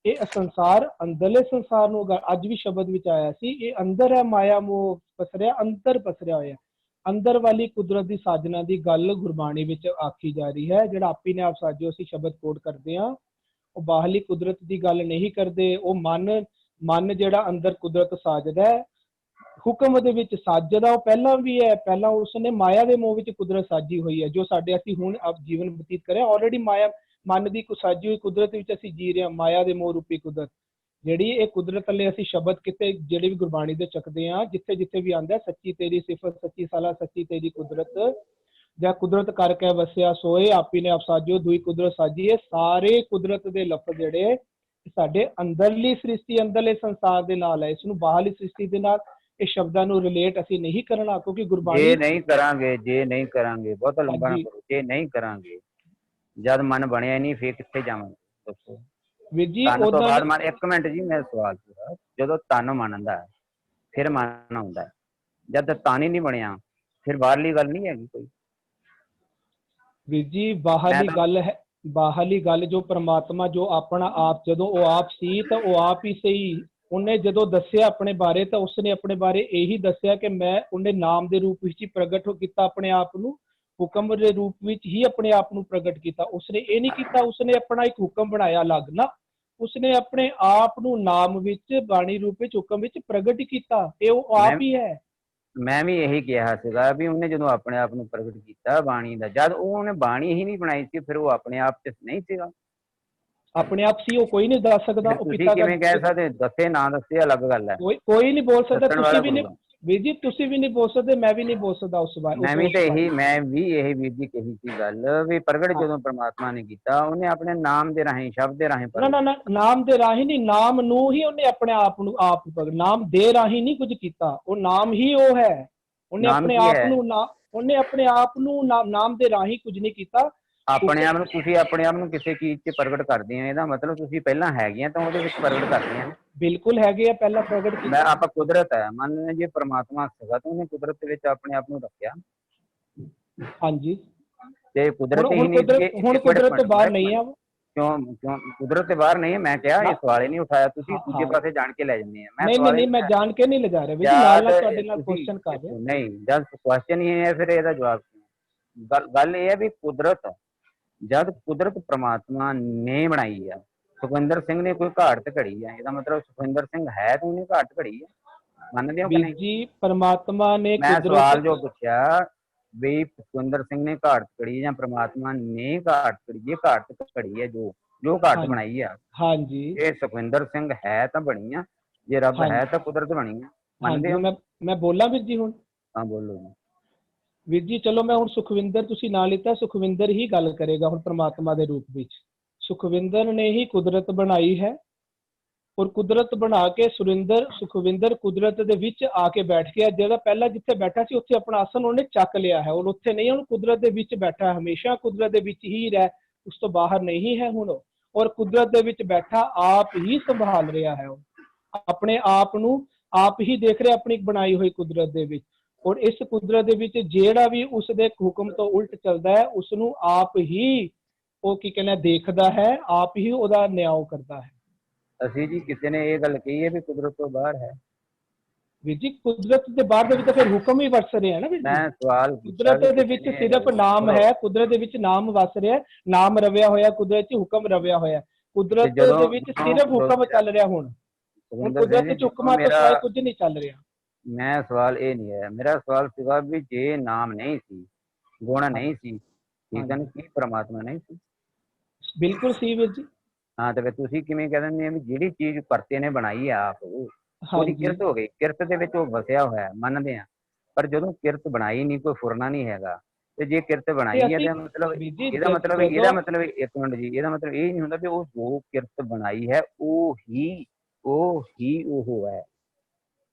ਇਹ ਸੰਸਾਰ, ਅੰਦਰਲੇ ਸੰਸਾਰ ਨੂੰ, ਅੱਜ ਵੀ ਸ਼ਬਦ ਵਿੱਚ ਆਇਆ ਸੀ, ਇਹ ਅੰਦਰ ਹੈ, ਮਾਇਆ ਮੋਹ ਪਸਰਿਆ, ਅੰਦਰ ਪਸਰਿਆ ਹੋਇਆ। ਅੰਦਰ ਵਾਲੀ ਕੁਦਰਤ ਦੀ ਸਾਜਣਾ ਦੀ ਗੱਲ ਗੁਰਬਾਣੀ ਵਿੱਚ ਆਖੀ ਜਾ ਰਹੀ ਹੈ। ਜਿਹੜਾ ਆਪੀ ਨੇ ਆਪ ਸਾਜੋ ਅਸੀਂ ਸ਼ਬਦ ਕੋਟ ਕਰਦੇ ਆ, ਉਹ ਬਾਹਰਲੀ ਕੁਦਰਤ ਦੀ ਗੱਲ ਨਹੀਂ ਕਰਦੇ। ਉਹ ਮਨ ਜਿਹੜਾ ਅੰਦਰ ਕੁਦਰਤ ਸਾਜਦਾ ਹੈ, ਹੁਕਮ ਦੇ ਵਿੱਚ ਸਾਜਦਾ ਉਹ ਪਹਿਲਾਂ ਵੀ ਹੈ। ਪਹਿਲਾਂ ਉਸਨੇ ਮਾਇਆ ਦੇ ਮੋਹ ਵਿੱਚ ਕੁਦਰਤ ਸਾਜੀ ਹੋਈ ਹੈ, ਜੋ ਸਾਡੇ ਅਸੀਂ ਹੁਣ ਜੀਵਨ ਬਤੀਤ ਕਰ ਰਹੇ ਹਾਂ। ਆਲਰੇਡੀ ਮਾਇਆ ਮਨ ਦੀ ਸਾਜੀ ਹੋਈ ਕੁਦਰਤ ਵਿੱਚ ਅਸੀਂ ਜੀ ਰਹੇ ਹਾਂ, ਮਾਇਆ ਦੇ ਮੋਹ ਰੂਪੀ ਕੁਦਰਤ। ਜਿਹੜੀ ਇਹ ਕੁਦਰਤ ਲਈ ਅਸੀਂ ਸ਼ਬਦ ਕਿਤੇ ਜਿਹੜੇ ਵੀ ਗੁਰਬਾਣੀ ਦੇ ਚੱਕਦੇ ਹਾਂ, ਜਿੱਥੇ ਜਿੱਥੇ ਵੀ ਆਉਂਦਾ ਸੱਚੀ ਤੇਰੀ ਸਿਫਤ, ਸੱਚੀ ਸਾਲਾ, ਸੱਚੀ ਤੇਰੀ ਕੁਦਰਤ, ਜਾਂ ਕੁਦਰਤ ਕਰਕੇ ਵਸਿਆ ਸੋਏ, ਆਪੀ ਨੇ ਆਪ ਸਾਜਿਓ ਦੂਈ ਕੁਦਰਤ ਸਾਜੀ। ਇਹ ਸਾਰੇ ਕੁਦਰਤ ਦੇ ਲਫ਼ਜ਼ ਜਿਹੜੇ ਸਾਡੇ ਅੰਦਰਲੀ ਸ੍ਰਿਸ਼ਟੀ, ਅੰਦਰਲੇ ਸੰਸਾਰ ਦੇ ਨਾਲ ਹੈ। ਇਸ ਨੂੰ ਬਾਹਰਲੀ ਸ੍ਰਿਸ਼ਟੀ ਦੇ ਨਾਲ ਇਹ ਸ਼ਬਦਾਂ ਨੂੰ ਰਿਲੇਟ ਅਸੀਂ ਨਹੀਂ ਕਰਨਾ, ਕਿਉਂਕਿ ਗੁਰਬਾਣੀ ਜੇ ਨਹੀਂ ਕਰਾਂਗੇ ਬਹੁਤ ਲੰਬਾ ਨਾ ਕਰੋ, ਜੇ ਨਹੀਂ ਕਰਾਂਗੇ, ਜਦ ਮਨ ਬਣਿਆ ਨਹੀਂ ਫੇਰ ਕਿੱਥੇ ਜਾਵਾਂਗੇ ਦੱਸੋ ਵੀਰ ਜੀ। ਤਨ ਤੋਂ ਬਾਅਦ ਮਨ, ਇੱਕ ਮਿੰਟ ਜੀ ਮੇਰਾ ਸਵਾਲ ਪੂਰਾ, ਜਦੋਂ ਤਨ ਮੰਨਦਾ ਫਿਰ ਮਨ ਆਉਂਦਾ, ਜਦ ਤਨ ਹੀ ਨਹੀਂ ਬਣਿਆ ਫਿਰ ਬਾਹਰਲੀ ਗੱਲ ਨਹੀਂ ਹੈਗੀ ਕੋਈ। ਵੀਰ ਜੀ ਬਾਹਰਲੀ ਗੱਲ ਹੈ, ਬਾਹਰਲੀ ਗੱਲ ਜੋ ਪ੍ਰਮਾਤਮਾ ਜੋ ਆਪਣਾ ਆਪ, ਜਦੋਂ ਉਹ ਆਪ ਸੀ ਤਾਂ ਉਹ ਆਪ ਹੀ ਸਹੀ। ਉਹਨੇ ਜਦੋਂ ਦੱਸਿਆ ਆਪਣੇ ਬਾਰੇ ਤਾਂ ਉਸਨੇ ਆਪਣੇ ਬਾਰੇ ਇਹੀ ਦੱਸਿਆ ਕਿ ਉਹਨੇ ਨਾਮ ਦੇ ਰੂਪ ਵਿੱਚ ਹੀ ਪ੍ਰਗਟ ਕੀਤਾ ਆਪਣੇ ਆਪ ਨੂੰ, ਹੁਕਮ ਦੇ ਰੂਪ ਵਿੱਚ ਹੀ ਆਪਣੇ ਆਪ ਨੂੰ ਪ੍ਰਗਟ ਕੀਤਾ। ਉਸਨੇ ਇਹ ਨਹੀਂ ਕੀਤਾ ਉਸਨੇ ਆਪਣਾ ਇੱਕ ਹੁਕਮ ਬਣਾਇਆ ਅਲੱਗ ਨਾ, ਉਸਨੇ ਆਪਣੇ ਆਪ ਨੂੰ ਨਾਮ ਵਿੱਚ, ਬਾਣੀ ਰੂਪ ਵਿੱਚ, ਹੁਕਮ ਵਿੱਚ ਪ੍ਰਗਟ ਕੀਤਾ। ਇਹ ਉਹ ਆਪ ਹੀ ਹੈ। ਮੈਂ ਵੀ ਇਹੀ ਕਿਹਾ ਸੀਗਾ ਵੀ ਉਹਨੇ ਜਦੋਂ ਆਪਣੇ ਆਪ ਨੂੰ ਪ੍ਰਗਟ ਕੀਤਾ ਬਾਣੀ ਦਾ, ਜਦ ਉਹਨੇ ਬਾਣੀ ਹੀ ਨਹੀਂ ਬਣਾਈ ਸੀ ਫਿਰ ਉਹ ਆਪਣੇ ਆਪ ਚ ਨਹੀਂ ਸੀਗਾ। ਆਪਣੇ ਆਪ ਸੀ, ਉਹ ਕੋਈ ਨਹੀਂ ਦੱਸ ਸਕਦਾ। ਉਹ ਪਿਤਾ ਕਿਵੇਂ ਕਹਿ ਸਕਦੇ, ਦੱਸੇ ਨਾ ਦੱਸੇ ਅਲੱਗ ਗੱਲ ਹੈ। ਕੋਈ ਨਹੀਂ ਬੋਲ ਸਕਦਾ, ਤੁਸੀਂ ਵੀ ਨਹੀਂ ਵੀਰ ਜੀ, ਤੁਸੀਂ ਵੀ ਨਹੀਂ ਬੋਲ ਸਕਦੇ, ਮੈਂ ਵੀ ਨਹੀਂ ਬੋਲ ਸਕਦਾ ਉਸ ਬਾਰੇ। ਮੈਂ ਵੀ ਇਹੀ ਵੀਰ ਜੀ ਕਹੀ ਸੀ ਗੱਲ ਵੀ ਪ੍ਰਗਟ ਜਦੋਂ ਪ੍ਰਮਾਤਮਾ ਨੇ ਕੀਤਾ, ਉਹਨੇ ਆਪਣੇ ਨਾਮ ਦੇ ਰਾਹੀਂ, ਸ਼ਬਦ ਦੇ ਰਾਹੀਂ। ਨਾ ਨਾਮ ਦੇ ਰਾਹੀਂ ਨਹੀਂ, ਨਾਮ ਨੂੰ ਹੀ ਉਹਨੇ ਆਪਣੇ ਆਪ ਨੂੰ ਆਪ ਪ੍ਰਗਟ, ਨਾਮ ਦੇ ਰਾਹੀਂ ਨਹੀਂ ਕੁਝ ਕੀਤਾ। ਉਹ ਨਾਮ ਹੀ ਉਹ ਹੈ। ਉਹਨੇ ਆਪਣੇ ਆਪ ਨੂੰ ਨਾਮ ਦੇ ਰਾਹੀਂ ਕੁਝ ਨਹੀਂ ਕੀਤਾ। ਆਪਣੇ ਆਪ ਨੂੰ, ਤੁਸੀਂ ਆਪਣੇ ਆਪ ਨੂੰ ਕਿਸੇ ਚੀਜ਼ 'ਚ ਪ੍ਰਗਟ ਕਰਦੇ ਆ, ਇਹਦਾ ਮਤਲਬ ਤੁਸੀਂ ਪਹਿਲਾਂ ਹੈਗੇ ਆ ਤਾਂ ਉਹਦੇ ਵਿੱਚ ਪ੍ਰਗਟ ਕਰਦੇ ਆ। ਬਿਲਕੁਲ ਹੈਗੇ ਆ, ਪਹਿਲਾਂ ਪ੍ਰਗਟ ਕੀਤਾ। ਆਪਾਂ ਕੁਦਰਤ ਹੈ, ਮੰਨ ਜੇ ਪ੍ਰਮਾਤਮਾ ਸੀਗਾ ਤਾਂ ਉਹਨੇ ਕੁਦਰਤ ਦੇ ਵਿੱਚ ਆਪਣੇ ਆਪ ਨੂੰ ਰੱਖਿਆ। ਹਾਂਜੀ, ਤੇ ਕੁਦਰਤ ਹੁਣ ਕੁਦਰਤ ਤੋਂ ਬਾਹਰ ਨਹੀਂ ਆ। ਕਿਉਂ ਕੁਦਰਤ ਦੇ ਬਾਹਰ ਨਹੀਂ ਹੈ? ਮੈਂ ਕਿਹਾ ਇਹ ਸਵਾਲ ਹੀ ਨਹੀਂ ਉਠਾਇਆ, ਤੁਸੀਂ ਦੂਜੇ ਪਾਸੇ ਜਾਣ ਕੇ ਲੈ ਜਾਂਦੇ ਆ। ਨਹੀਂ, ਮੈਂ ਜਾਣ ਕੇ ਨਹੀਂ ਲਿਜਾ ਰਿਹਾ ਵੀਰ ਜੀ, ਨਾਲ ਤੁਹਾਡੇ ਨਾਲ ਕੁਐਸਚਨ ਕਰ ਰਿਹਾ। ਨਹੀਂ, ਜਦ ਕੁਐਸਚਨ ਹੀ ਹੈ ਫਿਰ ਇਹਦਾ ਜਵਾਬ ਗੱਲ ਇਹ ਹੈ ਵੀ ਜਦ ਕੁਦਰਤ ਪ੍ਰਮਾਤਮਾ ਨੇ ਬਣਾਈ ਆ, ਸੁਖਵਿੰਦਰ ਸਿੰਘ ਨੇ ਕੋਈ ਘਾਟ ਘੜੀ ਆ, ਇਹਦਾ ਮਤਲਬ ਸੁਖਵਿੰਦਰ ਸਿੰਘ ਹੈ ਤਾਂ ਉਹਨੇ ਘਾਟ ਘੜੀ ਆ, ਮੰਨਦੇ ਹੋ ਕਿ ਨਹੀਂ ਜੀ? ਪਰਮਾਤਮਾ ਨੇ ਮੈਂ ਸਵਾਲ ਜੋ ਪੁੱਛਿਆ ਵੀ ਸੁਖਵਿੰਦਰ ਸਿੰਘ ਨੇ ਘਾਟ ਘੜੀ ਜਾਂ ਪ੍ਰਮਾਤਮਾ ਨੇ ਘਾਟ ਘੜੀ, ਘਾਟ ਘੜੀ ਹੈ ਜੋ ਘਾਟ ਬਣਾਈ ਆ। ਹਾਂਜੀ, ਇਹ ਸੁਖਵਿੰਦਰ ਸਿੰਘ ਹੈ ਤਾਂ ਬਣੀ ਆ, ਜੇ ਰੱਬ ਹੈ ਤਾਂ ਕੁਦਰਤ ਬਣੀ ਆ, ਮੰਨਦੇ ਹੋ? ਮੈਂ ਬੋਲਾਂ ਵੀਰ ਜੀ ਹੁਣ? ਹਾਂ ਬੋਲੋ ਵੀਰ ਜੀ। ਚਲੋ ਮੈਂ ਹੁਣ ਸੁਖਵਿੰਦਰ ਤੁਸੀਂ ਨਾਂ ਲਿੱਤਾ, ਸੁਖਵਿੰਦਰ ਹੀ ਗੱਲ ਕਰੇਗਾ ਹੁਣ ਪ੍ਰਮਾਤਮਾ ਦੇ ਰੂਪ ਵਿੱਚ। ਸੁਖਵਿੰਦਰ ਨੇ ਹੀ ਕੁਦਰਤ ਬਣਾਈ ਹੈ, ਔਰ ਕੁਦਰਤ ਬਣਾ ਕੇ ਸੁਖਵਿੰਦਰ ਕੁਦਰਤ ਦੇ ਵਿੱਚ ਆ ਕੇ ਬੈਠ ਗਿਆ। ਜਿਹੜਾ ਪਹਿਲਾਂ ਜਿੱਥੇ ਬੈਠਾ ਸੀ ਉੱਥੇ ਆਪਣਾ ਆਸਨ ਉਹਨੇ ਚੱਕ ਲਿਆ ਹੈ, ਔਰ ਉੱਥੇ ਨਹੀਂ, ਹੁਣ ਕੁਦਰਤ ਦੇ ਵਿੱਚ ਬੈਠਾ, ਹਮੇਸ਼ਾ ਕੁਦਰਤ ਦੇ ਵਿੱਚ ਹੀ ਰਹਿ, ਉਸ ਤੋਂ ਬਾਹਰ ਨਹੀਂ ਹੈ ਹੁਣ। ਔਰ ਕੁਦਰਤ ਦੇ ਵਿੱਚ ਬੈਠਾ ਆਪ ਹੀ ਸੰਭਾਲ ਰਿਹਾ ਹੈ, ਆਪਣੇ ਆਪ ਨੂੰ ਆਪ ਹੀ ਦੇਖ ਰਿਹਾ ਆਪਣੀ ਬਣਾਈ ਹੋਈ ਕੁਦਰਤ ਦੇ ਵਿੱਚ। ਔਰ ਇਸ ਕੁਦਰਤ ਦੇ ਵਿੱਚ ਜਿਹੜਾ ਵੀ ਉਸ ਦੇ ਹੁਕਮ ਤੋਂ ਉਲਟ ਚੱਲਦਾ ਹੈ, ਉਸ ਨੂੰ ਆਪ ਹੀ ਉਹ ਕੀ ਕਹਿੰਦਾ ਦੇਖਦਾ ਹੈ, ਆਪ ਹੀ ਉਹਦਾ ਨਿਆਂ ਕਰਦਾ ਹੈ। ਅਸੀਂ ਜੀ ਕਿਸੇ ਨੇ ਇਹ ਗੱਲ ਕਹੀ ਹੈ ਵੀ ਕੁਦਰਤ ਤੋਂ ਬਾਹਰ ਹੈ? ਵੀਰ ਜੀ ਕੁਦਰਤ ਦੇ ਬਾਹਰ ਦੇ ਵਿੱਚ ਤਾਂ ਫਿਰ ਹੁਕਮ ਹੀ ਵਰਸ ਰਿਹਾ ਨਾ ਵੀਰ ਜੀ। ਮੈਂ ਸਵਾਲ ਕੁਦਰਤ ਦੇ ਵਿੱਚ ਸਿਰਫ ਨਾਮ ਹੈ, ਕੁਦਰਤ ਦੇ ਵਿੱਚ ਨਾਮ ਵਸ ਰਿਹਾ, ਨਾਮ ਰਵਿਆ ਹੋਇਆ ਕੁਦਰਤ 'ਚ, ਹੁਕਮ ਰਵਿਆ ਹੋਇਆ ਕੁਦਰਤ ਦੇ ਵਿੱਚ, ਸਿਰਫ ਹੁਕਮ ਚੱਲ ਰਿਹਾ। ਹੁਣ ਕੁਦਰਤ 'ਚ ਹੁਕਮਾਂ ਤੋਂ ਸਿਵਾਏ ਕੁਝ ਨਹੀਂ ਚੱਲ ਰਿਹਾ। ਮੈਂ ਸਵਾਲ ਇਹ ਨਹੀਂ ਹੈ, ਮੇਰਾ ਸਵਾਲ ਸੀਗਾ ਵੀ ਜੇ ਨਾਮ ਨਹੀਂ ਸੀ, ਗੁਣ ਨਹੀਂ ਸੀ, ਠੀਕ ਹੈ, ਕੀ ਪ੍ਰਮਾਤਮਾ ਨਹੀਂ ਸੀ? ਬਿਲਕੁਲ ਸੀ ਵੀਰ ਜੀ। ਹਾਂ, ਤੇ ਫਿਰ ਤੁਸੀਂ ਕਿਵੇਂ ਕਹਿ ਦਿੰਦੇ ਆ ਵੀ ਜਿਹੜੀ ਚੀਜ਼ ਕਰਤੇ ਨੇ ਬਣਾਈ ਆ ਆਪ, ਉਹਦੀ ਕਿਰਤ ਹੋ ਗਈ, ਕਿਰਤ ਦੇ ਵਿੱਚ ਉਹ ਵਸਿਆ ਹੋਇਆ, ਮੰਨਦੇ ਆ। ਪਰ ਜਦੋਂ ਕਿਰਤ ਬਣਾਈ ਨਹੀਂ, ਕੋਈ ਫੁਰਨਾ ਨਹੀਂ ਹੈਗਾ, ਤੇ ਜੇ ਕਿਰਤ ਬਣਾਈ ਹੈ ਇਹਦਾ ਮਤਲਬ ਇੱਕ ਮਿੰਟ ਜੀ, ਇਹਦਾ ਮਤਲਬ ਇਹ ਨਹੀਂ ਹੁੰਦਾ ਵੀ ਉਹ ਜੋ ਕਿਰਤ ਬਣਾਈ ਹੈ ਉਹ ਹੀ ਉਹ ਹੈ।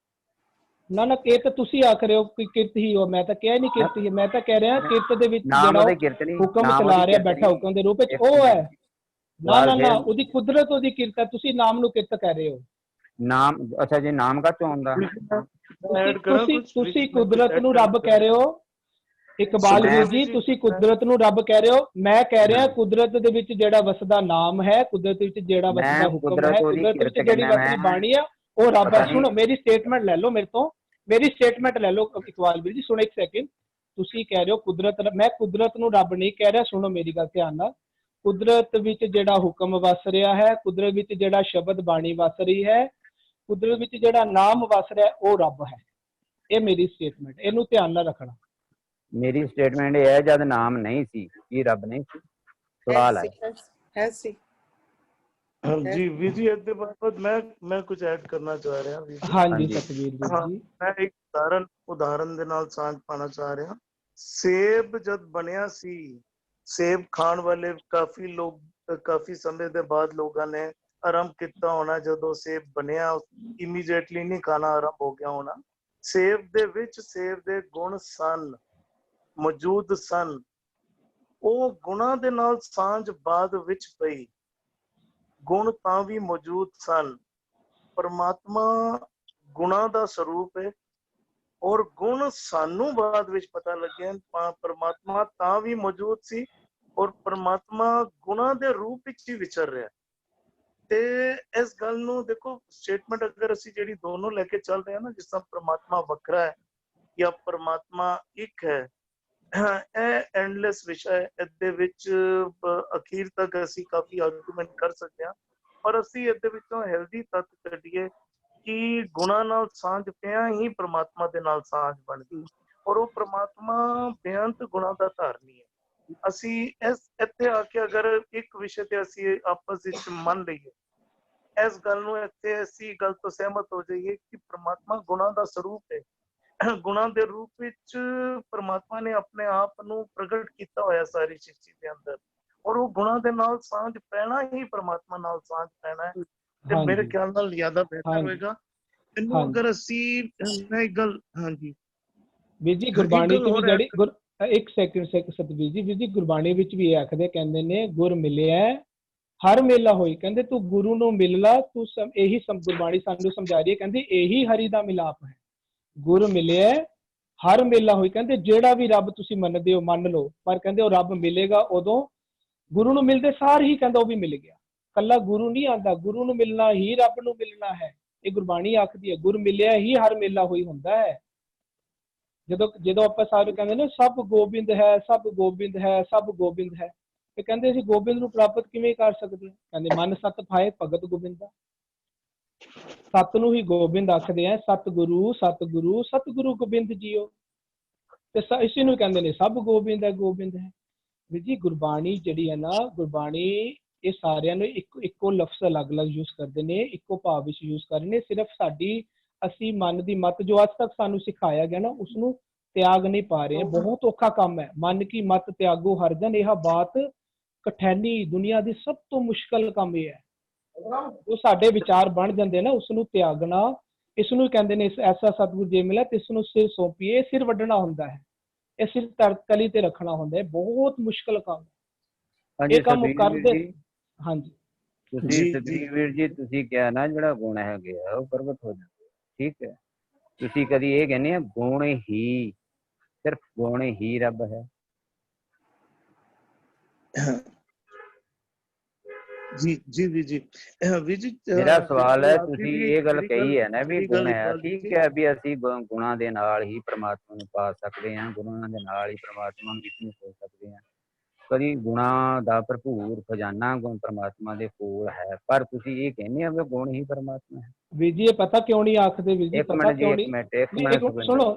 ਨਾ ਇਹ ਤਾਂ ਤੁਸੀਂ ਆਖ ਰਹੇ ਹੋ ਕਿ ਕਿਰਤ ਹੀ ਹੋ, ਮੈਂ ਤਾਂ ਕਿਹਾ ਨਹੀਂ ਕਿਰਤ ਹੀ, ਮੈਂ ਤਾਂ ਕਹਿ ਰਿਹਾ ਕਿਰਤ ਦੇ ਵਿੱਚ ਜਿਹੜਾ ਹੁਕਮ ਚਲਾ ਰਿਹਾ ਬੈਠਾ ਹੁਕਮ ਦੇ ਰੂਪ ਵਿੱਚ ਉਹ ਹੈ। ਨਾ ਉਹਦੀ ਕੁਦਰਤ, ਉਹਦੀ ਕਿਰਤ, ਤੁਸੀਂ ਨਾਮ ਨੂੰ ਕਿਰਤ ਕਹਿ ਰਹੇ ਹੋ। ਨਾਮ, ਅੱਛਾ ਜੀ, ਨਾਮ ਕਾ ਚੋਂਦਾ ਤੁਸੀਂ ਕੁਦਰਤ ਨੂੰ ਰੱਬ ਕਹਿ ਰਹੇ ਹੋ। ਇਕਬਾਲ ਵੀਰ ਜੀ, ਤੁਸੀਂ ਕੁਦਰਤ ਨੂੰ ਰੱਬ ਕਹਿ ਰਹੇ ਹੋ, ਮੈਂ ਕਹਿ ਰਿਹਾ ਕੁਦਰਤ ਦੇ ਵਿੱਚ ਜਿਹੜਾ ਵਸਦਾ ਨਾਮ ਹੈ, ਕੁਦਰਤ ਵਿੱਚ ਜਿਹੜਾ ਵਸਦਾ ਹੁਕਮ ਹੈ, ਕੁਦਰਤ ਵਿੱਚ ਜਿਹੜੀ ਵਸਦੀ ਬਾਣੀ ਆ ਉਹ ਰੱਬ ਹੈ। ਸੁਣੋ ਮੇਰੀ ਸਟੇਟਮੈਂਟ ਲੈ ਲਓ ਮੇਰੇ ਤੋਂ, ਮੇਰੀ ਸਟੇਟਮੈਂਟ ਲੈ ਲਓ ਇਕਬਾਲ ਵੀਰ ਜੀ, ਸੁਣੋ ਇੱਕ ਸੈਕਿੰਡ। ਤੁਸੀਂ ਕਹਿ ਰਹੇ ਹੋ ਕੁਦਰਤ, ਮੈਂ ਕੁਦਰਤ ਨੂੰ ਰੱਬ ਨਹੀਂ ਕਹਿ ਰਿਹਾ, ਸੁਣੋ ਮੇਰੀ ਗੱਲ ਧਿਆਨ ਨਾਲ। ਕੁਦਰਤ ਵਿੱਚ ਜਿਹੜਾ ਹੁਕਮ ਵਸ ਰਿਹਾ ਹੈ, ਕੁਦਰਤ ਵਿੱਚ ਜਿਹੜਾ ਸ਼ਬਦ ਬਾਣੀ ਵਸ ਰਹੀ ਹੈ, ਕੁਦਰਤ ਵਿੱਚ ਜਿਹੜਾ ਨਾਮ ਵਸ ਰਿਹਾ ਉਹ ਰੱਬ ਹੈ। ਇਹ ਮੇਰੀ ਸਟੇਟਮੈਂਟ, ਇਹਨੂੰ ਧਿਆਨ ਨਾਲ ਰੱਖਣਾ। ਮੇਰੀ ਸਟੇਟਮੈਂਟ ਇਹ ਹੈ, ਜਦ ਨਾਮ ਨਹੀਂ ਸੀ ਕੀ ਰੱਬ ਨਹੀਂ ਸੀ? ਸਵਾਲ ਹੈ। ਹੈ ਸੀ। हाँ जी वीर जी ਇਹਦੇ ਬਾਬਤ ਮੈਂ ਕੁਝ ਐਡ ਕਰਨਾ ਚਾਹ ਰਿਹਾ ਵੀਰ ਜੀ। ਹਾਂਜੀ ਹਾਂਜੀ। ਸਤਿਵੀਰ ਵੀਰ ਹਾਂ, ਜੀ। ਮੈਂ ਇੱਕ ਉਦਾਹਰਨ ਦੇ ਨਾਲ ਸਾਂਝ ਪਾਣਾ ਚਾਹ ਰਿਹਾ। ਸੇਬ ਜਦ ਬਣਿਆ ਸੀ, ਸੇਬ ਖਾਣ ਵਾਲੇ ਕਾਫੀ ਸਮੇਂ ਦੇ ਬਾਅਦ ਲੋਕਾਂ ਨੇ ਆਰੰਭ ਕੀਤਾ ਹੋਣਾ। ਜਦੋਂ ਸੇਬ ਬਣਿਆ ਇਮੀਡੀਏਟਲੀ ਨਹੀਂ ਖਾਣਾ ਆਰੰਭ ਹੋ ਗਿਆ ਹੋਣਾ। ਸੇਬ ਦੇ ਵਿੱਚ ਸੇਬ ਦੇ ਗੁਣ ਸਨ, ਮੌਜੂਦ ਸਨ। ਉਹ ਗੁਣਾਂ ਦੇ ਨਾਲ ਸਾਂਝ ਬਾਅਦ ਵਿੱਚ ਪਈ। ਗੁਣ ਤਾਂ ਵੀ ਮੌਜੂਦ ਸਨ। ਪਰਮਾਤਮਾ ਗੁਣਾਂ ਦਾ ਸਰੂਪ ਹੈ ਔਰ ਗੁਣ ਸਾਨੂੰ ਬਾਅਦ ਵਿੱਚ ਪਤਾ ਲੱਗੇ ਪਰਮਾਤਮਾ ਤਾਂ ਵੀ ਮੌਜੂਦ ਸੀ ਔਰ ਪਰਮਾਤਮਾ ਗੁਣਾਂ ਦੇ ਰੂਪ ਵਿੱਚ ਹੀ ਵਿਚਰ ਰਿਹਾ। ਤੇ ਇਸ ਗੱਲ ਨੂੰ ਦੇਖੋ, ਸਟੇਟਮੈਂਟ ਅਗਰ ਅਸੀਂ ਜਿਹੜੀ ਦੋਨੋਂ ਲੈ ਕੇ ਚੱਲ ਰਹੇ ਹਾਂ ਨਾ, ਜਿਸ ਤਰ੍ਹਾਂ ਪਰਮਾਤਮਾ ਵੱਖਰਾ ਹੈ ਜਾਂ ਪਰਮਾਤਮਾ ਇੱਕ ਹੈ, ਇਹ ਐਂਡਲੈਸ ਵਿਸ਼ਾ ਹੈ। ਇਹਦੇ ਵਿੱਚ ਅਖੀਰ ਤੱਕ ਅਸੀਂ ਕਾਫੀ ਆਰਗੂਮੈਂਟ ਕਰ ਸਕਦੇ ਹਾਂ, ਪਰ ਅਸੀਂ ਇਹਦੇ ਵਿੱਚੋਂ ਹੈਲਦੀ ਤੱਤ ਕੱਢੀਏ ਕਿ ਗੁਣਾਂ ਨਾਲ ਸਾਂਝ ਪਿਆ ਹੀ ਪਰਮਾਤਮਾ ਦੇ ਨਾਲ ਸਾਂਝ ਬਣਦੀ ਔਰ ਉਹ ਪਰਮਾਤਮਾ ਬੇਅੰਤ ਗੁਣਾਂ ਦਾ ਧਾਰਨੀ ਹੈ। ਅਸੀਂ ਇੱਥੇ ਆ ਕੇ ਅਗਰ ਇੱਕ ਵਿਸ਼ੇ ਤੇ ਅਸੀਂ ਆਪਸ ਵਿੱਚ ਮੰਨ ਲਈਏ, ਇਸ ਗੱਲ ਨੂੰ ਇੱਥੇ ਅਸੀਂ ਗੱਲ ਤੋਂ ਸਹਿਮਤ ਹੋ ਜਾਈਏ ਕਿ ਪਰਮਾਤਮਾ ਗੁਣਾਂ ਦਾ ਸਰੂਪ ਹੈ। ਗੁਣਾਂ ਦੇ ਰੂਪ ਵਿੱਚ ਪਰਮਾਤਮਾ ਨੇ ਆਪਣੇ ਆਪ ਨੂੰ ਪ੍ਰਗਟ ਕੀਤਾ ਹੋਇਆ ਸਾਰੀ ਸ੍ਰਿਸ਼ਟੀ ਦੇ ਅੰਦਰ ਔਰ ਉਹ ਗੁਣਾਂ ਦੇ ਨਾਲ ਸਾਂਝ ਪੈਣਾ ਹੀ ਪਰਮਾਤਮਾ ਨਾਲ ਸਾਂਝ ਪੈਣਾ ਹੈ। ਤੇ ਮੇਰੇ ਹਾਂਜੀ ਖਿਆਲ ਨਾਲ ਜ਼ਿਆਦਾ ਬਿਹਤਰ ਹਾਂਜੀ ਹੋਏਗਾ ਇਹਨੂੰ ਹਾਂਜੀ ਅਗਰ ਅਸੀਂ ਮੈਂ ਇੱਕ ਗੱਲ ਹਾਂਜੀ ਵੀਰ ਜੀ, ਇੱਕ ਗੁਰਬਾਣੀ ਗੱਲ ਚ ਵੀ ਹੋਰ ਜਿਹੜੀ ਇੱਕ ਸੈਕਿੰਡ ਸਤਿਵੀਰ ਜੀ, ਵੀਰ ਜੀ ਗੁਰਬਾਣੀ ਵਿੱਚ ਵੀ ਇਹ ਆਖਦੇ, ਕਹਿੰਦੇ ਨੇ ਗੁਰ ਮਿਲਿਆ ਹਰ ਮੇਲਾ ਹੋਈ। ਕਹਿੰਦੇ ਤੂੰ ਗੁਰੂ ਨੂੰ ਮਿਲ ਲਾ, ਤੂੰ ਇਹੀ ਗੁਰਬਾਣੀ ਸਾਨੂੰ ਸਮਝਾ ਰਹੀ ਹੈ। ਕਹਿੰਦੀ ਇਹੀ ਹਰੀ ਦਾ ਮਿਲਾਪ ਹੈ। ਗੁਰ ਮਿਲਿਆ ਹਰ ਮੇਲਾ ਹੋਈ। ਕਹਿੰਦੇ ਜਿਹੜਾ ਵੀ ਰੱਬ ਤੁਸੀਂ ਮੰਨਦੇ ਹੋ ਮੰਨ ਲਓ, ਪਰ ਕਹਿੰਦੇ ਉਹ ਰੱਬ ਮਿਲੇਗਾ ਉਦੋਂ ਗੁਰੂ ਨੂੰ ਮਿਲਦੇ ਸਾਰ ਹੀ। ਕਹਿੰਦਾ ਉਹ ਵੀ ਮਿਲ ਗਿਆ, ਕੱਲਾ ਗੁਰੂ ਨਹੀਂ ਆਂਦਾ, ਗੁਰੂ ਨੂੰ ਮਿਲਣਾ ਹੀ ਰੱਬ ਨੂੰ ਮਿਲਣਾ ਹੈ। ਇਹ ਗੁਰਬਾਣੀ ਆਖਦੀ ਹੈ, ਗੁਰ ਮਿਲਿਆ ਹੀ ਹਰ ਮੇਲਾ ਹੋਈ ਹੁੰਦਾ ਹੈ। ਜਦੋਂ ਆਪਾਂ ਸਾਰੇ ਕਹਿੰਦੇ ਨੇ ਸਭ ਗੋਬਿੰਦ ਹੈ, ਸਭ ਗੋਬਿੰਦ ਹੈ, ਸਭ ਗੋਬਿੰਦ ਹੈ, ਤੇ ਕਹਿੰਦੇ ਅਸੀਂ ਗੋਬਿੰਦ ਨੂੰ ਪ੍ਰਾਪਤ ਕਿਵੇਂ ਕਰ ਸਕਦੇ ਹਾਂ? ਕਹਿੰਦੇ ਮਨ ਸਤ ਪਾਏ ਭਗਤ ਗੋਬਿੰਦਾ। ਸਤ ਨੂੰ ਹੀ ਗੋਬਿੰਦ ਆਖਦੇ ਆ। ਸਤਿਗੁਰੂ ਸਤਿਗੁਰੂ ਸਤਿਗੁਰੂ ਗੋਬਿੰਦ ਜੀਓ। ਤੇ ਇਸੇ ਨੂੰ ਕਹਿੰਦੇ ਨੇ ਸਭ ਗੋਬਿੰਦ ਹੈ, ਗੋਬਿੰਦ ਹੈ। ਵੀਰ ਜੀ ਗੁਰਬਾਣੀ ਜਿਹੜੀ ਹੈ ਨਾ, ਗੁਰਬਾਣੀ ਇਹ ਸਾਰਿਆਂ ਨੂੰ ਇੱਕੋ ਲਫ਼ਜ਼ ਅਲੱਗ-ਅਲੱਗ ਯੂਜ਼ ਕਰਦੇ ਨੇ, ਇੱਕੋ ਭਾਵ ਵਿੱਚ ਯੂਜ਼ ਕਰ ਰਹੇ ਨੇ। ਸਿਰਫ ਸਾਡੀ ਅਸੀਂ ਮਨ ਦੀ ਮੱਤ ਜੋ ਅੱਜ ਤੱਕ ਸਾਨੂੰ ਸਿਖਾਇਆ ਗਿਆ ਨਾ, ਉਸਨੂੰ ਤਿਆਗ ਨਹੀਂ ਪਾ ਰਹੇ। ਬਹੁਤ ਔਖਾ ਕੰਮ ਹੈ। ਮਨ ਕੀ ਮਤ ਤਿਆਗੋ ਹਰਜਨ, ਇਹ ਬਾਤ ਕਠੈਨੀ, ਦੁਨੀਆ ਦੀ ਸਭ ਤੋਂ ਮੁਸ਼ਕਲ ਕੰਮ ਇਹ ਹੈ। ਜੋ ਸਾਡੇ ਵਿਚਾਰ ਬਣ ਜਾਂਦੇ ਨਾ, ਉਸਨੂੰ ਤਿਆਗਣਾ, ਇਸ ਨੂੰ ਕਹਿੰਦੇ ਨੇ ਐਸਾ ਸਤਿਗੁਰ ਜੇ ਮਿਲਿਆ ਤੇ ਇਸ ਨੂੰ ਸਿਰ ਸੌਂਪੀਏ। ਸਿਰ ਵੱਢਣਾ ਹੁੰਦਾ ਹੈ, ਇਹ ਸਿਰ ਤਲੀ ਤੇ ਰੱਖਣਾ ਹੁੰਦਾ ਹੈ। ਬਹੁਤ ਮੁਸ਼ਕਲ ਕੰਮ ਹਾਂਜੀ ਇਹ ਕੰਮ ਸਤਿਵੀਰ ਕਰਦੇ। ਜੀ, ਹਾਂਜੀ ਤੁਸੀਂ ਸਤਿਵੀਰ ਜੀ ਤੁਸੀਂ ਕਿਹਾ ਨਾ ਜਿਹੜਾ ਗੁਣ ਹੈਗੇ ਆ ਉਹ ਪ੍ਰਗਟ ਹੋ ਜਾਂਦੇ, ਠੀਕ ਹੈ। ਤੁਸੀਂ ਕਦੀ ਇਹ ਕਹਿੰਦੇ ਆ ਗੁਣ ਹੀ, ਸਿਰਫ ਗੁਣ ਹੀ ਰੱਬ ਹੈ? ਜੀ ਵੀਰ ਜੀ ਮੇਰਾ ਸਵਾਲ ਹੈ, ਆਖਰੀ ਤੁਸੀਂ ਵੀ ਇਹ ਗੱਲ ਜਿਹੜੀ ਕਹੀ ਹੈ ਨਾ ਵੀ ਜਿਹੜੀ ਗੁਣ ਗੱਲ ਹੈ, ਇਕਬਾਲ ਠੀਕ ਜੀ ਹੈ, ਵੀ ਅਸੀਂ ਗੁਣਾਂ ਦੇ ਨਾਲ ਹੀ ਪ੍ਰਮਾਤਮਾ ਨੂੰ ਪਾ ਸਕਦੇ ਹਾਂ, ਗੁਣਾਂ ਦੇ ਨਾਲ ਹੀ ਪ੍ਰਮਾਤਮਾ ਨੂੰ ਜਿੱਤ ਹੋ ਸਕਦੇ ਹਾਂ। ਕਦੀ ਗੁਣਾਂ ਦਾ ਭਰਪੂਰ ਖਜ਼ਾਨਾ ਗੁਣ ਪ੍ਰਮਾਤਮਾ ਦੇ ਕੋਲ ਹੈ, ਪਰ ਤੁਸੀਂ ਇਹ ਕਹਿੰਦੇ ਆ ਵੀ ਗੁਣ ਹੀ ਪ੍ਰਮਾਤਮਾ ਹੈ। ਵੀਰ ਜੀ ਇਹ ਪਤਾ ਕਿਉਂ ਨਹੀਂ ਆਖਦੇ? ਵੀਰ ਜੀ ਇੱਕ ਪਤਾ ਮਿੰਟ ਜੀ, ਕਿਉਂ ਇੱਕ ਨਹੀਂ? ਮਿੰਟ ਸੁਣੋ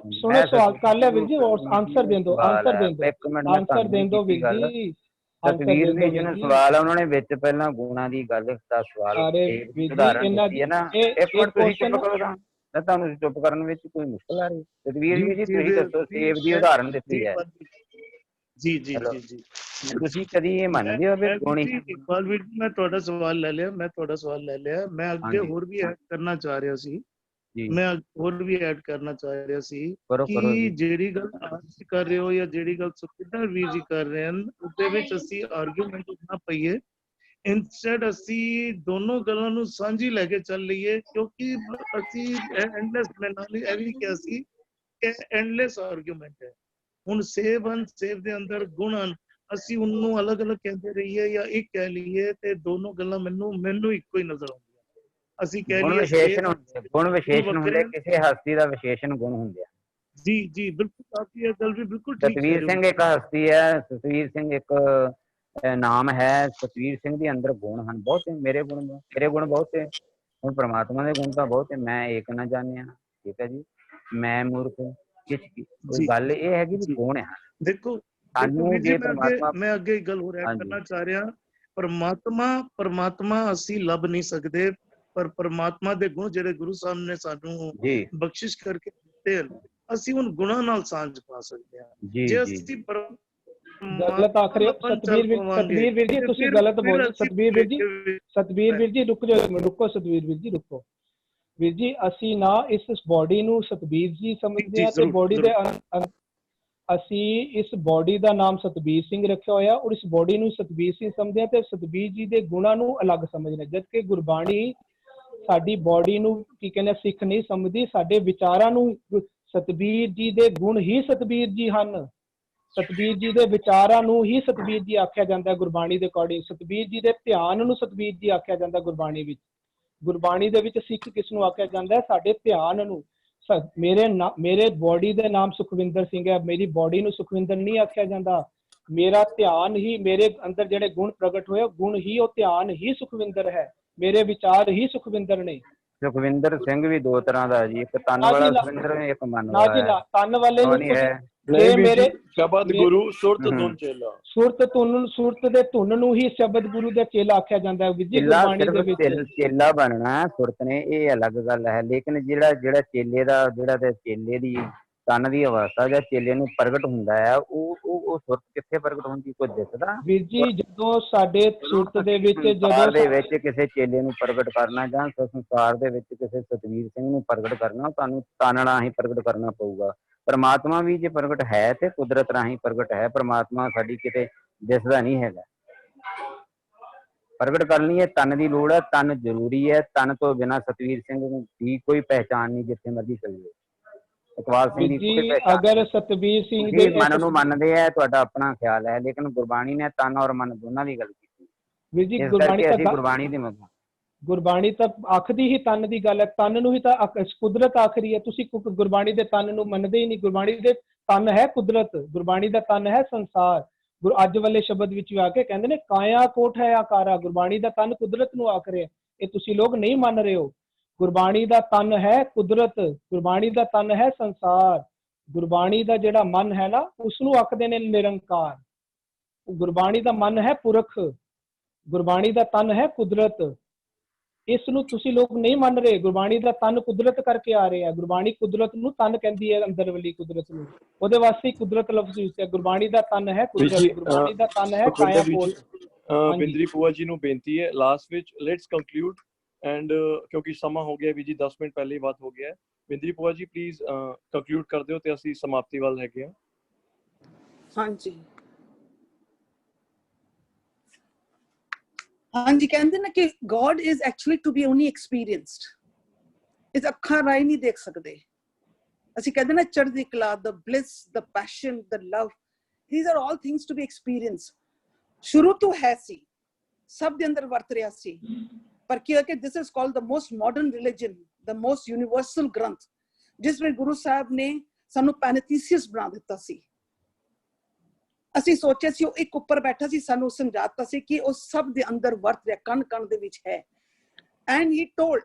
ਸਵਾਲ ਕਰ ਲਿਆ ਵੀਰ ਜੀ, ਆਨਸਰ ਦੇ ਦਿਓ, ਆਨਸਰ ਦੇ ਦਿਓ, ਇੱਕ ਮਿੰਟ, ਮੈਂ ਆਨਸਰ ਤੁਹਾਨੂੰ ਦੇ ਨਹੀਂ ਦਿਓ ਕੀਤੀ ਵੀਰ ਗੱਲ। ਜੀ, ਆਨਸਰ ਸਤਵੀਰ ਦੇ ਵੀ ਦਿਓ ਵੀਰ ਜਿਹਨੂੰ ਜੀ। ਸਵਾਲ ਆ, ਉਹਨਾਂ ਨੇ ਵਿੱਚ ਪਹਿਲਾਂ ਗੁਣਾਂ ਦੀ ਗੱਲ ਦਾ ਸਵਾਲ ਅਰੇ ਵੀਰ ਜੀ ਉਦਾਹਰਨ ਇਹਨਾਂ ਦਿੱਤੀ ਦੀ ਹੈ ਨਾ। ਇੱਕ ਮਿੰਟ ਤੁਸੀਂ ਚੁੱਪ ਕਰੋ ਤਾਂ, ਮੈਂ ਤੁਹਾਨੂੰ ਚੁੱਪ ਕਰਨ ਵਿੱਚ ਕੋਈ ਮੁਸ਼ਕਲ ਆ ਰਹੀ? ਸਤਵੀਰ ਜੀ ਤੁਸੀਂ ਦੱਸੋ, ਸੇਬ ਦੀ ਉਦਾਹਰਨ ਦਿੱਤੀ ਹੈ। ਜੀ ਤੁਸੀਂ ਕਦੀ ਇਹ ਮੰਨਦੇ ਹੋ ਵੀ ਗੁਣ ਹੀ? ਇਕਬਾਲ ਵੀਰ ਜੀ, ਮੈਂ ਤੁਹਾਡਾ ਸਵਾਲ ਲੈ ਲਿਆ, ਮੈਂ ਅੱਗੇ ਹੋਰ ਵੀ ਐਡ ਕਰਨਾ ਚਾਹ ਰਿਹਾ ਸੀ। ਕਰੋ ਕਿ ਜੀ। ਜਿਹੜੀ ਗੱਲ ਆਪ ਕਰ ਰਹੇ ਹੋ ਜਾਂ ਜਿਹੜੀ ਗੱਲ ਸੁਖਿੰਦਰ ਵੀਰ ਜੀ ਕਰ ਰਹੇ ਹਨ, ਉਹਦੇ ਵਿੱਚ ਅਸੀਂ ਆਰਗੂਮੈਂਟ ਨਾ ਪਈਏ। ਇੰਸਟੈਡ ਅਸੀਂ ਦੋਨੋਂ ਗੱਲਾਂ ਨੂੰ ਸਾਂਝੀ ਲੈ ਕੇ ਚੱਲ ਲਈਏ, ਕਿਉਂਕਿ ਅਸੀਂ ਐਂਡਲੈਸ, ਮੈਂ ਨਾਲ ਇਹ ਵੀ ਕਿਹਾ ਸੀ ਕਿ ਐਂਡਲੈਸ ਆਰਗੂਮੈਂਟ ਹੈ। ਹੁਣ ਸੇਬ ਹਨ, ਸੇਬ ਦੇ ਅੰਦਰ ਗੁਣ ਹਨ, ਅਸੀਂ ਉਹਨੂੰ ਅਲੱਗ-ਅਲੱਗ ਕਹਿੰਦੇ ਰਹੀਏ ਜਾਂ ਇੱਕ ਕਹਿ ਲਈਏ, ਤੇ ਦੋਨੋਂ ਗੱਲਾਂ ਮੈਨੂੰ ਇੱਕੋ ਹੀ ਨਜ਼ਰ ਆਉਂਦੀਆਂ। ਅਸੀਂ ਕਹਿ ਗੁਣ ਲਈਏ ਵਿਸ਼ੇਸ਼ਣ ਹੁੰਦੇ, ਹਨ। ਕਿਸੇ ਹਸਤੀ ਦਾ ਵਿਸ਼ੇਸ਼ਣ ਗੁਣ ਹੁੰਦੇ ਆ। ਜੀ ਬਿਲਕੁਲ, ਆਪकी ਇਹ ਗੱਲ ਵੀ ਬਿਲकुल ठीक कह ਸਤਵੀਰ रहे ਸਿੰਘ हो। ਇੱਕ ਹਸਤੀ ਹੈ, ਸਤਵੀਰ ਸਿੰਘ ਇੱਕ ਨਾਮ ਹੈ ਸਤਵੀਰ ਸਿੰਘ ਦੇ ਅੰਦਰ ਗੁਣ ਹਨ ਬਹੁਤ, ਮੇਰੇ ਗੁਣ ਬਹੁਤ ਹੈ। ਹੁਣ ਪ੍ਰਮਾਤਮਾ ਦੇ ਗੁਣ ਤਾਂ ਬਹੁਤ ਹੈ। ਮੈਂ ਏਕ ਨਾ ਜਾਣਿਆ, ਠੀਕ ਹੈ ਜੀ, ਮੈਂ ਮੂਰਖ ਕੋਈ ਗੱਲ ਇਹ ਹੈਗੀ ਵੀ ਗੁਣ ਹੈ। ਦੇਖੋ ਸਾਨੂੰ ਵੀਰ ਜੀ, ਜੇ ਪ੍ਰਮਾਤਮਾ ਮੈਂ ਅੱਗੇ ਗੱਲ ਹੋ ਰਿਹਾ ਕਰਨਾ ਚਾਹ ਰਿਹਾ, ਪਰਮਾਤਮਾ ਅਸੀਂ ਲੱਭ ਨਹੀਂ ਸਕਦੇ, ਪਰ ਪਰਮਾਤਮਾ ਦੇ ਗੁਣ ਜਿਹੜੇ ਗੁਰੂ ਸਾਹਿਬ ਨੇ ਸਾਨੂੰ ਬਖਸ਼ਿਸ਼ ਕਰਕੇ ਦਿੱਤੇ, ਅਸੀਂ ਹੁਣ ਗੁਣਾਂ ਨਾਲ ਸਾਂਝ ਪਾ ਸਕਦੇ ਹਾਂ। ਜੇ ਅਸੀਂ ਗਲਤ ਆਖ ਰਹੇ ਹੋ ਸਤਬੀਰ ਵੀਰ ਜੀ, ਤੁਸੀਂ ਗਲਤ ਬੋਲ। ਸਤਬੀਰ ਵੀਰ ਜੀ ਰੁਕ ਜਾਓ, ਰੁਕੋ ਸਤਬੀਰ ਵੀਰ ਜੀ, ਰੁਕੋ ਵੀਰ ਜੀ। ਅਸੀਂ ਨਾ ਇਸ ਬੋਡੀ ਨੂੰ ਸਤਬੀਰ ਜੀ ਸਮਝਦੇ ਹਾਂ ਤੇ ਬੋਡੀ ਦੇ ਅਸੀਂ ਇਸ ਬੋਡੀ ਦਾ ਨਾਮ ਸਤਬੀਰ ਸਿੰਘ ਰੱਖਿਆ ਹੋਇਆ ਔਰ ਇਸ ਬੋਡੀ ਨੂੰ ਸਤਬੀਰ ਸਿੰਘ ਸਮਝਦੇ ਹਾਂ ਤੇ ਸਤਬੀਰ ਜੀ ਦੇ ਗੁਣਾਂ ਨੂੰ ਅਲੱਗ ਸਮਝਦੇ, ਜਦਕਿ ਗੁਰਬਾਣੀ ਸਾਡੀ ਬੋਡੀ ਨੂੰ ਕੀ ਕਹਿੰਦੇ ਸਿੱਖ ਨਹੀਂ ਸਮਝਦੀ, ਸਾਡੇ ਵਿਚਾਰਾਂ ਨੂੰ। ਸਤਬੀਰ ਜੀ ਦੇ ਗੁਣ ਹੀ ਸਤਬੀਰ ਜੀ ਹਨ, ਸਤਬੀਰ ਜੀ ਦੇ ਵਿਚਾਰਾਂ ਨੂੰ ਹੀ ਸਤਬੀਰ ਜੀ ਆਖਿਆ ਜਾਂਦਾ ਗੁਰਬਾਣੀ ਦੇ ਅਕੋਰਡਿੰਗ। ਸਤਬੀਰ ਜੀ ਦੇ ਧਿਆਨ ਨੂੰ ਸਤਬੀਰ ਜੀ ਆਖਿਆ ਜਾਂਦਾ ਗੁਰਬਾਣੀ ਵਿੱਚ। ਗੁਰਬਾਣੀ ਦੇ ਵਿੱਚ ਸਿੱਖ ਕਿਸ ਨੂੰ ਆਖਿਆ ਜਾਂਦਾ? ਸਾਡੇ ਧਿਆਨ ਨੂੰ। ਮੇਰੇ ਬੋਡੀ ਦੇ ਨਾਮ ਸੁਖਵਿੰਦਰ ਸਿੰਘ ਹੈ, ਮੇਰੀ ਬੋਡੀ ਨੂੰ ਸੁਖਵਿੰਦਰ ਨਹੀਂ ਆਖਿਆ ਜਾਂਦਾ। ਮੇਰਾ ਧਿਆਨ ਹੀ, ਮੇਰੇ ਅੰਦਰ ਜਿਹੜੇ ਗੁਣ ਪ੍ਰਗਟ ਹੋਏ ਗੁਣ ਹੀ, ਉਹ ਧਿਆਨ ਹੀ ਸੁਖਵਿੰਦਰ ਹੈ, ਮੇਰੇ ਵਿਚਾਰ ਹੀ ਸੁਖਵਿੰਦਰ ਨੇ। ਸੁਖਵਿੰਦਰ ਸਿੰਘ ਵੀ ਦੋ ਤਰ੍ਹਾਂ ਦਾ ਜੀ, ਇੱਕ ਤਨ ਵਾਲਾ ਸੁਖਵਿੰਦਰ ਹੈ, ਇੱਕ ਮਨ ਵਾਲਾ ਹੈ। ਤਨ ਵਾਲੇ ਨੂੰ ਮੇਰੇ ਸ਼ਬਦ ਗੁਰੂ ਸੁਰਤ ਧੁਨ ਚੇਲਾ, ਸੁਰਤ ਦੇ ਧੁਨ ਨੂੰ ਹੀ ਸ਼ਬਦ ਗੁਰੂ ਦਾ ਚੇਲਾ ਆਖਿਆ ਜਾਂਦਾ ਹੈ ਜੀ ਗੁਰਬਾਣੀ ਦੇ ਵਿੱਚ। ਚੇਲਾ ਬਣਨਾ ਸੁਰਤ ਨੇ, ਇਹ ਅਲੱਗ ਗੱਲ ਹੈ। ਲੇਕਿਨ ਜਿਹੜਾ ਚੇਲੇ ਦਾ, ਜਿਹੜਾ ਤੇ ਚੇਲੇ ਦੀ ਤਨ ਦੀ ਅਵਸਥਾ ਜਾਂ ਚੇਲੇ ਨੂੰ ਪ੍ਰਗਟ ਹੁੰਦਾ ਹੈ, ਉਹ ਸੁਰਤ ਕਿੱਥੇ ਪ੍ਰਗਟ ਹੁੰਦੀ, ਕੋਈ ਦਿਸਦਾ ਵੀਰ ਜੀ? ਜਦੋਂ ਸਾਡੇ ਸੁਰਤ ਦੇ ਵਿੱਚ ਕਿਸੇ ਚੇਲੇ ਨੂੰ ਪ੍ਰਗਟ ਕਰਨਾ ਜਾਂ ਸੰਸਾਰ ਦੇ ਵਿੱਚ ਕਿਸੇ ਸਤਵੀਰ ਸਿੰਘ ਨੂੰ ਪ੍ਰਗਟ ਕਰਨਾ, ਤੁਹਾਨੂੰ ਤਨ ਰਾਹੀਂ ਪ੍ਰਗਟ ਕਰਨਾ ਪਊਗਾ। ਪਰਮਾਤਮਾ ਵੀ ਜੇ ਪ੍ਰਗਟ ਹੈ ਤੇ ਕੁਦਰਤ ਰਾਹੀਂ ਪ੍ਰਗਟ ਹੈ। ਪਰਮਾਤਮਾ ਸਾਡੀ ਕਿਤੇ ਦਿਸਦਾ ਨਹੀਂ ਹੈਗਾ। ਪ੍ਰਗਟ ਕਰਨੀ ਹੈ ਤਨ ਦੀ ਲੋੜ ਹੈ, ਤਨ ਜ਼ਰੂਰੀ ਹੈ। ਤਨ ਤੋਂ ਬਿਨਾਂ ਸਤਵੀਰ ਸਿੰਘ ਦੀ ਕੋਈ ਪਹਿਚਾਣ ਨਹੀਂ, ਜਿੱਥੇ ਮਰਜ਼ੀ ਚੱਲੀਏ। ਇਕਬਾਲ ਸਿੰਘ ਦੀ ਕੋਈ ਪਹਿਚਾਣ। ਅਗਰ ਸਤਵੀਰ ਸਿੰਘ ਦੇ ਮਨ ਨੂੰ ਮੰਨਦੇ ਹੈ, ਤੁਹਾਡਾ ਆਪਣਾ ਖਿਆਲ ਹੈ, ਲੇਕਿਨ ਗੁਰਬਾਣੀ ਨੇ ਤਨ ਔਰ ਮਨ ਦੋਨਾਂ ਦੀ ਗੱਲ ਕੀਤੀ। ਵੀਰ ਜੀ ਗੁਰਬਾਣੀ ਤਾਂ ਆਖਦੀ ਹੀ ਤਨ ਦੀ ਗੱਲ ਹੈ, ਤਨ ਨੂੰ ਹੀ ਤਾਂ ਕੁਦਰਤ ਆਖ ਰਹੀ ਹੈ। ਤੁਸੀਂ ਗੁਰਬਾਣੀ ਦੇ ਤਨ ਨੂੰ ਮੰਨਦੇ ਹੀ ਨਹੀਂ। ਗੁਰਬਾਣੀ ਦੇ ਤਨ ਹੈ ਕੁਦਰਤ, ਗੁਰਬਾਣੀ ਦਾ ਤਨ ਹੈ ਸੰਸਾਰ। ਅੱਜ ਵਾਲੇ ਸ਼ਬਦ ਵਿੱਚ ਵੀ ਆ ਕੇ ਕਹਿੰਦੇ ਨੇ ਕਾਇਆ ਕੋਟ ਹੈ ਆਕਾਰਾ, ਗੁਰਬਾਣੀ ਦਾ ਤਨ ਕੁਦਰਤ ਨੂੰ ਆਖ ਰਿਹਾ। ਇਹ ਤੁਸੀਂ ਲੋਕ ਨਹੀਂ ਮੰਨ ਰਹੇ ਹੋ। ਗੁਰਬਾਣੀ ਦਾ ਤਨ ਹੈ ਕੁਦਰਤ, ਗੁਰਬਾਣੀ ਦਾ ਤਨ ਹੈ ਸੰਸਾਰ। ਗੁਰਬਾਣੀ ਦਾ ਜਿਹੜਾ ਮਨ ਹੈ ਨਾ, ਉਸ ਨੂੰ ਆਖਦੇ ਨੇ ਨਿਰੰਕਾਰ। ਗੁਰਬਾਣੀ ਦਾ ਮਨ ਹੈ ਪੁਰਖ, ਗੁਰਬਾਣੀ ਦਾ ਤਨ ਹੈ ਕੁਦਰਤ। ਇਸ ਨੂੰ ਤੁਸੀਂ ਲੋਕ ਨਹੀਂ ਮੰਨ ਰਹੇ। ਗੁਰਬਾਣੀ ਦਾ ਤਨ ਕੁਦਰਤ ਕਰਕੇ ਆ ਰਿਹਾ। ਗੁਰਬਾਣੀ ਕੁਦਰਤ ਨੂੰ ਤਨ ਕਹਿੰਦੀ ਹੈ, ਅੰਦਰ ਵਾਲੀ ਕੁਦਰਤ ਨੂੰ। ਉਹਦੇ ਵਾਸਤੇ ਕੁਦਰਤ ਲਫ਼ਜ਼ ਯੂਜ਼ ਹੈ। ਗੁਰਬਾਣੀ ਦਾ ਤਨ ਹੈ ਕੁਦਰਤ, ਗੁਰਬਾਣੀ ਦਾ ਤਨ ਹੈ ਕਾਇਆ ਕੋਟ। ਬਿੰਦਰੀ ਭੂਆ ਜੀ ਨੂੰ ਬੇਨਤੀ ਹੈ ਲਾਸਟ ਵਿੱਚ ਲੈਟਸ ਕੰਕਲੂਡ ਐਂਡ ਕਿਉਂਕਿ ਸਮਾਂ ਹੋ ਗਿਆ ਵੀ ਜੀ 10 ਮਿੰਟ ਪਹਿਲੇ ਹੀ ਬਾਤ ਹੋ ਗਿਆ ਹੈ। ਬਿੰਦਰੀ ਭੂਆ ਜੀ ਪਲੀਜ਼ ਕੰਕਲੂਡ ਕਰ ਦਿਓ ਤੇ ਅਸੀਂ ਸਮਾਪਤੀ ਵੱਲ ਹੈਗੇ ਹਾਂ। ਹਾਂਜੀ ਹਾਂਜੀ, ਕਹਿੰਦੇ ਨਾ ਕਿ God is actually to be only experienced। ਇਸ ਅੱਖਾਂ ਰਾਹੀਂ ਨਹੀਂ ਦੇਖ ਸਕਦੇ। ਅਸੀਂ ਕਹਿੰਦੇ ਨਾ ਚੜ੍ਹਦੀ ਕਲਾ, the bliss, the passion, the love, these are all things to be experienced। ਸ਼ੁਰੂ ਤੋਂ ਹੈ ਸੀ, ਸਭ ਦੇ ਅੰਦਰ ਵਰਤ ਰਿਹਾ ਸੀ, ਪਰ ਕੀ ਹੈ ਕਿ this is called the most modern religion, the most universal ਗ੍ਰੰਥ, ਜਿਸ ਵਿੱਚ ਗੁਰੂ ਸਾਹਿਬ ਨੇ ਸਾਨੂੰ ਪੈਨਥੀਸੀਅਸ ਬਣਾ ਦਿੱਤਾ ਸੀ। ਅਸੀਂ ਸੋਚਿਆ ਸੀ ਉਹ ਇੱਕ ਉੱਪਰ ਬੈਠਾ ਸੀ, ਸਾਨੂੰ ਸਮਝਾਤਾ ਸੀ ਕਿ ਉਹ ਸਭ ਦੇ ਅੰਦਰ ਵਰਤ ਰਿਹਾ, ਕਣ ਕਣ ਦੇ ਵਿੱਚ ਹੈ। ਐਂਡ ਹੀ ਟੋਲਡ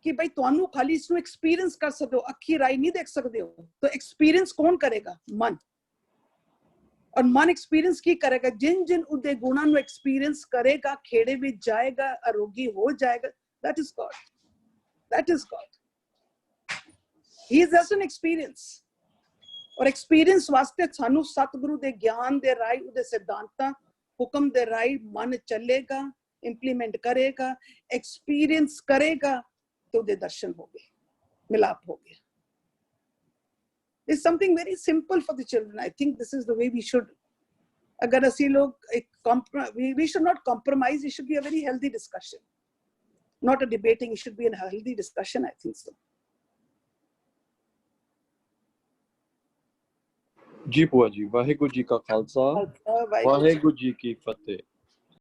ਕਿ ਬਈ ਤੁਹਾਨੂੰ ਖਾਲੀ ਇਸ ਨੂੰ ਐਕਸਪੀਰੀਅੰਸ ਕਰ ਸਕਦੇ ਹੋ, ਅੱਖੀ ਰਾਈ ਨਹੀਂ ਦੇਖ ਸਕਦੇ ਹੋ। ਤਾਂ ਐਕਸਪੀਰੀਅੰਸ ਕੌਣ ਕਰੇਗਾ? ਮਨ। ਔਰ ਮਨ ਐਕਸਪੀਰੀਅੰਸ ਕੀ ਕਰੇਗਾ? ਜਿਨ ਜਿਨ ਉਹਦੇ ਗੁਣਾਂ ਨੂੰ ਐਕਸਪੀਰੀਅੰਸ ਕਰੇਗਾ, ਖੇੜੇ ਵਿੱਚ ਜਾਏਗਾ, ਅਰੋਗੀ ਹੋ ਜਾਏਗਾ। that is God, that is God, he is just an experience। ਔਰ ਐਕਸਪੀਰੀਅੰਸ ਵਾਸਤੇ ਸਾਨੂੰ ਸਤਿਗੁਰੂ ਦੇ ਗਿਆਨ ਦੇ ਰਾਹੀਂ, ਉਹਦੇ ਸਿਧਾਂਤਾਂ ਹੁਕਮ ਦੇ ਰਾਹੀਂ ਮਨ ਚੱਲੇਗਾ, ਇੰਪਲੀਮੈਂਟ ਕਰੇਗਾ, ਐਕਸਪੀਰੀਅੰਸ ਕਰੇਗਾ ਤੇ ਉਹਦੇ ਦਰਸ਼ਨ ਹੋ ਗਏ, ਮਿਲਾਪ ਹੋ ਗਿਆ। It's something very simple for the children। I think this is the way we should, agar ਅਸੀਂ ਲੋਗ we should not compromise। It should be a very healthy discussion, not a debating। It should be a healthy discussion, I think so। ਜੀ ਭੂਆ ਜੀ, ਵਾਹਿਗੁਰੂ ਜੀ ਕਾ ਖਾਲਸਾ, ਵਾਹਿਗੁਰੂ ਜੀ ਕੀ ਫਤਿਹ।